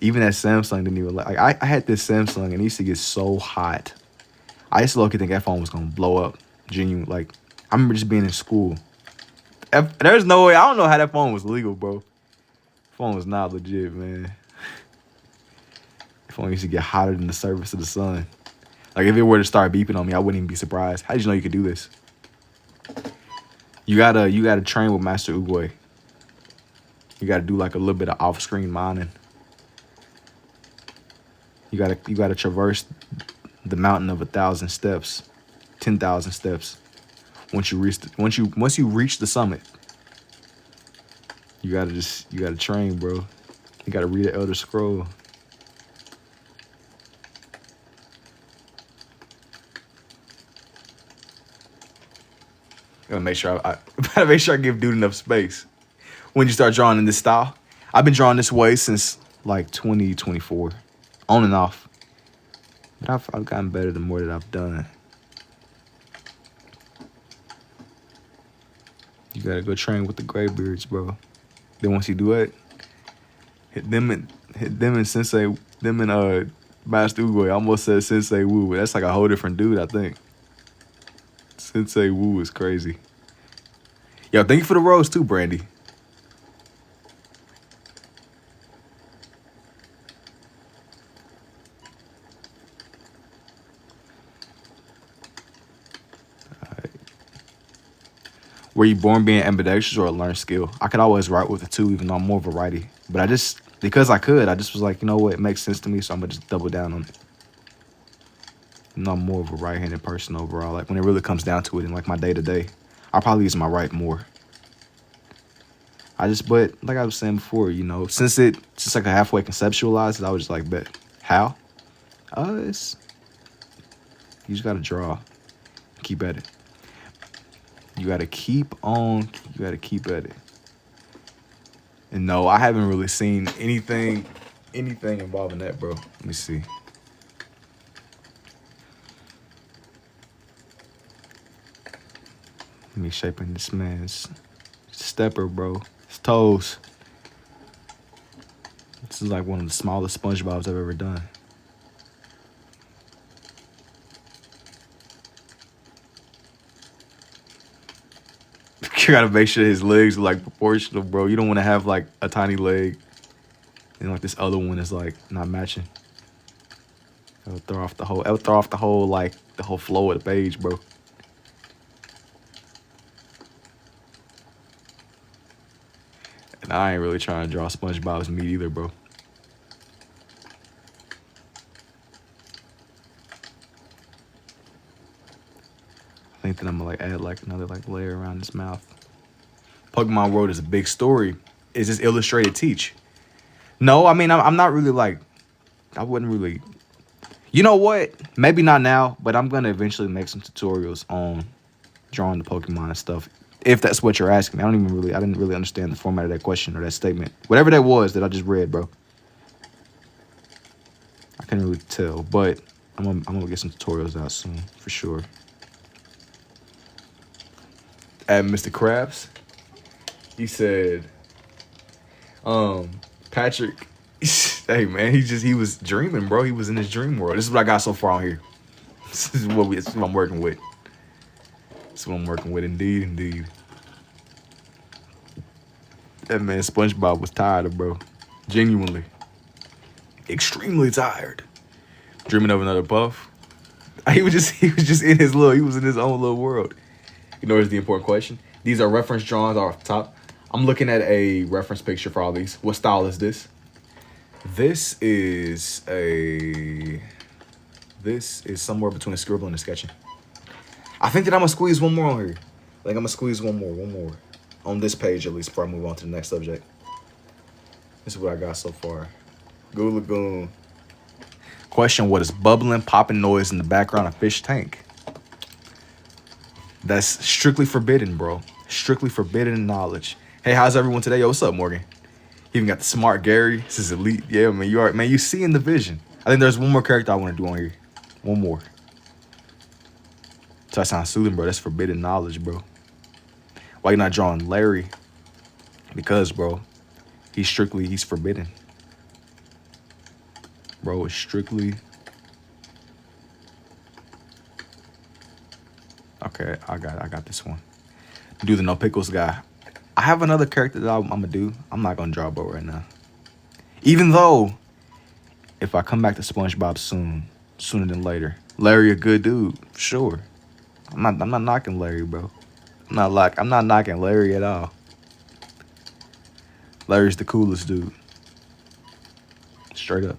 Even that Samsung didn't even like I had this Samsung and it used to get so hot. I used to look and think that phone was gonna blow up. Genuine, like I remember just being in school. There's no way. I don't know how that phone was legal, bro. Phone was not legit, man. The phone used to get hotter than the surface of the sun. Like if it were to start beeping on me, I wouldn't even be surprised. How did you know you could do this? You gotta train with Master Oogway. You gotta do like a little bit of off-screen mining. You gotta traverse the mountain of 1,000 steps, 10,000 steps. Once you reach the summit, you gotta train, bro. You gotta read the Elder Scroll. Gotta make sure I give dude enough space. When you start drawing in this style, I've been drawing this way since like 2024, on and off. But I've gotten better the more that I've done. You gotta go train with the graybeards, bro. Then once you do it, hit them and Sensei, them and Master Oogway. I almost said Sensei Wu, but that's like a whole different dude, I think. Sensei Wu is crazy. Yo, thank you for the rose too, Brandy. Were you born being ambidextrous or a learned skill? I could always write with the two, even though I'm more of a righty. But I just was like, you know what, it makes sense to me, so I'm gonna just double down on it. You know, I'm more of a right-handed person overall. Like when it really comes down to it in like my day-to-day, I'll probably use my right more. But like I was saying before, you know, since I could halfway conceptualize it, I was just like, bet. How? You just gotta draw. Keep at it. You gotta keep at it. And no, I haven't really seen anything involving that, bro. Let me see. Me shaping this man's stepper, bro. His toes. This is like one of the smallest SpongeBob's I've ever done. You gotta make sure his legs are like proportional, bro. You don't want to have like a tiny leg and like this other one is like not matching. It'll throw off the whole flow of the page, bro. And I ain't really trying to draw SpongeBob's meat either, bro. I think that I'm gonna like add like another like layer around his mouth. Pokemon World is a big story. Is this illustrated teach? No, I mean I'm not really like I wouldn't really. You know what? Maybe not now, but I'm gonna eventually make some tutorials on drawing the Pokemon and stuff. If that's what you're asking me. I didn't really understand the format of that question or that statement. Whatever that was that I just read, bro. I couldn't really tell, but I'm gonna get some tutorials out soon for sure. At Mr. Krabs, he said, Patrick, hey man, he was dreaming, bro. He was in his dream world. This is what I got so far on here. This is what I'm working with. This is what I'm working with, indeed. That man SpongeBob was tired, bro. Genuinely. Extremely tired. Dreaming of another puff. He was just in his own little world. You know, here's the important question. These are reference drawings off the top. I'm looking at a reference picture for all these. What style is this? This is somewhere between a scribble and a sketching. I think that I'm gonna squeeze one more on here. On this page at least before I move on to the next subject. This is what I got so far. Goo Lagoon. Question: what is bubbling, popping noise in the background of fish tank? That's strictly forbidden, bro. Strictly forbidden knowledge. Hey, how's everyone today? Yo, what's up, Morgan? He even got the smart Gary. This is elite. Yeah, man, you are, man, you see in the vision. I think there's one more character I want to do on here. One more. So that sounds soothing, bro. That's forbidden knowledge, bro. Why you not drawing Larry? Because, bro, he's forbidden. Bro, it's strictly. Okay, I got this one. Do the no pickles guy. I have another character that I'm gonna do. I'm not gonna draw bro right now. Even though, if I come back to SpongeBob sooner than later, Larry a good dude, sure. I'm not knocking Larry, bro. I'm not knocking Larry at all. Larry's the coolest dude. Straight up.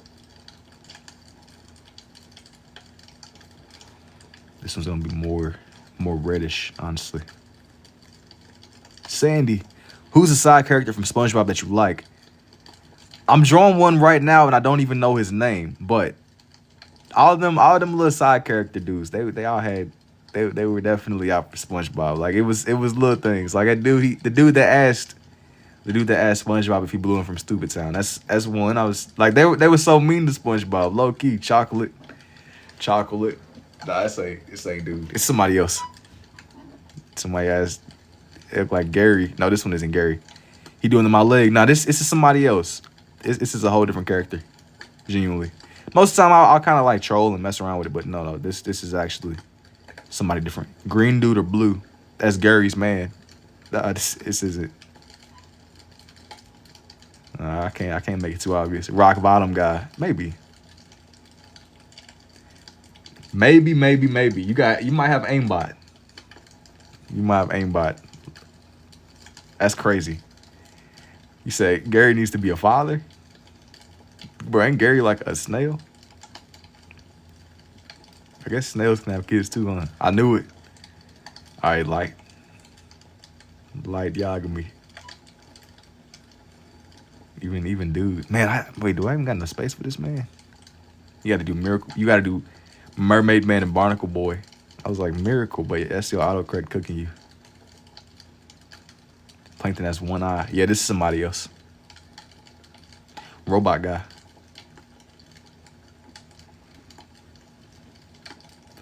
This one's gonna be more reddish, honestly. Sandy, who's a side character from SpongeBob that you like? I'm drawing one right now and I don't even know his name, but all of them little side character dudes, they were definitely out for SpongeBob. Like it was little things. Like the dude that asked SpongeBob if he blew him from Stupid Town. That's one. I was like they were so mean to SpongeBob. Low key, chocolate. Nah, this ain't dude. It's somebody else. Somebody asked. It looked like Gary. No, this one isn't Gary. He doing to my leg. Nah, this is somebody else. This is a whole different character. Genuinely. Most of the time I'll kind of like troll and mess around with it, but no, this is actually somebody different. Green dude or blue? That's Gary's man. This isn't. I can't make it too obvious. Rock bottom guy, maybe. Maybe. You might have aimbot. That's crazy. You say Gary needs to be a father? Bro, ain't Gary like a snail? I guess snails can have kids too, huh? I knew it. All right, light Yagami. Even dude. Man, wait, do I even got enough space for this man? You gotta do miracle. You gotta do Mermaid Man and Barnacle Boy. I was like, miracle, but that's your autocorrect cooking you. Plankton has one eye. Yeah, this is somebody else. Robot guy.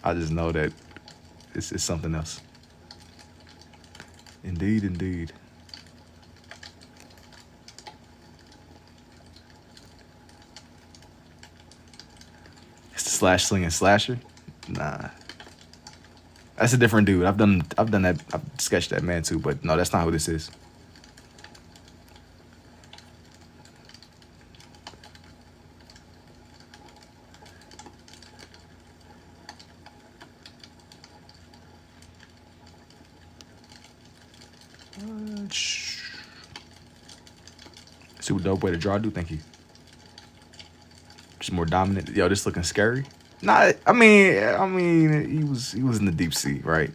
I just know that it's something else. Indeed. It's the slash slinging slasher? Nah. That's a different dude. I've done that. I've sketched that man too, but no, that's not who this is. Super dope way to draw, dude. Thank you. Just more dominant. Yo, this looking scary. Nah, I mean, he was in the deep sea, right?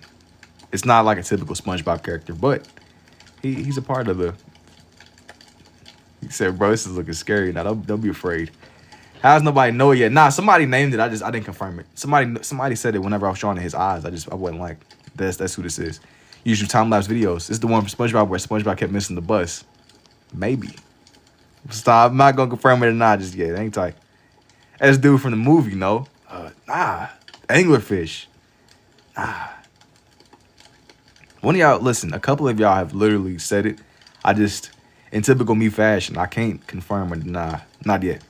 It's not like a typical SpongeBob character, but he's a part of the. He said, "Bro, this is looking scary." Now don't be afraid. How's nobody know it yet? Nah, somebody named it. I didn't confirm it. Somebody said it whenever I was showing it his eyes. I wasn't like, that's who this is. Usually time lapse videos. This is the one from SpongeBob where SpongeBob kept missing the bus. Maybe. Stop. I'm not gonna confirm it or not just yet. Ain't tight. That's dude from the movie, no? Nah. Anglerfish. Nah. One of y'all, listen, a couple of y'all have literally said it. I just, in typical me fashion, I can't confirm or deny. Not yet.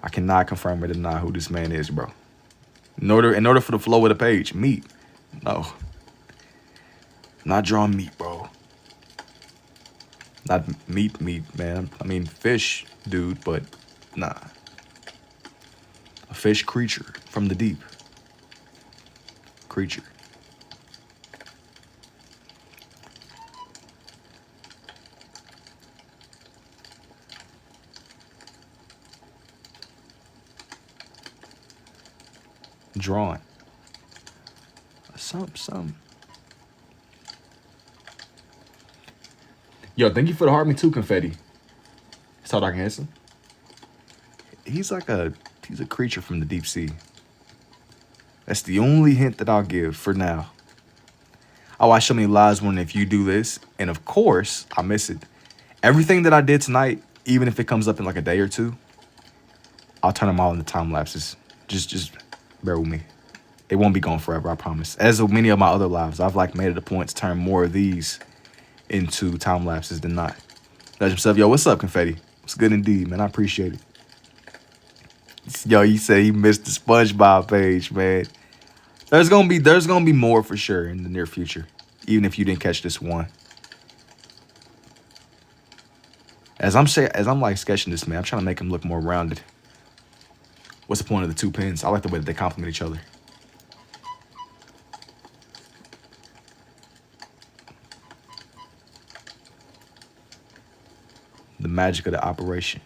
I cannot confirm or deny who this man is, bro. In order for the flow of the page, meat. No. Not drawing meat, bro. Not meat, man. I mean, fish, dude, but nah. A fish creature from the deep. Creature. Drawing. Some. Yo, thank you for the Heart Me Too confetti. Tall, dark, and handsome. He's a creature from the deep sea. That's the only hint that I'll give for now. I watch so many lives wondering if you do this, and of course, I miss it. Everything that I did tonight, even if it comes up in like a day or two, I'll turn them all into time lapses. Just bear with me. It won't be gone forever, I promise. As of many of my other lives, I've like made it a point to turn more of these into time lapses than not. That's himself. Yo, what's up, Confetti? What's good indeed, man. I appreciate it. Yo, he said he missed the SpongeBob page, man. There's gonna be more for sure in the near future, even if you didn't catch this one. As I'm like sketching this, man, I'm trying to make him look more rounded. What's the point of the two pins? I like the way that they complement each other. The magic of the operation.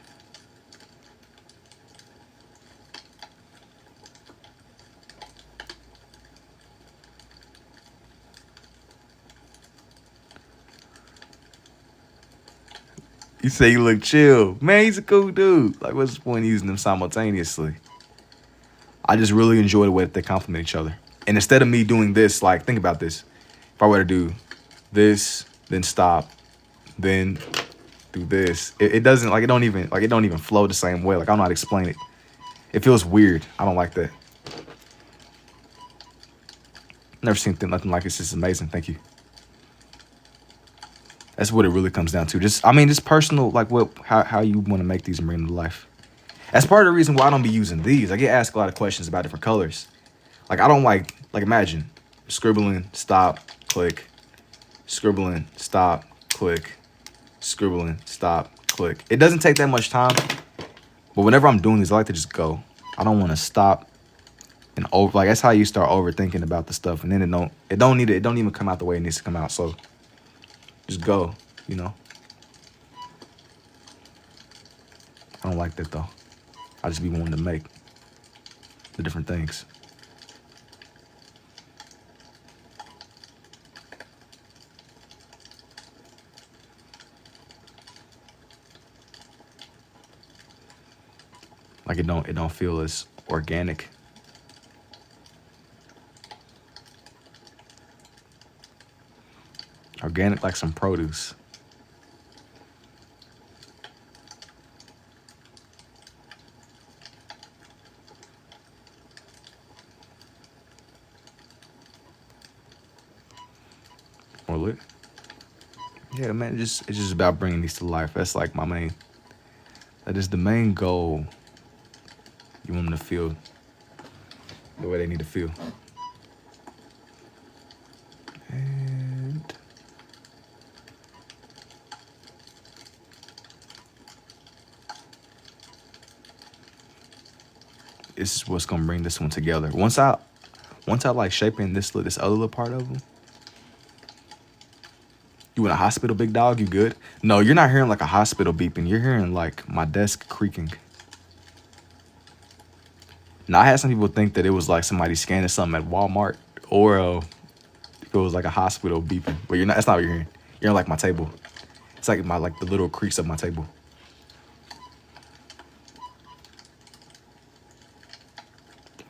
You say you look chill. Man, he's a cool dude. Like, what's the point of using them simultaneously? I just really enjoy the way that they complement each other. And instead of me doing this, like, think about this. If I were to do this, then stop, then do this, it doesn't, like, it don't even flow the same way. Like, I don't know how to explain it. It feels weird. I don't like that. Never seen nothing like this. It's amazing. Thank you. That's what it really comes down to. Just personal, like how you want to make these and bring them to life. That's part of the reason why I don't be using these. I get asked a lot of questions about different colors. Like I don't like imagine scribbling, stop, click, scribbling, stop, click, scribbling, stop, click. It doesn't take that much time, but whenever I'm doing these, I like to just go. I don't want to stop and over. Like that's how you start overthinking about the stuff, and then it don't even come out the way it needs to come out. So. Just go, you know. I don't like that though. I just be wanting to make the different things. Like it don't feel as organic. Organic like some produce. More lit. Yeah, man, it's just about bringing these to life. That's like that is the main goal. You want them to feel the way they need to feel. This is what's gonna bring this one together. Once I like shaping this other little part of them. You in a hospital, big dog? You good? No, you're not hearing like a hospital beeping. You're hearing like my desk creaking. Now I had some people think that it was like somebody scanning something at Walmart, or if it was like a hospital beeping. But you're not. That's not what you're hearing. You're hearing like my table. It's like the little creaks of my table.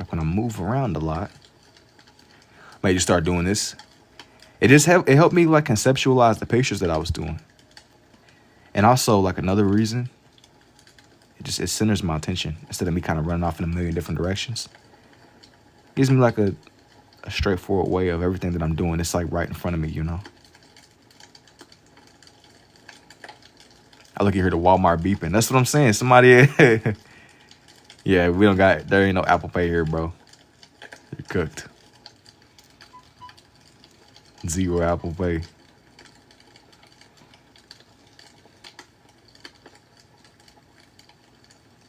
When I move around a lot, maybe just start doing this. It helped me like conceptualize the pictures that I was doing, and also like another reason, it centers my attention instead of me kind of running off in a million different directions. Gives me like a straightforward way of everything that I'm doing. It's like right in front of me, you know. I look at here the Walmart beeping. That's what I'm saying. Somebody. Yeah, there ain't no Apple Pay here, bro. You're cooked. Zero Apple Pay.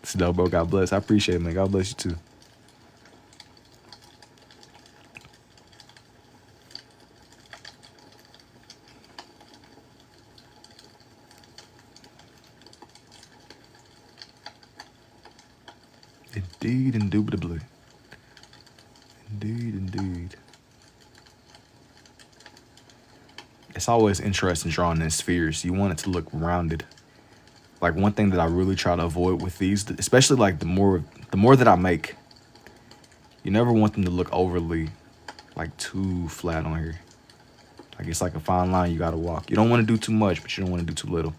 Snow, bro, God bless. I appreciate it, man. God bless you too. Indeed, indubitably. Indeed. It's always interesting drawing in spheres. You want it to look rounded. Like one thing that I really try to avoid with these, especially like the more that I make, you never want them to look overly like too flat on here. Like it's like a fine line you gotta walk. You don't want to do too much, but you don't want to do too little.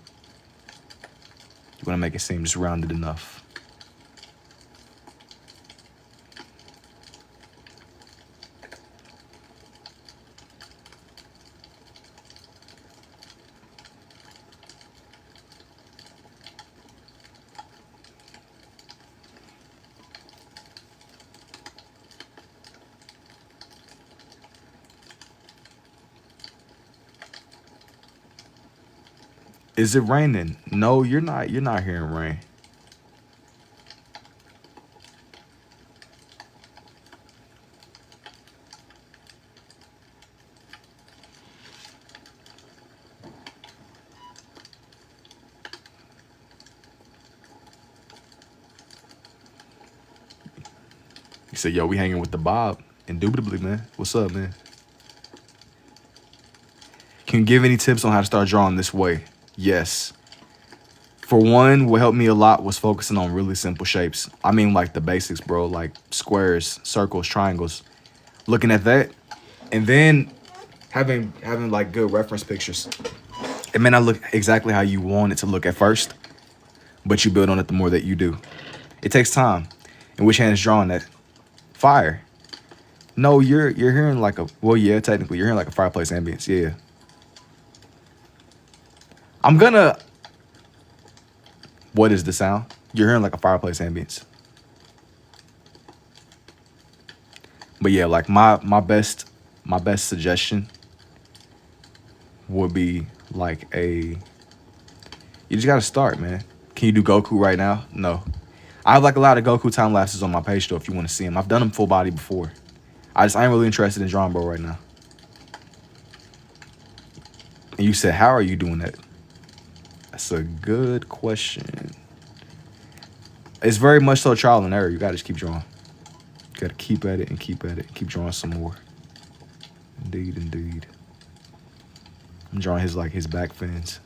You want to make it seem just rounded enough. Is it raining? No, you're not. You're not hearing rain. He said, "Yo, we hanging with the Bob." Indubitably, man. What's up, man? Can you give any tips on how to start drawing this way? Yes. For one, what helped me a lot was focusing on really simple shapes. I mean, like the basics, bro, like squares, circles, triangles. Looking at that, and then having like good reference pictures. It may not look exactly how you want it to look at first, but you build on it the more that you do. It takes time. And which hand is drawing that? Fire. No, you're hearing like a, well, yeah, technically you're hearing like a fireplace ambience. Yeah. I'm gonna, what is the sound? You're hearing like a fireplace ambience. But yeah, like my best suggestion would be like you just gotta start, man. Can you do Goku right now? No. I have like a lot of Goku time lapses on my page though if you want to see them. I've done them full body before. I ain't really interested in drawing bro right now. And you said, how are you doing that? That's a good question. It's very much so trial and error. You gotta just keep drawing. You gotta keep at it and keep at it. Keep drawing some more. Indeed, indeed. I'm drawing his back fins.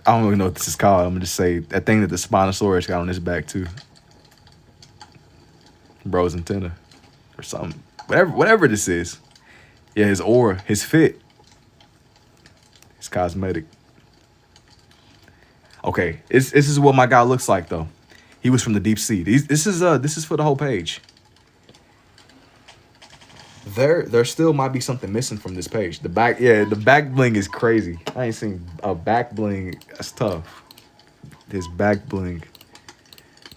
I don't even know what this is called. I'm gonna just say that thing that the Spinosaurus got on his back too. Bro's antenna or something. Whatever this is. Yeah, his aura, his fit. His cosmetic. Okay, this is what my guy looks like though. He was from the deep sea. This is for the whole page. There still might be something missing from this page. The back bling is crazy. I ain't seen a back bling. That's tough. This back bling.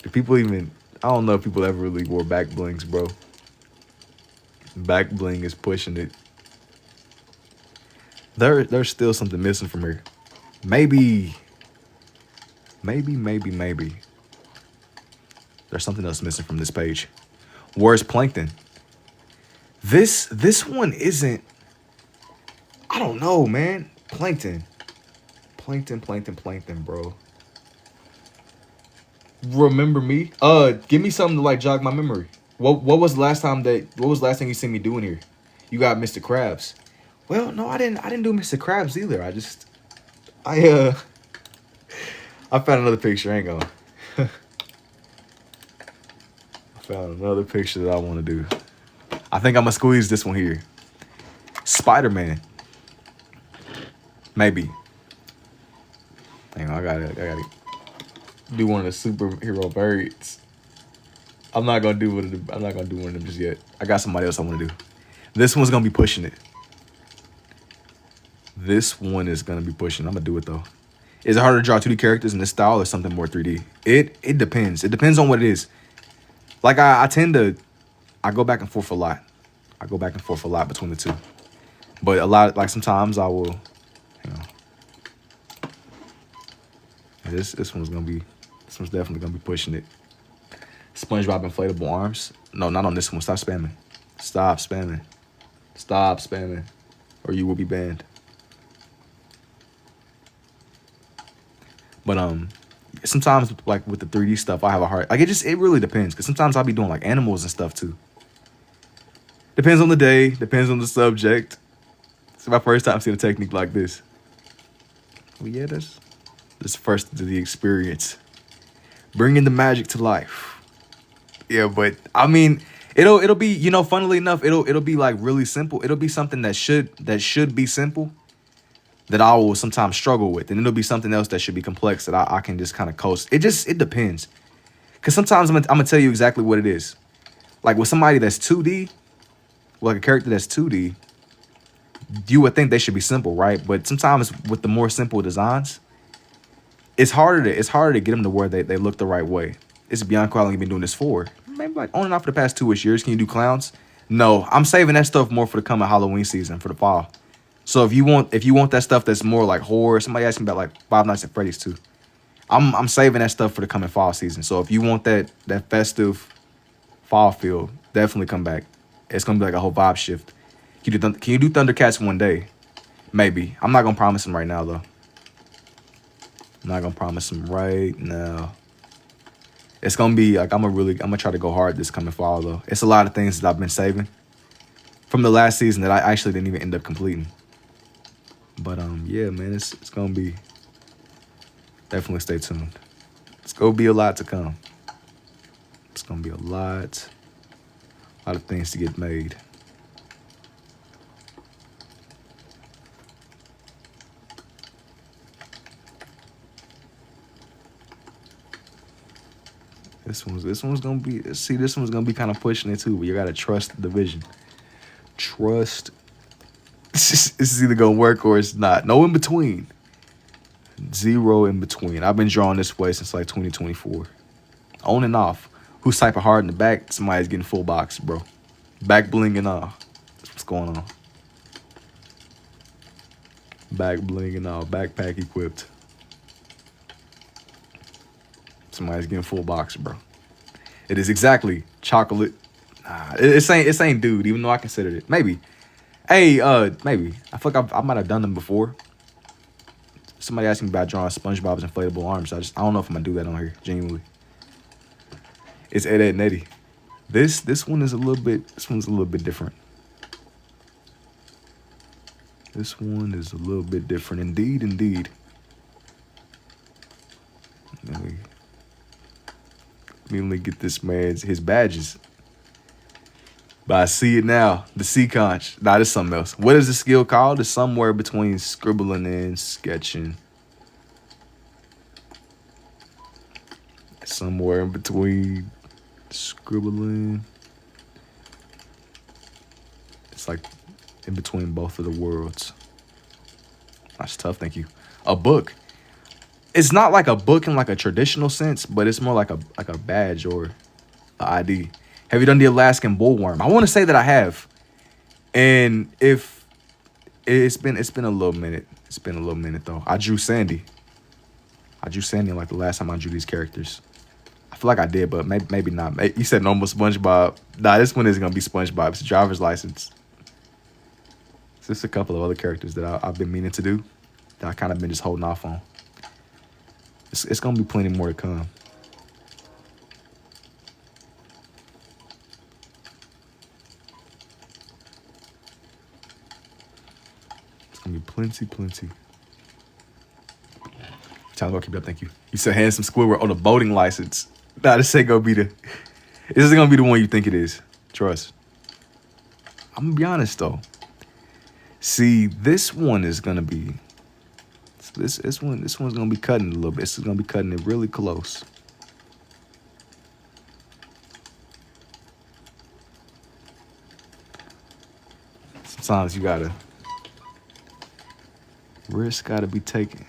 Do people even? I don't know if people ever really wore back blings, bro. Back bling is pushing it. There's still something missing from here. Maybe. There's something else missing from this page. Where's Plankton? This one isn't. I don't know, man. Plankton, bro. Remember me? Give me something to like jog my memory. What was the last time you seen me doing here? You got Mr. Krabs. Well, no, I didn't do Mr. Krabs either. I found another picture. I ain't gonna. I found another picture that I want to do. I think I'm gonna squeeze this one here. Spider-Man. Maybe. Hang on, I gotta do one of the superhero birds. I'm not gonna do one of them just yet. I got somebody else I want to do. This one's gonna be pushing it. This one is gonna be pushing. I'm gonna do it though. Is it harder to draw 2D characters in this style or something more 3D? It depends. It depends on what it is. Like I go back and forth a lot. I go back and forth a lot between the two. But a lot, like sometimes I will, This one's definitely gonna be pushing it. SpongeBob inflatable arms. No, not on this one. Stop spamming. Stop spamming. Stop spamming. Or you will be banned. But sometimes like with the 3D stuff, I have a hard. Like it really depends. Cause sometimes I'll be doing like animals and stuff too. Depends on the day. Depends on the subject. It's my first time seeing a technique like this. Well, yeah, that's first to the experience, bringing the magic to life. Yeah, but I mean, it'll be, funnily enough, it'll be like really simple. It'll be something that should be simple that I will sometimes struggle with, and it'll be something else that should be complex that I can just kind of coast. It depends, because sometimes I'm gonna tell you exactly what it is. Like with somebody that's 2D, like a character that's 2D, you would think they should be simple, right? But sometimes with the more simple designs, it's harder to get them to where they look the right way. It's beyond how long you've been doing this for. Maybe like on and off for the past 2-ish years. Can you do clowns? No, I'm saving that stuff more for the coming Halloween season, for the fall. So if you want that stuff that's more like horror, somebody asked me about like Five Nights at Freddy's too. I'm saving that stuff for the coming fall season. So if you want that festive fall feel, definitely come back. It's gonna be like a whole vibe shift. Can you do Thundercats one day? Maybe. I'm not gonna promise them right now though. I'm not gonna promise them right now. It's gonna be like I'm gonna try to go hard this coming fall though. It's a lot of things that I've been saving from the last season that I actually didn't even end up completing. But yeah, man, it's gonna be, definitely stay tuned. It's gonna be a lot to come. It's gonna be a lot of things to get made. This one's gonna be, see, this one's gonna be kind of pushing it too, but you gotta trust the vision. Trust. This is either gonna work or it's not. No in between. Zero in between. I've been drawing this way since like 2024. On and off. Who's typing hard in the back? Somebody's getting full box, bro. Back bling and all. That's what's going on. Back bling and all. Backpack equipped. Somebody's getting full box, bro. It is exactly chocolate. It ain't dude, even though I considered it. Maybe. Hey, maybe. I feel like I might have done them before. Somebody asked me about drawing SpongeBob's inflatable arms. I don't know if I'm gonna do that on here, genuinely. It's Ed, Ed, and Eddie. This one's a little bit different. This one is a little bit different. Indeed. Let me get this man's his badges. But I see it now. The C conch. Nah, this is something else. What is the skill called? It's somewhere between scribbling and sketching. Somewhere in between scribbling. It's like in between both of the worlds. That's tough, thank you. A book. It's not like a book in like a traditional sense, but it's more like a badge or an ID. Have you done the Alaskan bullworm? I want to say that I have. And if it's been a little minute. It's been a little minute though. I drew Sandy like the last time I drew these characters. I feel like I did, but maybe not. You said normal SpongeBob. Nah, this one isn't gonna be SpongeBob. It's a driver's license. It's just a couple of other characters that I've been meaning to do that I kind of been just holding off on. It's gonna be plenty more to come. It's gonna be plenty. Time to keep it up, thank you. You said handsome Squidward on a boating license. Nah, this ain't gonna be the one you think it is. Trust. I'm gonna be honest though. See, this one is gonna be. This one's gonna be cutting it a little bit. This is gonna be cutting it really close. Sometimes you gotta. Risk gotta be taken.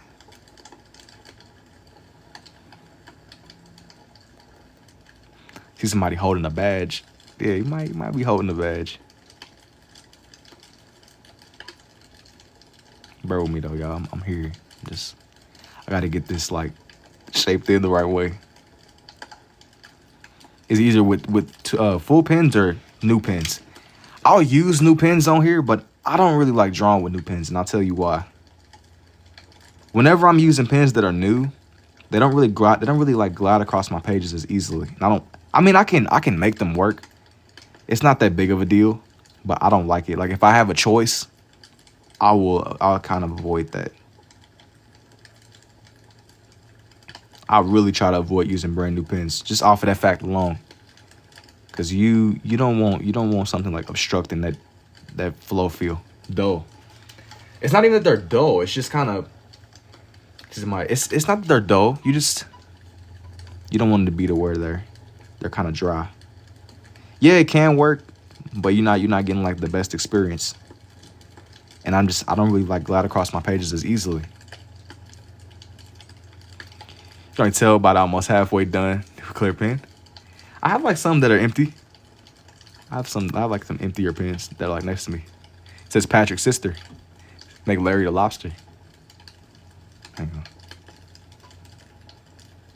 See somebody holding a badge. Yeah, you might be holding a badge. Bear with me though, y'all. I'm here. I gotta get this like shaped in the right way. It's easier with full pens or new pens. I'll use new pens on here, but I don't really like drawing with new pens, and I'll tell you why. Whenever I'm using pens that are new, they don't really glide across my pages as easily. And I can make them work. It's not that big of a deal, but I don't like it. Like if I have a choice, I'll kind of avoid that. I really try to avoid using brand new pens just off of that fact alone. Cause you don't want something like obstructing that flow feel. Dull. It's not even that they're dull. It's just kind of. It's not that they're dull. You don't want it to be to where they're kind of dry. Yeah, it can work, but you're not getting like the best experience. And I don't really like glide across my pages as easily. You can tell about almost halfway done with clear pen. I have like some that are empty. I have like some emptier pens that are like next to me. It says Patrick's sister. Make Larry the lobster. Hang on.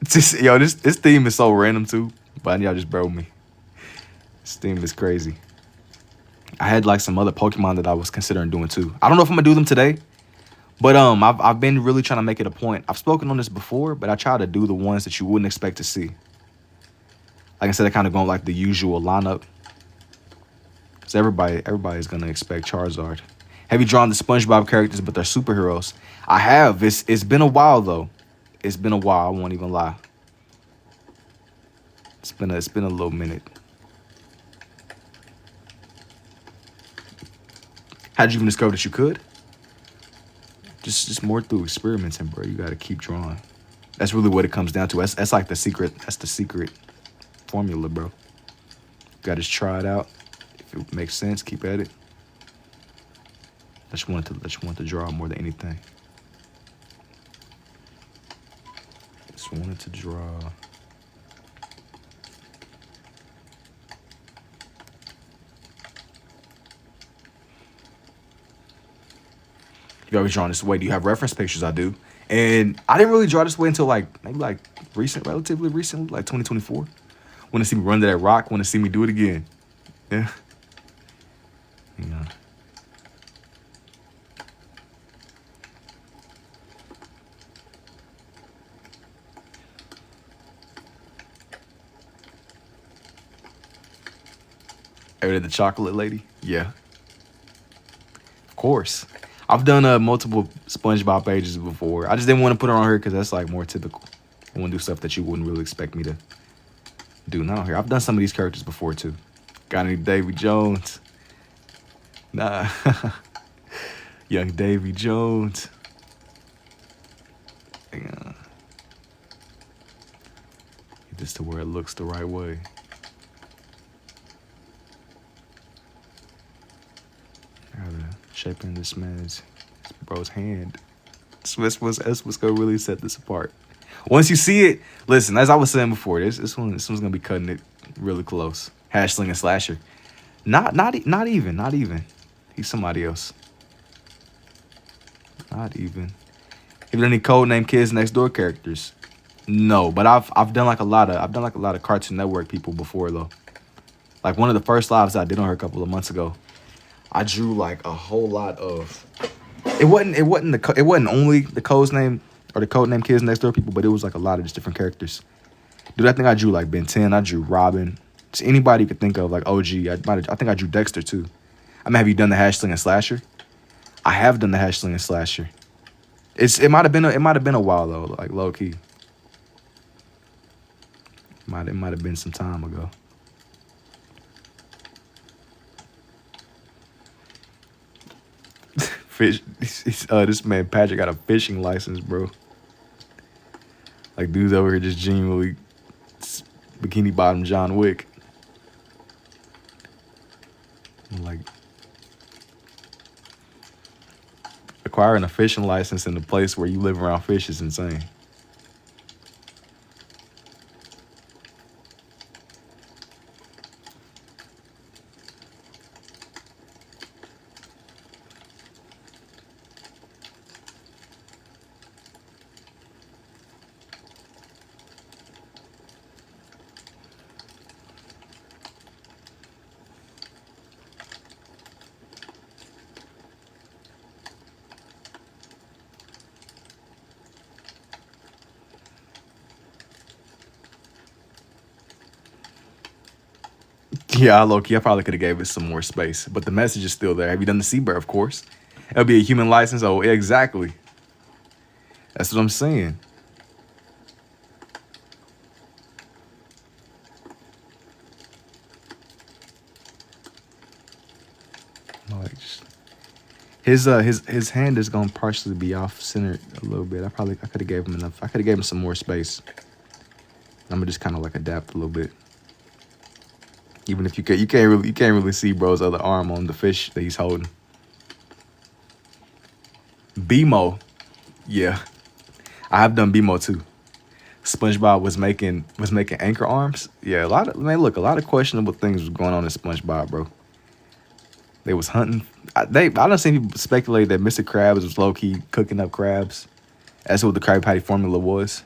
Just this theme is so random too, but y'all just bear with me. This theme is crazy. I had like some other Pokemon that I was considering doing too. I don't know if I'm gonna do them today, but I've been really trying to make it a point. I've spoken on this before, but I try to do the ones that you wouldn't expect to see. Like instead of kind of going like the usual lineup, because everybody's gonna expect Charizard. Have you drawn the SpongeBob characters, but they're superheroes? I have. It's been a while though. It's been a while. I won't even lie. It's been a little minute. How'd you even discover that you could? Just more through experimenting, bro. You gotta keep drawing. That's really what it comes down to. That's like the secret. That's the secret formula, bro. You gotta just try it out. If it makes sense, keep at it. I just want to draw more than anything. Just wanted to draw. You always drawn this way. Do you have reference pictures? I do. And I didn't really draw this way until maybe relatively recently, like 2024. Want to see me run to that rock? Want to see me do it again? Yeah. Yeah. Ever did the chocolate lady? Yeah. Of course. I've done multiple SpongeBob pages before. I just didn't want to put her on here because that's like more typical. I want to do stuff that you wouldn't really expect me to do now here. I've done some of these characters before too. Got any Davy Jones? Nah. Young Davy Jones. Hang on. Get this to where it looks the right way. Shaping this bro's hand. That's what's gonna really set this apart. Once you see it, listen. As I was saying before, this one's gonna be cutting it really close. Hash sling and slasher. Not even. He's somebody else. Not even. Have you done any Codename Kids Next Door characters? No, but I've done like a lot of Cartoon Network people before though. Like one of the first lives I did on her a couple of months ago. I drew like a whole lot of. It wasn't only the Codename or the Codename Kids Next Door people, but it was like a lot of just different characters. Dude, I think I drew like Ben 10. I drew Robin. Just anybody you could think of, like OG. I think I drew Dexter too. I mean, have you done the Hash Sling and Slasher? I have done the Hash Sling and Slasher. It might have been a while though, like low key. It might have been some time ago. Fish. This man Patrick got a fishing license, bro. Like dudes over here just genuinely bikini bottom John Wick. Like acquiring a fishing license in the place where you live around fish is insane. Yeah, low-key, I probably could have gave it some more space, but the message is still there. Have you done the Seabird? Of course. It'll be a human license. Oh, exactly. That's what I'm saying. His hand is gonna partially be off centered a little bit. I could have gave him enough. I could have gave him some more space. I'm gonna just kind of like adapt a little bit. Even if you can't really see bro's other arm on the fish that he's holding. BMO, yeah, I have done BMO too. SpongeBob was making anchor arms. Yeah, a lot of questionable things was going on in SpongeBob, bro. They was hunting. I done seen people speculate that Mr. Krabs was low key cooking up crabs. That's what the Krabby Patty formula was.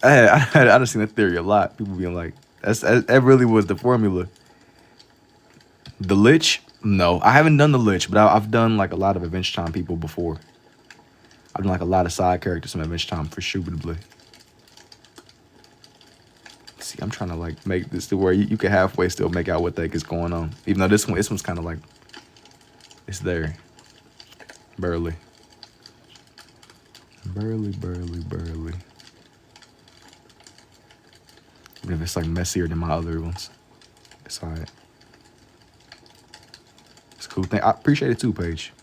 I done seen that theory a lot. People being like, that really was the formula. The Lich? No, I haven't done the Lich, but I've done like a lot of Adventure Time people before. I've done like a lot of side characters from Adventure Time for sure. See, I'm trying to like make this to where you can halfway still make out what the heck is going on. Even though this one's kind of like, it's there. Barely. Even if it's like messier than my other ones. It's alright. It's a cool thing. I appreciate it too, Paige.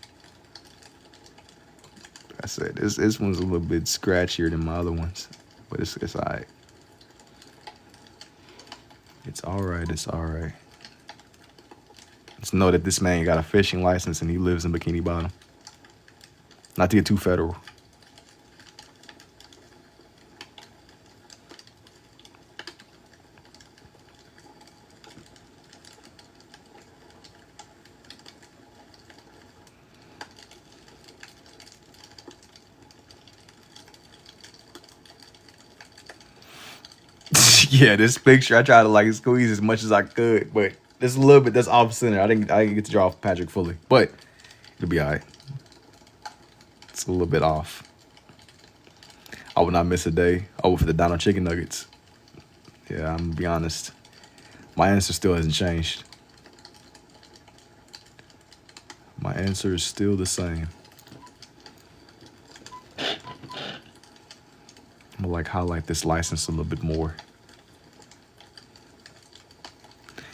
Like I said, this one's a little bit scratchier than my other ones. But it's alright. It's alright. Just know that this man got a fishing license and he lives in Bikini Bottom. Not to get too federal. Yeah, this picture, I tried to like squeeze as much as I could, but there's a little bit that's off center. I didn't get to draw off Patrick fully, but it'll be all right. It's a little bit off. I will not miss a day. For the Donald chicken nuggets. Yeah, I'm gonna be honest. My answer still hasn't changed. My answer is still the same. I'm gonna like highlight this license a little bit more.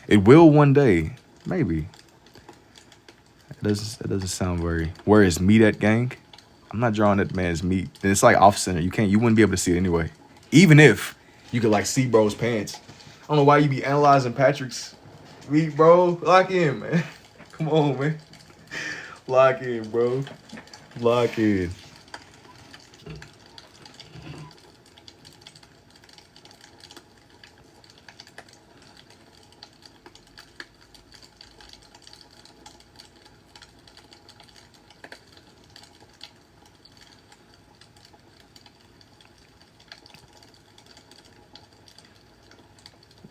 It will one day, maybe. It doesn't sound very. Where is meat at, gang? I'm not drawing that man's meat. And it's like off center. You wouldn't be able to see it anyway. Even if you could like see bro's pants. I don't know why you be analyzing Patrick's meat, bro. Lock in, man. Come on, man. Lock in, bro. Lock in.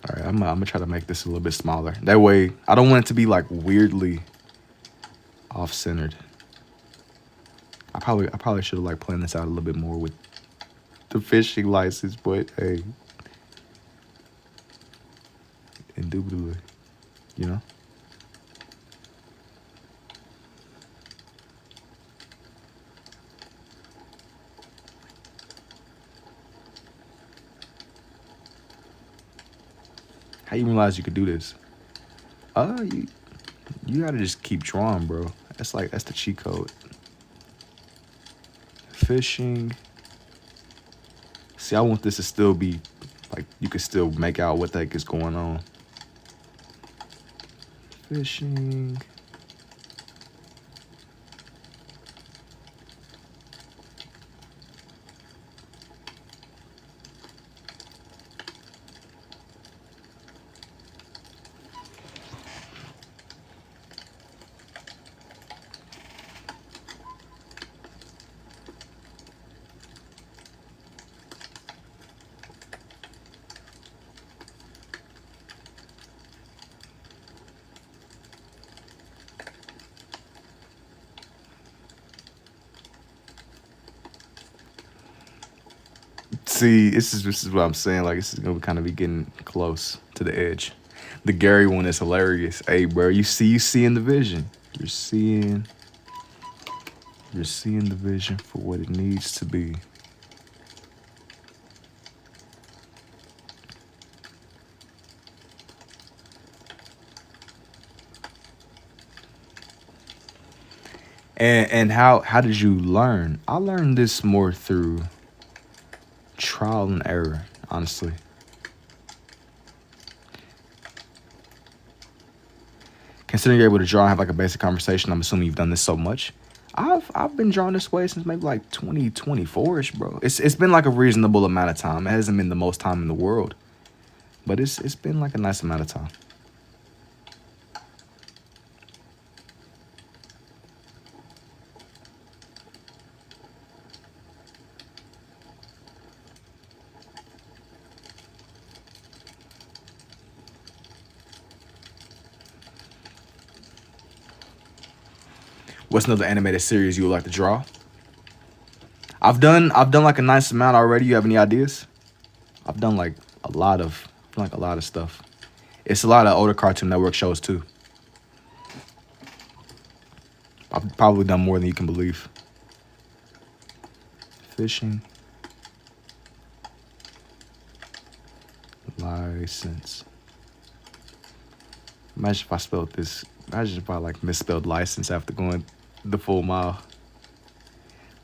All right, I'm gonna try to make this a little bit smaller. That way, I don't want it to be like weirdly off-centered. I probably should have like planned this out a little bit more with the fishing license, but hey, indubitably, you know. How you realize you could do this? You gotta just keep drawing, bro. That's the cheat code. Fishing. See, I want this to still be like you can still make out what the heck is going on. Fishing. See, this is what I'm saying. Like, this is gonna kind of be getting close to the edge. The Gary one is hilarious. Hey, bro, you seeing the vision. You're seeing the vision for what it needs to be. And how did you learn? I learned this more through trial and error, honestly. Considering you're able to draw and have like a basic conversation, I'm assuming you've done this so much. I've been drawing this way since maybe like 2024ish, bro. It's been like a reasonable amount of time. It hasn't been the most time in the world, but it's been like a nice amount of time. What's another animated series you would like to draw? I've done like a nice amount already. You have any ideas? I've done like a lot of stuff. It's a lot of older Cartoon Network shows too. I've probably done more than you can believe. Fishing. License. Imagine if I spelled this. Imagine if I like misspelled license after going the full mile.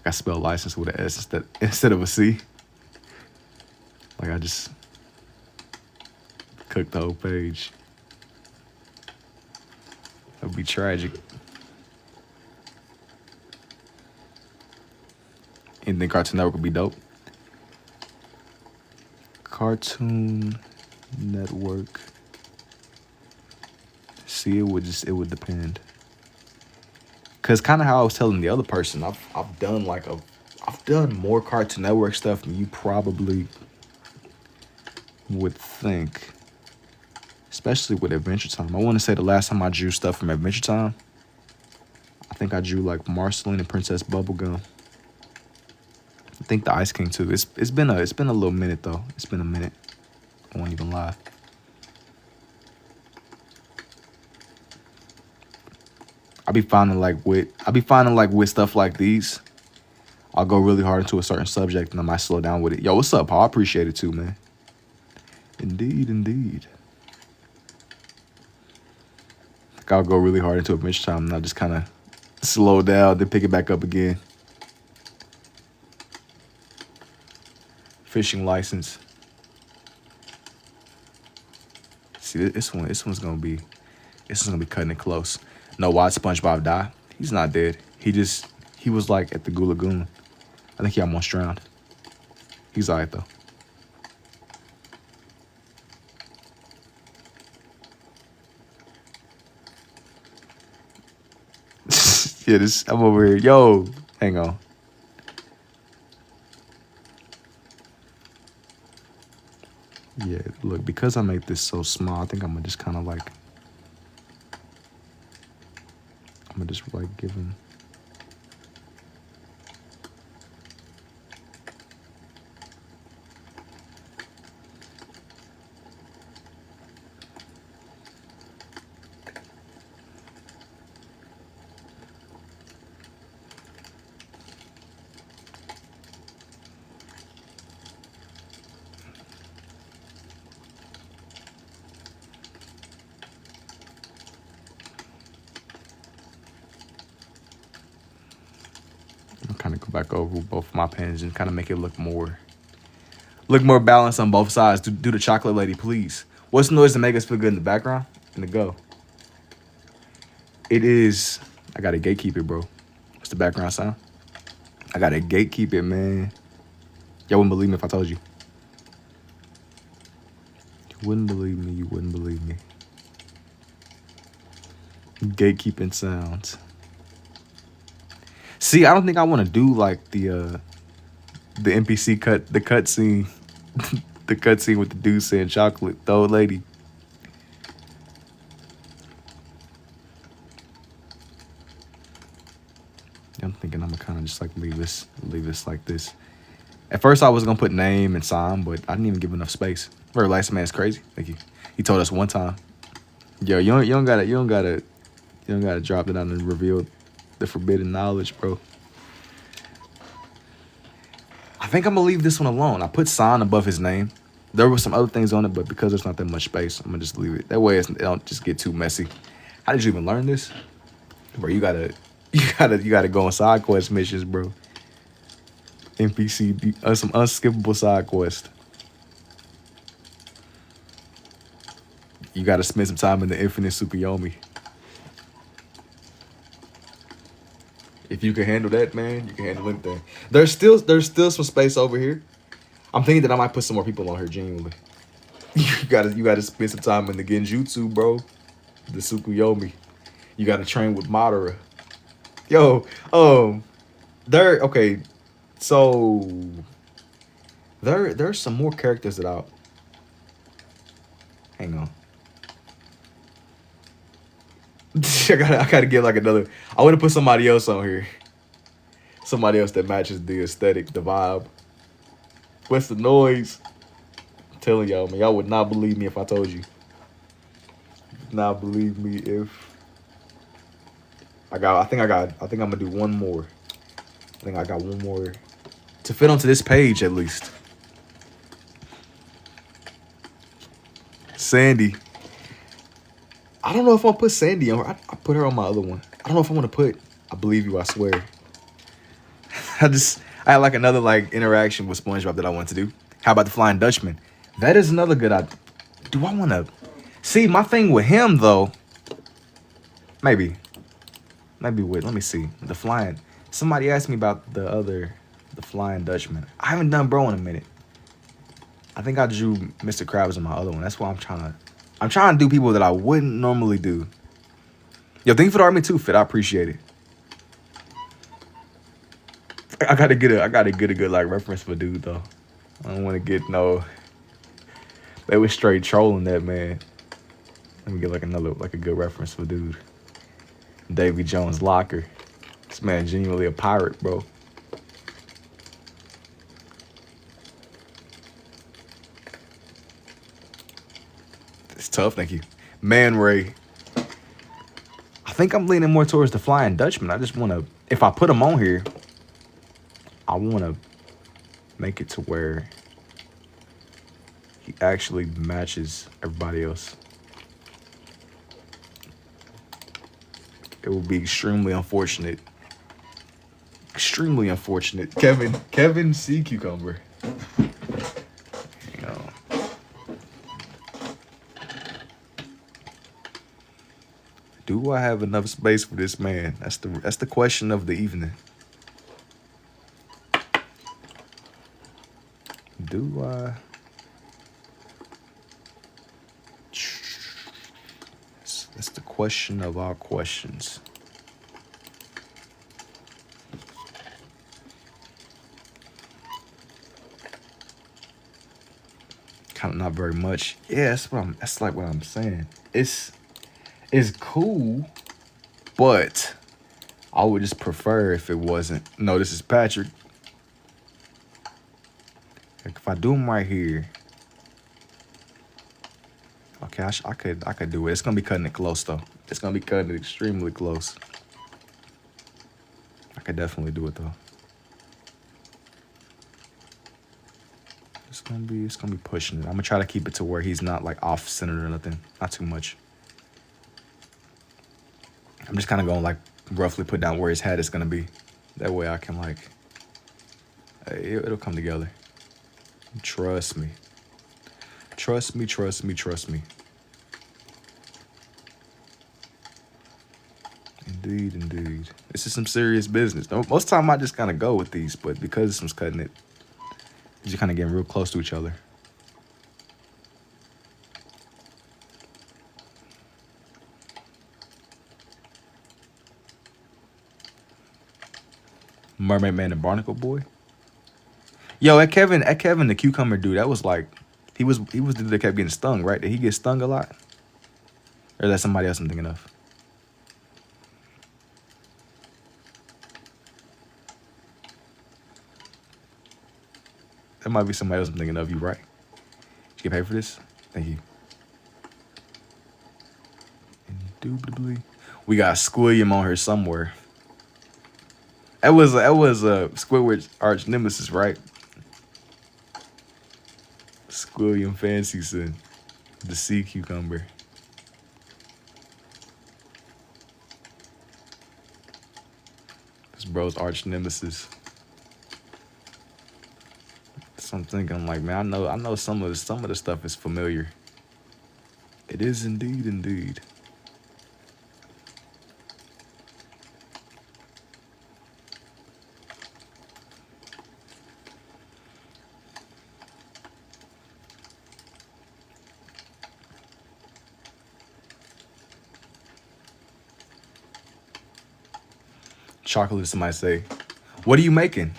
I spelled license with an S instead of a C. Like I just cooked the whole page. That would be tragic. Anything Cartoon Network would be dope. Cartoon Network. See, it would depend. Cause kind of how I was telling the other person, I've done more Cartoon Network stuff than you probably would think. Especially with Adventure Time. I want to say the last time I drew stuff from Adventure Time, I think I drew like Marceline and Princess Bubblegum. I think the Ice King too. It's been a little minute though. It's been a minute. I won't even lie. I be finding like with stuff like these, I'll go really hard into a certain subject and I might slow down with it. Yo, what's up, Paul? I appreciate it too, man. Indeed, indeed. Like I'll go really hard into Adventure Time and I'll just kind of slow down, then pick it back up again. Fishing license. See, this one's gonna be cutting it close. Know why SpongeBob died? He's not dead. He was like at the Goo Lagoon. I think he almost drowned. He's alright though. Yeah, I'm over here. Yo, hang on. Yeah, look, because I make this so small, I think I'm gonna just kind of like, give him. Kind of go back over both of my pens and kind of make it look more balanced on both sides. Do the chocolate lady, please. What's the noise to make us feel good in the background? In the go. It is. I gotta gatekeep it, bro. What's the background sound? I gotta gatekeep it, man. Y'all wouldn't believe me if I told you. You wouldn't believe me. You wouldn't believe me. Gatekeeping sounds. See, I don't think I want to do like the NPC cut, the cutscene, the cutscene with the dude saying chocolate, the old lady. I'm thinking I'm gonna kind of just like leave this like this. At first, I was gonna put name and sign, but I didn't even give enough space. Very last man is crazy. Thank you. He told us one time, yo, you don't gotta drop it down and reveal the forbidden knowledge, bro. I think I'm gonna leave this one alone. I put sign above his name. There were some other things on it, but because there's not that much space, I'm gonna just leave it. That way it don't just get too messy. How did you even learn this? Bro, you gotta You gotta go on side quest missions, bro. NPC, some unskippable side quest. You gotta spend some time in the infinite Tsukuyomi. If you can handle that, man, you can handle anything. There's still some space over here. I'm thinking that I might put some more people on here genuinely. You gotta spend some time in the Genjutsu, bro. The Tsukuyomi. You gotta train with Madara. Yo, there. Okay, so there's some more characters that I. Hang on. I gotta get like another. I want to put somebody else on here. Somebody else that matches the aesthetic, the vibe. What's the noise? I'm telling y'all, man, y'all would not believe me if I told you. Not believe me if I think I'm gonna do one more. I think I got one more to fit onto this page at least. Sandy. I don't know if I'll put Sandy on her. I put her on my other one. I don't know if I want to put I Believe You, I Swear. I had like another like interaction with SpongeBob that I want to do. How about the Flying Dutchman? That is another good idea. Do I want to see my thing with him though? Maybe with, let me see. The Flying. Somebody asked me about the Flying Dutchman. I haven't done bro in a minute. I think I drew Mr. Krabs on my other one. That's why I'm trying to do people that I wouldn't normally do. Yo, thank you for the Army too, Fit. I appreciate it. I gotta get a good like reference for dude though. I don't want to get no. They was straight trolling that man. Let me get like a good reference for dude. Davy Jones Locker. This man genuinely a pirate, bro. It's tough, thank you. Man Ray. I think I'm leaning more towards the Flying Dutchman. I just want to, if I put him on here, I want to make it to where he actually matches everybody else. It would be extremely unfortunate. Extremely unfortunate. Kevin Sea Cucumber. You know. Do I have enough space for this man? That's the question of the evening. Do I? That's the question of our questions. Kind of not very much. Yeah, that's like what I'm saying. It's cool, but I would just prefer if it wasn't. No, this is Patrick. Like if I do them right here. Okay, I could do it. It's gonna be cutting it close though. It's gonna be cutting it extremely close. I could definitely do it though. It's gonna be pushing it. I'm gonna try to keep it to where he's not like off center or nothing. Not too much. I'm just kind of going like roughly put down where his head is gonna be. That way I can like, it'll come together. Trust me. Trust me, trust me, trust me. Indeed, indeed. This is some serious business. Most of the time I just kind of go with these, but because this one's cutting it, you're kind of getting real close to each other. Mermaid Man and Barnacle Boy. Yo, at Kevin the cucumber dude, that was like, he was the dude that kept getting stung, right? Did he get stung a lot? Or is that somebody else I'm thinking of? That might be somebody else I'm thinking of. You right? You get paid for this? Thank you. Indubitably, we got Squilliam on here somewhere. That was Squidward's arch nemesis, right? Squilliam Fancy Son, the sea cucumber. This bro's arch nemesis. So I'm thinking, I'm like, man, I know some of the stuff is familiar. It is indeed. Chocolate, somebody say, what are you making?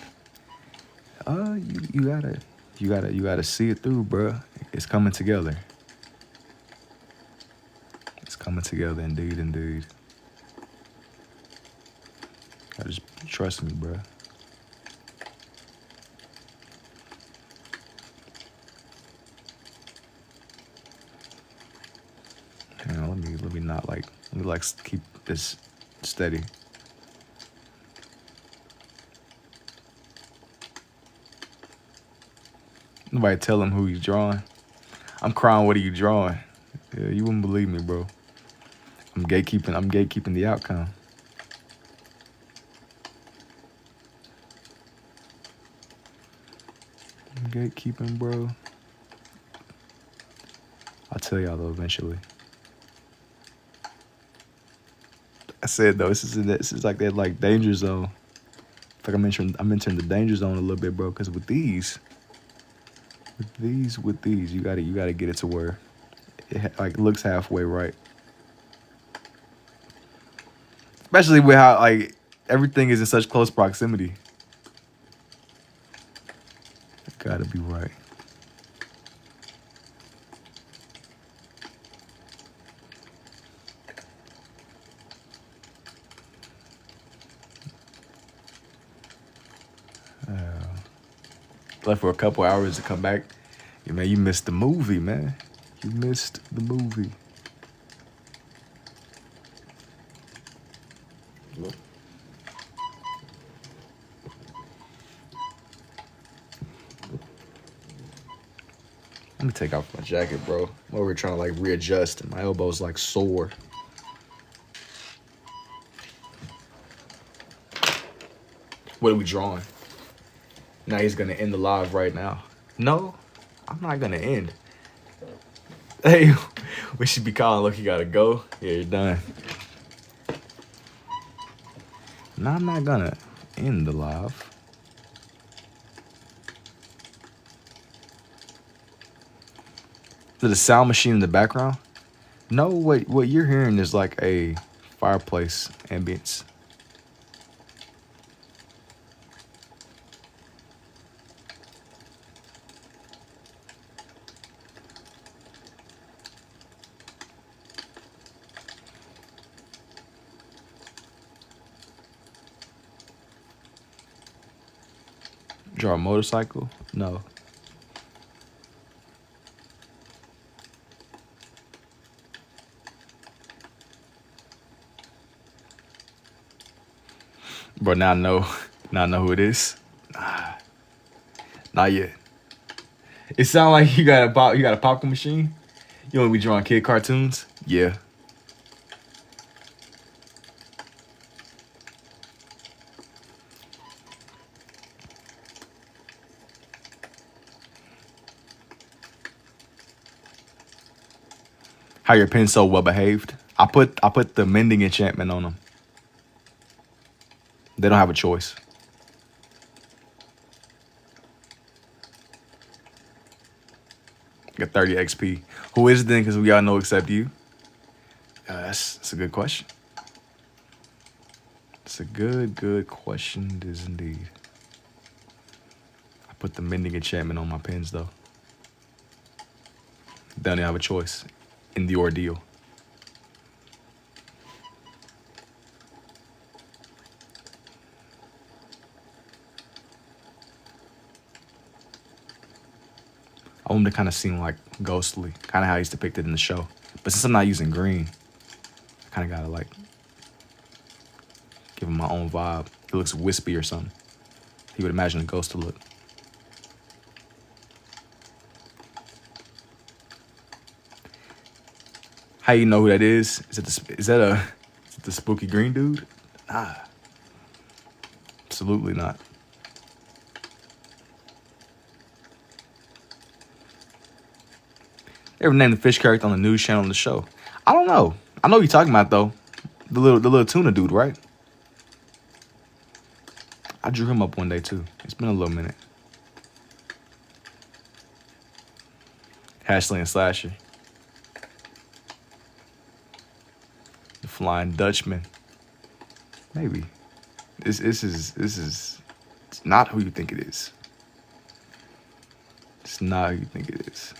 You gotta see it through, bruh. It's coming together. It's coming together, indeed. Just trust me, bruh. Hang on, let me not like, let me like keep this steady. Nobody tell him who he's drawing. I'm crying, what are you drawing? Yeah, you wouldn't believe me, bro. I'm gatekeeping the outcome. I'm gatekeeping, bro. I'll tell y'all though eventually. I said though, this is like that like danger zone. It's like I'm entering the danger zone a little bit, bro. Because with these, you gotta get it to where it like looks halfway right. Especially with how like everything is in such close proximity. It gotta be right. Left for a couple hours to come back. Yeah, man, you missed the movie, man. You missed the movie. Let me take off my jacket, bro. I'm over here trying to like readjust, and my elbow's like sore. What are we drawing? Now he's gonna end the live right now. No, I'm not gonna end. Hey, we should be calling. Look, you gotta go. Yeah, you're done. No, I'm not gonna end the live. Is it a sound machine in the background? No, what you're hearing is like a fireplace ambience. Draw a motorcycle? No. Bro, now I know who it is. Nah, not yet. It sounds like you got a popcorn machine. You want to be drawing kid cartoons? Yeah. How your pen's so well behaved? I put the mending enchantment on them. They don't have a choice. Got 30 XP. Who is it then? Because we all know except you. That's a good question. It's a good question. It is indeed. I put the mending enchantment on my pens though. They don't have a choice in the ordeal. I want him to kind of seem like ghostly, kind of how he's depicted in the show. But since I'm not using green, I kind of gotta like give him my own vibe. He looks wispy or something. He would imagine a ghost to look. How you know who that is? Is it the spooky green dude? Nah. Absolutely not. Ever named the fish character on the news channel on the show? I don't know. I know what you're talking about though. The little tuna dude, right? I drew him up one day too. It's been a little minute. Ashley and Slasher. The Flying Dutchman. Maybe. This is it's not who you think it is. It's not who you think it is.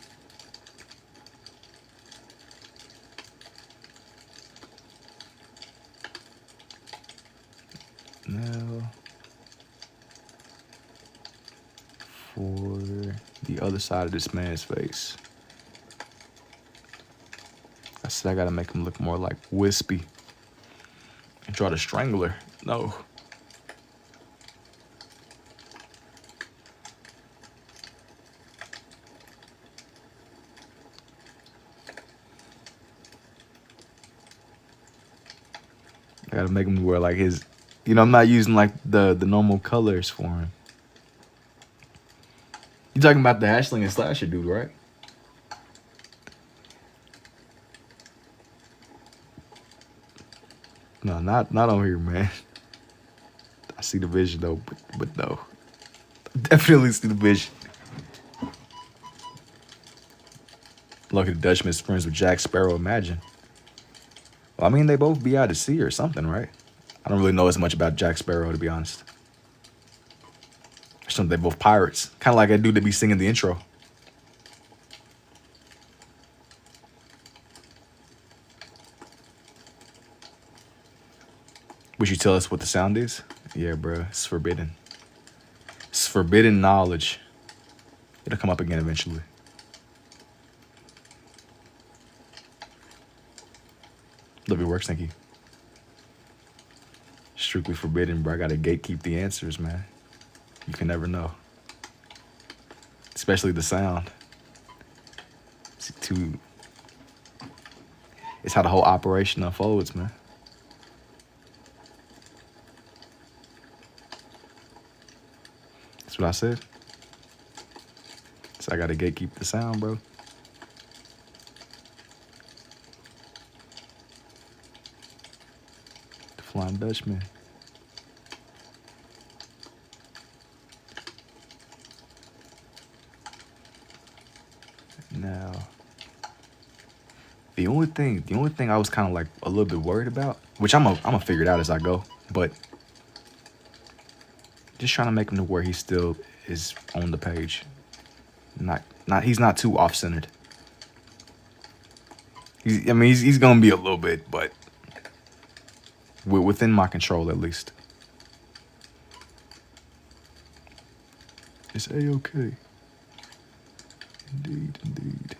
Now for the other side of this man's face. I said I gotta make him look more like wispy. And draw the strangler. No. I gotta make him wear like his, you know, I'm not using like the normal colors for him. You talking about the Ashling and Slasher dude, right? No, not on here, man. I see the vision though, but no. Definitely see the vision. Lucky the Dutchman's friends with Jack Sparrow, imagine. Well, I mean, they both be out to sea or something, right? I don't really know as much about Jack Sparrow, to be honest. They're both pirates. Kind of like that dude that be singing the intro. Would you tell us what the sound is? Yeah, bro, it's forbidden. It's forbidden knowledge. It'll come up again eventually. Love your work, thank you. Strictly forbidden, bro. I gotta gatekeep the answers, man. You can never know. Especially the sound. It's how the whole operation unfolds, man. That's what I said. So I gotta gatekeep the sound, bro. The Flying Dutchman. Now, the only thing I was kind of like a little bit worried about, which I'm gonna figure it out as I go, but just trying to make him to where he still is on the page. He's not too off-centered. He's gonna be a little bit, but within my control at least. It's A-okay. Indeed, indeed.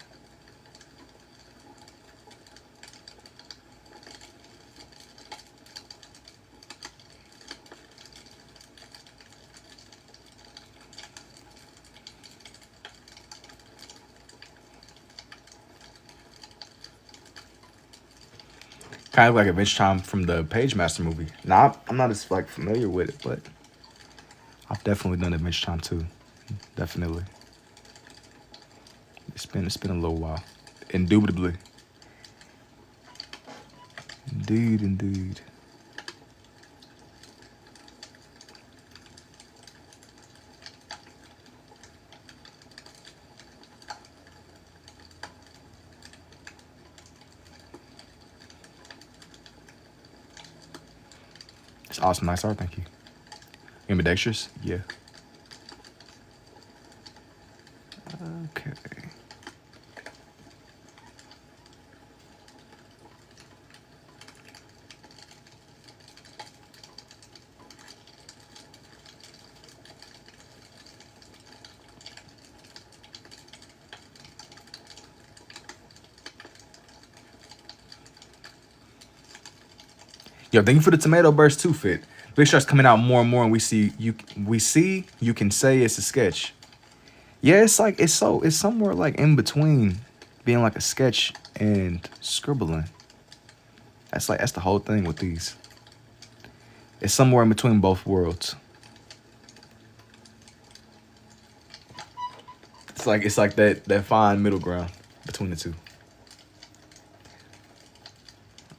Kind of like Adventure Time from the Page Master movie. Now, I'm not as like familiar with it, but I've definitely done Adventure Time too. Definitely. It's been a little while. Indubitably. Indeed, indeed. It's awesome. Nice art. Thank you. Ambidextrous? Yeah. Okay. Yo, thank you for the tomato burst too, Fit. Big starts coming out more and more, and we see you can say it's a sketch. Yeah, it's like it's somewhere like in between being like a sketch and scribbling. That's the whole thing with these. It's somewhere in between both worlds. It's like that fine middle ground between the two.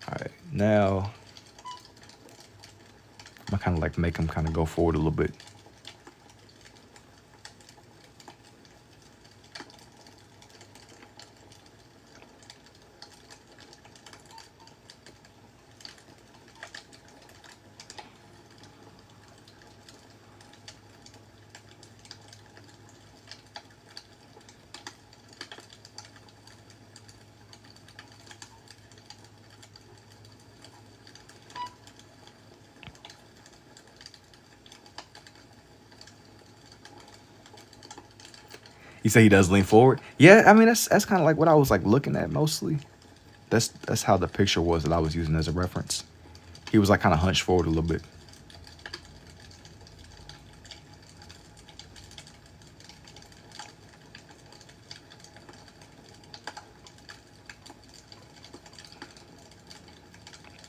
All right, now I'm gonna kind of like make them kind of go forward a little bit. You say he does lean forward? Yeah, I mean that's kind of like what I was like looking at mostly. That's how the picture was that I was using as a reference. He was like kind of hunched forward a little bit.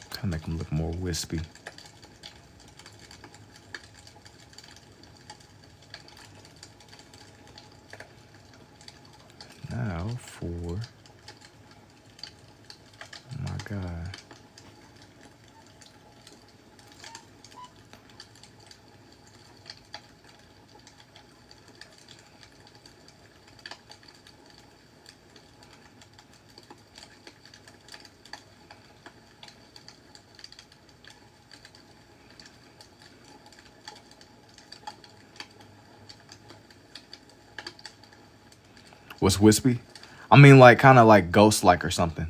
Kind of make him look more wispy. Now for, oh my God. What's wispy? I mean like kind of like ghost like or something.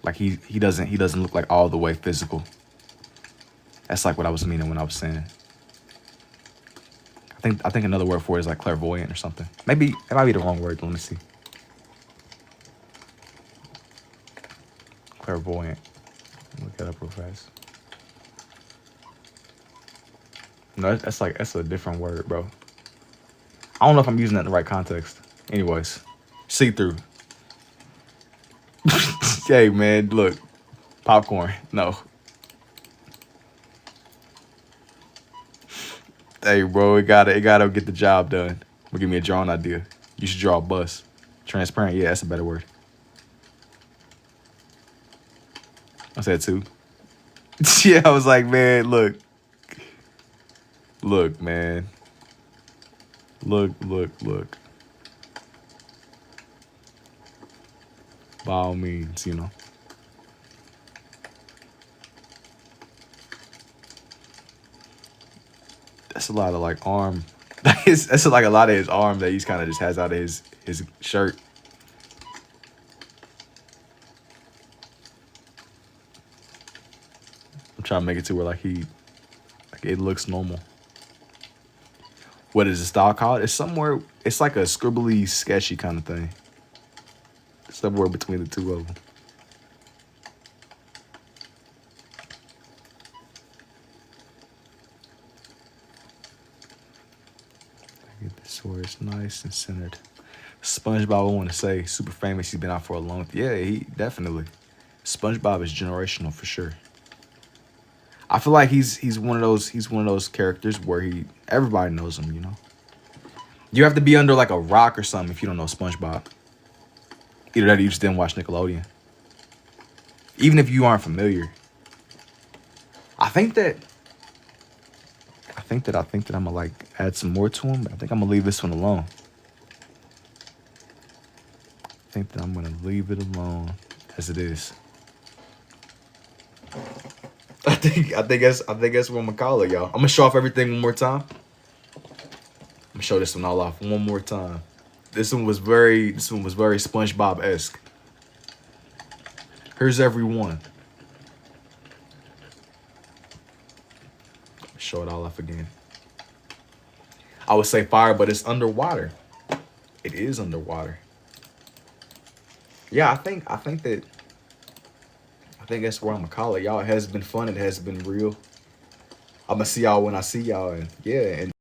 Like he doesn't look like all the way physical. That's like what I was meaning when I was saying. I think another word for it is like clairvoyant or something. Maybe it might be the wrong word. Let me see. Clairvoyant. Look that up real fast. No, that's a different word, bro. I don't know if I'm using that in the right context. Anyways, see through. Hey man, look, popcorn. No. Hey bro, it gotta get the job done. Well, give me a drawing idea. You should draw a bus. Transparent, yeah, that's a better word. I said two. Yeah, I was like, man, look, man, look. By all means, you know. That's a lot of like arm. That's like a lot of his arm that he's kind of just has out of his shirt. I'm trying to make it to where like it looks normal. What is the style called? It's somewhere. It's like a scribbly, sketchy kind of thing. Somewhere between the two of them. Get this where it's nice and centered. SpongeBob, I want to say, super famous. He's been out for a long time. Yeah, he definitely. SpongeBob is generational for sure. I feel like he's one of those characters where everybody knows him, you know. You have to be under like a rock or something if you don't know SpongeBob. Either that or you just didn't watch Nickelodeon. Even if you aren't familiar. I think that I'm gonna like add some more to him, but I think I'm gonna leave this one alone. I think that I'm gonna leave it alone as it is. I think that's what I'm gonna call it, y'all. I'm gonna show off everything one more time. I'm gonna show this one all off one more time. This one was very SpongeBob-esque. Here's everyone. Show it all off again. I would say fire, but it's underwater. It is underwater. Yeah, I think that's where I'm gonna call it. Y'all, it has been fun. It has been real. I'm gonna see y'all when I see y'all, and yeah, and